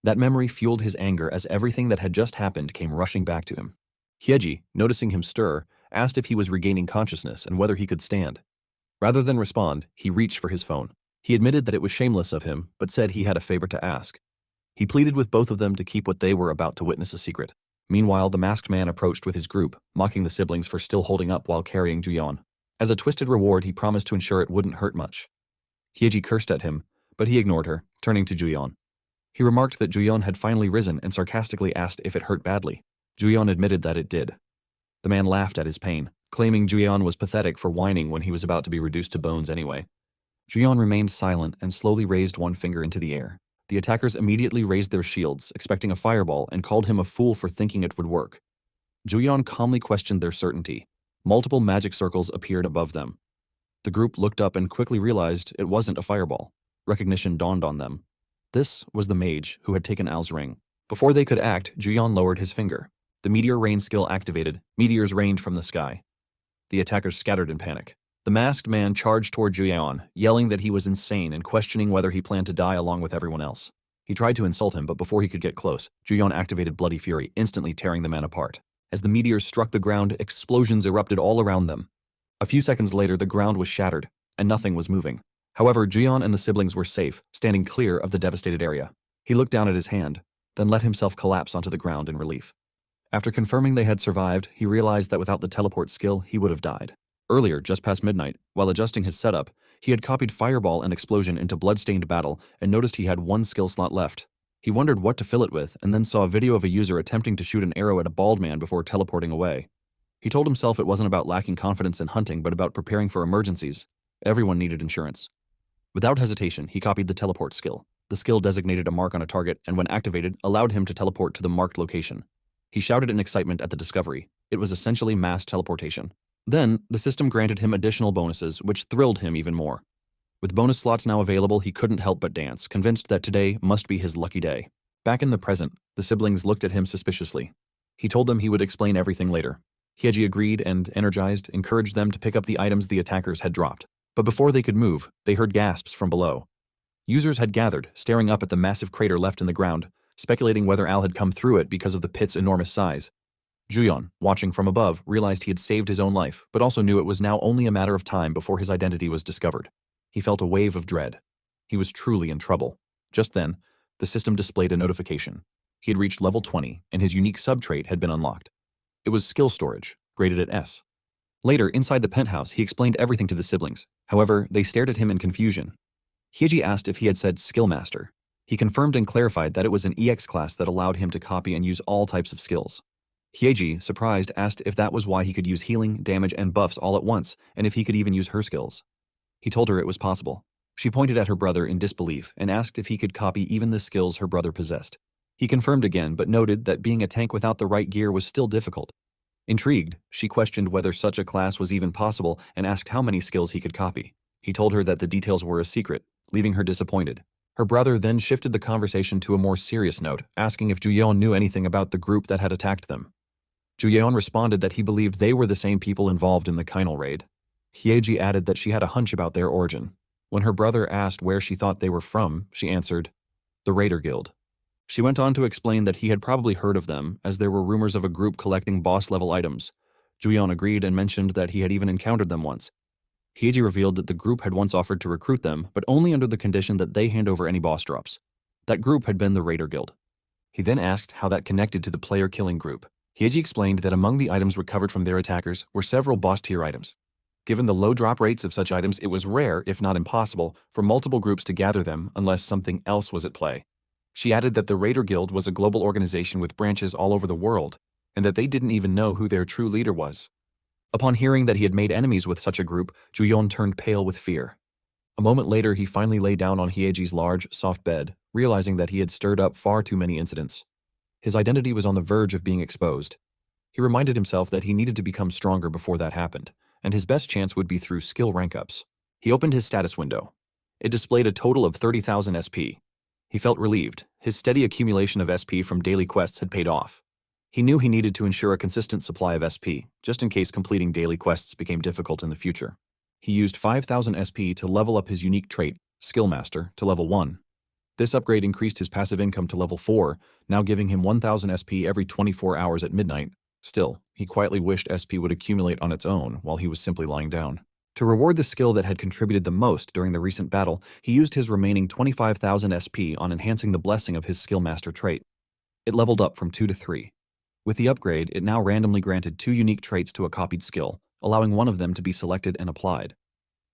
That memory fueled his anger as everything that had just happened came rushing back to him. Hyeji, noticing him stir, asked if he was regaining consciousness and whether he could stand. Rather than respond, he reached for his phone. He admitted that it was shameless of him, but said he had a favor to ask. He pleaded with both of them to keep what they were about to witness a secret. Meanwhile, the masked man approached with his group, mocking the siblings for still holding up while carrying Juyeon. As a twisted reward, he promised to ensure it wouldn't hurt much. Hyeji cursed at him, but he ignored her, turning to Juyeon. He remarked that Juyeon had finally risen and sarcastically asked if it hurt badly. Juyeon admitted that it did. The man laughed at his pain, claiming Juyeon was pathetic for whining when he was about to be reduced to bones anyway. Juyeon remained silent and slowly raised one finger into the air. The attackers immediately raised their shields, expecting a fireball, and called him a fool for thinking it would work. Juyeon calmly questioned their certainty. Multiple magic circles appeared above them. The group looked up and quickly realized it wasn't a fireball. Recognition dawned on them. This was the mage who had taken Al's ring. Before they could act, Juyeon lowered his finger. The meteor rain skill activated. Meteors rained from the sky. The attackers scattered in panic. The masked man charged toward Juyeon, yelling that he was insane and questioning whether he planned to die along with everyone else. He tried to insult him, but before he could get close, Juyeon activated Bloody Fury, instantly tearing the man apart. As the meteors struck the ground, explosions erupted all around them. A few seconds later, the ground was shattered, and nothing was moving. However, Juyeon and the siblings were safe, standing clear of the devastated area. He looked down at his hand, then let himself collapse onto the ground in relief. After confirming they had survived, he realized that without the teleport skill, he would have died. Earlier, just past midnight, while adjusting his setup, he had copied Fireball and Explosion into Bloodstained Battle and noticed he had one skill slot left. He wondered what to fill it with and then saw a video of a user attempting to shoot an arrow at a bald man before teleporting away. He told himself it wasn't about lacking confidence in hunting but about preparing for emergencies. Everyone needed insurance. Without hesitation, he copied the teleport skill. The skill designated a mark on a target and when activated, allowed him to teleport to the marked location. He shouted in excitement at the discovery. It was essentially mass teleportation. Then, the system granted him additional bonuses, which thrilled him even more. With bonus slots now available, he couldn't help but dance, convinced that today must be his lucky day. Back in the present, the siblings looked at him suspiciously. He told them he would explain everything later. Hyeji agreed and, energized, encouraged them to pick up the items the attackers had dropped. But before they could move, they heard gasps from below. Users had gathered, staring up at the massive crater left in the ground, speculating whether Al had come through it because of the pit's enormous size. Juyeon, watching from above, realized he had saved his own life, but also knew it was now only a matter of time before his identity was discovered. He felt a wave of dread. He was truly in trouble. Just then, the system displayed a notification. He had reached level 20, and his unique sub-trait had been unlocked. It was skill storage, graded at S. Later, inside the penthouse, he explained everything to the siblings. However, they stared at him in confusion. Hyeji asked if he had said Skill Master. He confirmed and clarified that it was an EX class that allowed him to copy and use all types of skills. Hyeji, surprised, asked if that was why he could use healing, damage, and buffs all at once, and if he could even use her skills. He told her it was possible. She pointed at her brother in disbelief and asked if he could copy even the skills her brother possessed. He confirmed again, but noted that being a tank without the right gear was still difficult. Intrigued, she questioned whether such a class was even possible and asked how many skills he could copy. He told her that the details were a secret, leaving her disappointed. Her brother then shifted the conversation to a more serious note, asking if Juyeon knew anything about the group that had attacked them. Juyeon responded that he believed they were the same people involved in the Kinal raid. Hyeji added that she had a hunch about their origin. When her brother asked where she thought they were from, she answered, "The Raider Guild." She went on to explain that he had probably heard of them, as there were rumors of a group collecting boss-level items. Juyeon agreed and mentioned that he had even encountered them once. Hyeji revealed that the group had once offered to recruit them, but only under the condition that they hand over any boss drops. That group had been the Raider Guild. He then asked how that connected to the player-killing group. Hyeji explained that among the items recovered from their attackers were several boss-tier items. Given the low drop rates of such items, it was rare, if not impossible, for multiple groups to gather them unless something else was at play. She added that the Raider Guild was a global organization with branches all over the world, and that they didn't even know who their true leader was. Upon hearing that he had made enemies with such a group, Juyeon turned pale with fear. A moment later, he finally lay down on Hyeji's large, soft bed, realizing that he had stirred up far too many incidents. His identity was on the verge of being exposed. He reminded himself that he needed to become stronger before that happened, and his best chance would be through skill rank-ups. He opened his status window. It displayed a total of 30,000 SP. He felt relieved. His steady accumulation of SP from daily quests had paid off. He knew he needed to ensure a consistent supply of SP, just in case completing daily quests became difficult in the future. He used 5,000 SP to level up his unique trait, Skill Master, to level 1. This upgrade increased his passive income to level 4, now giving him 1,000 SP every 24 hours at midnight. Still, he quietly wished SP would accumulate on its own while he was simply lying down. To reward the skill that had contributed the most during the recent battle, he used his remaining 25,000 SP on enhancing the blessing of his Skill Master trait. It leveled up from 2 to 3. With the upgrade, it now randomly granted 2 unique traits to a copied skill, allowing one of them to be selected and applied.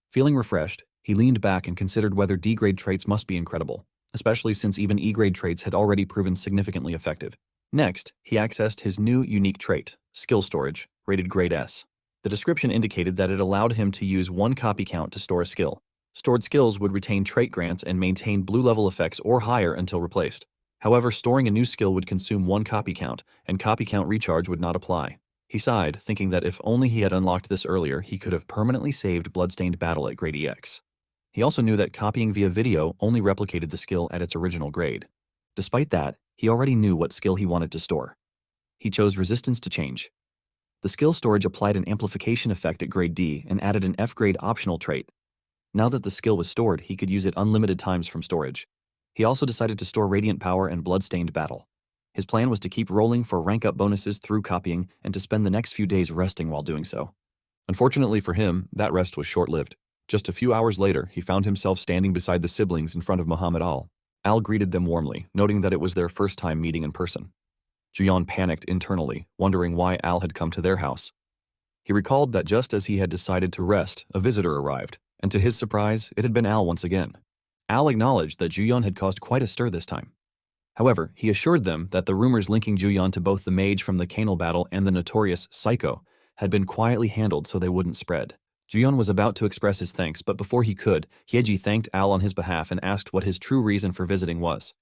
Feeling refreshed, he leaned back and considered whether D-grade traits must be incredible, especially since even E-grade traits had already proven significantly effective. Next, he accessed his new unique trait, Skill Storage, rated grade S. The description indicated that it allowed him to use 1 copy count to store a skill. Stored skills would retain trait grants and maintain blue level effects or higher until replaced. However, storing a new skill would consume 1 copy count, and copy count recharge would not apply. He sighed, thinking that if only he had unlocked this earlier, he could have permanently saved Bloodstained Battle at grade EX. He also knew that copying via video only replicated the skill at its original grade. Despite that, he already knew what skill he wanted to store. He chose Resistance to Change. The skill storage applied an amplification effect at grade D and added an F-grade optional trait. Now that the skill was stored, he could use it unlimited times from storage. He also decided to store Radiant Power and Bloodstained Battle. His plan was to keep rolling for rank-up bonuses through copying and to spend the next few days resting while doing so. Unfortunately for him, that rest was short-lived. Just a few hours later, he found himself standing beside the siblings in front of Muhammad Al. Al greeted them warmly, noting that it was their first time meeting in person. Juyeon panicked internally, wondering why Al had come to their house. He recalled that just as he had decided to rest, a visitor arrived, and to his surprise, it had been Al once again. Al acknowledged that Juyeon had caused quite a stir this time. However, he assured them that the rumors linking Juyeon to both the mage from the Canal battle and the notorious Psycho had been quietly handled so they wouldn't spread. Juyeon was about to express his thanks, but before he could, Hyeji thanked Al on his behalf and asked what his true reason for visiting was.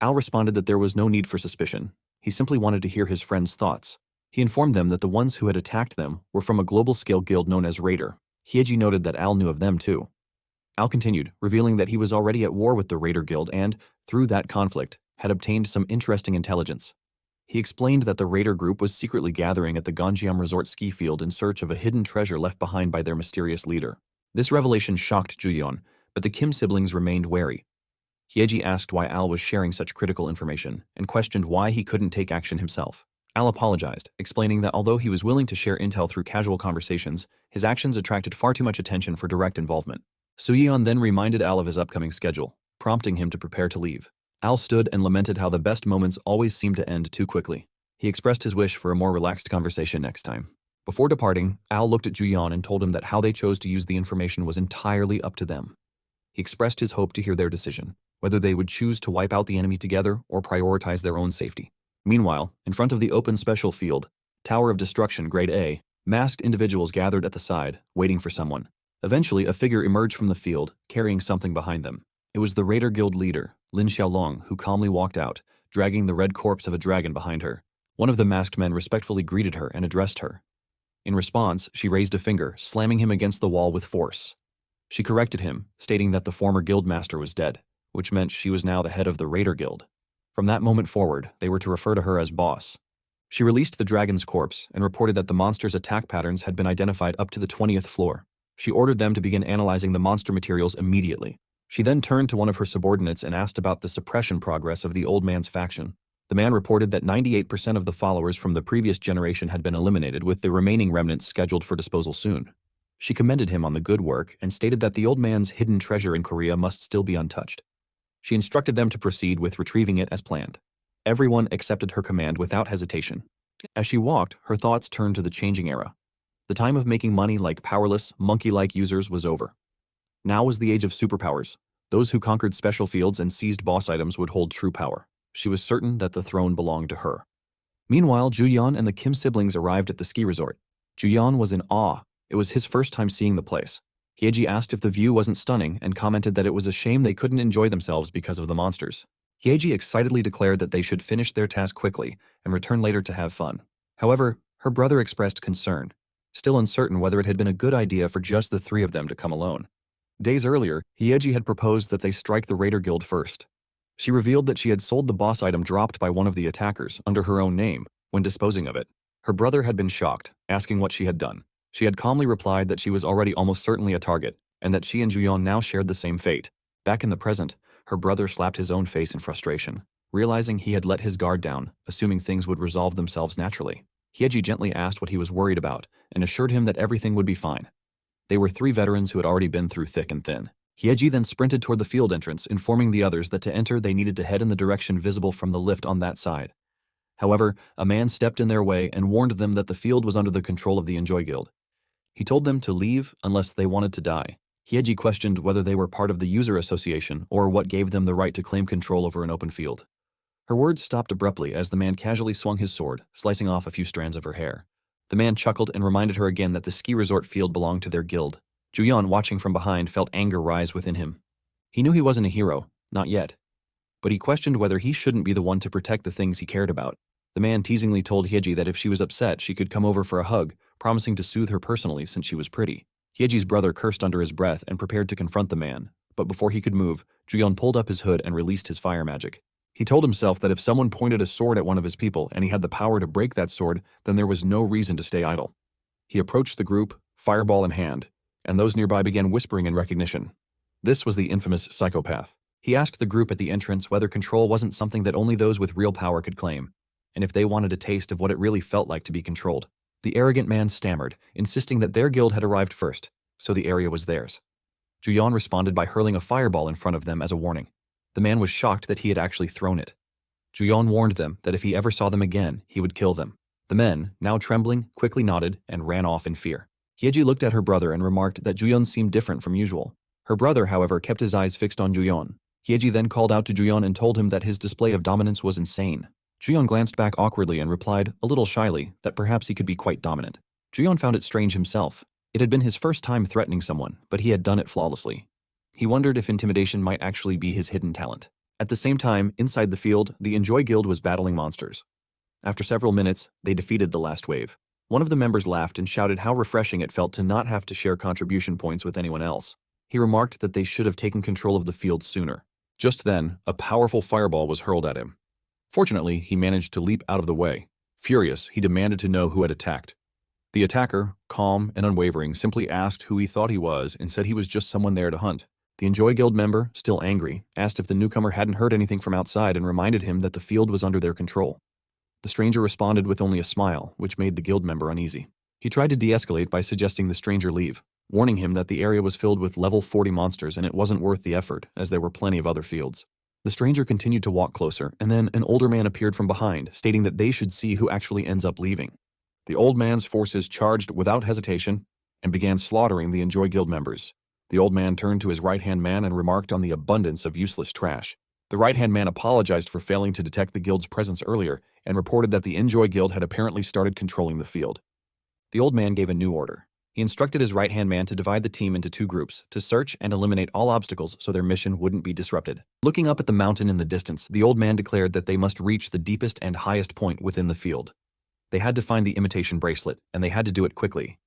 Al responded that there was no need for suspicion. He simply wanted to hear his friend's thoughts. He informed them that the ones who had attacked them were from a global-scale guild known as Raider. Hyeji noted that Al knew of them too. Al continued, revealing that he was already at war with the Raider Guild and, through that conflict, had obtained some interesting intelligence. He explained that the Raider group was secretly gathering at the Ganjiam Resort ski field in search of a hidden treasure left behind by their mysterious leader. This revelation shocked Juyeon, but the Kim siblings remained wary. Hyeji asked why Al was sharing such critical information and questioned why he couldn't take action himself. Al apologized, explaining that although he was willing to share intel through casual conversations, his actions attracted far too much attention for direct involvement. Suyeon then reminded Al of his upcoming schedule, prompting him to prepare to leave. Al stood and lamented how the best moments always seem to end too quickly. He expressed his wish for a more relaxed conversation next time. Before departing, Al looked at Juyeon and told him that how they chose to use the information was entirely up to them. He expressed his hope to hear their decision, whether they would choose to wipe out the enemy together or prioritize their own safety. Meanwhile, in front of the open special field, Tower of Destruction Grade A, masked individuals gathered at the side, waiting for someone. Eventually, a figure emerged from the field, carrying something behind them. It was the Raider Guild leader, Lin Xiaolong, who calmly walked out, dragging the red corpse of a dragon behind her. One of the masked men respectfully greeted her and addressed her. In response, she raised a finger, slamming him against the wall with force. She corrected him, stating that the former guildmaster was dead, which meant she was now the head of the Raider Guild. From that moment forward, they were to refer to her as boss. She released the dragon's corpse and reported that the monster's attack patterns had been identified up to the 20th floor. She ordered them to begin analyzing the monster materials immediately. She then turned to one of her subordinates and asked about the suppression progress of the old man's faction. The man reported that 98% of the followers from the previous generation had been eliminated, with the remaining remnants scheduled for disposal soon. She commended him on the good work and stated that the old man's hidden treasure in Korea must still be untouched. She instructed them to proceed with retrieving it as planned. Everyone accepted her command without hesitation. As she walked, her thoughts turned to the changing era. The time of making money like powerless, monkey-like users was over. Now was the age of superpowers. Those who conquered special fields and seized boss items would hold true power. She was certain that the throne belonged to her. Meanwhile, Juyeon and the Kim siblings arrived at the ski resort. Juyeon was in awe. It was his first time seeing the place. Hyeji asked if the view wasn't stunning and commented that it was a shame they couldn't enjoy themselves because of the monsters. Hyeji excitedly declared that they should finish their task quickly and return later to have fun. However, her brother expressed concern, still uncertain whether it had been a good idea for just the three of them to come alone. Days earlier, Hyeji had proposed that they strike the Raider Guild first. She revealed that she had sold the boss item dropped by one of the attackers under her own name when disposing of it. Her brother had been shocked, asking what she had done. She had calmly replied that she was already almost certainly a target, and that she and Juyeon now shared the same fate. Back in the present, her brother slapped his own face in frustration, realizing he had let his guard down, assuming things would resolve themselves naturally. Hyeji gently asked what he was worried about, and assured him that everything would be fine. They were three veterans who had already been through thick and thin. Hyeji then sprinted toward the field entrance, informing the others that to enter they needed to head in the direction visible from the lift on that side. However, a man stepped in their way and warned them that the field was under the control of the Enjoy Guild. He told them to leave unless they wanted to die. Hyeji questioned whether they were part of the user association or what gave them the right to claim control over an open field. Her words stopped abruptly as the man casually swung his sword, slicing off a few strands of her hair. The man chuckled and reminded her again that the ski resort field belonged to their guild. Juyeon, watching from behind, felt anger rise within him. He knew he wasn't a hero, not yet. But he questioned whether he shouldn't be the one to protect the things he cared about. The man teasingly told Hyeji that if she was upset, she could come over for a hug, promising to soothe her personally since she was pretty. Hyeji's brother cursed under his breath and prepared to confront the man, but before he could move, Juyeon pulled up his hood and released his fire magic. He told himself that if someone pointed a sword at one of his people and he had the power to break that sword, then there was no reason to stay idle. He approached the group, fireball in hand, and those nearby began whispering in recognition. This was the infamous psychopath. He asked the group at the entrance whether control wasn't something that only those with real power could claim, and if they wanted a taste of what it really felt like to be controlled. The arrogant man stammered, insisting that their guild had arrived first, so the area was theirs. Juyeon responded by hurling a fireball in front of them as a warning. The man was shocked that he had actually thrown it. Juyeon warned them that if he ever saw them again, he would kill them. The men, now trembling, quickly nodded and ran off in fear. Hyeji looked at her brother and remarked that Juyeon seemed different from usual. Her brother, however, kept his eyes fixed on Juyeon. Hyeji then called out to Juyeon and told him that his display of dominance was insane. Juyeon glanced back awkwardly and replied, a little shyly, that perhaps he could be quite dominant. Juyeon found it strange himself. It had been his first time threatening someone, but he had done it flawlessly. He wondered if intimidation might actually be his hidden talent. At the same time, inside the field, the Enjoy Guild was battling monsters. After several minutes, they defeated the last wave. One of the members laughed and shouted how refreshing it felt to not have to share contribution points with anyone else. He remarked that they should have taken control of the field sooner. Just then, a powerful fireball was hurled at him. Fortunately, he managed to leap out of the way. Furious, he demanded to know who had attacked. The attacker, calm and unwavering, simply asked who he thought he was and said he was just someone there to hunt. The Enjoy Guild member, still angry, asked if the newcomer hadn't heard anything from outside and reminded him that the field was under their control. The stranger responded with only a smile, which made the guild member uneasy. He tried to de-escalate by suggesting the stranger leave, warning him that the area was filled with level 40 monsters and it wasn't worth the effort, as there were plenty of other fields. The stranger continued to walk closer, and then an older man appeared from behind, stating that they should see who actually ends up leaving. The old man's forces charged without hesitation and began slaughtering the Enjoy Guild members. The old man turned to his right-hand man and remarked on the abundance of useless trash. The right-hand man apologized for failing to detect the guild's presence earlier and reported that the Enjoy Guild had apparently started controlling the field. The old man gave a new order. He instructed his right-hand man to divide the team into 2 groups, to search and eliminate all obstacles so their mission wouldn't be disrupted. Looking up at the mountain in the distance, the old man declared that they must reach the deepest and highest point within the field. They had to find the imitation bracelet, and they had to do it quickly.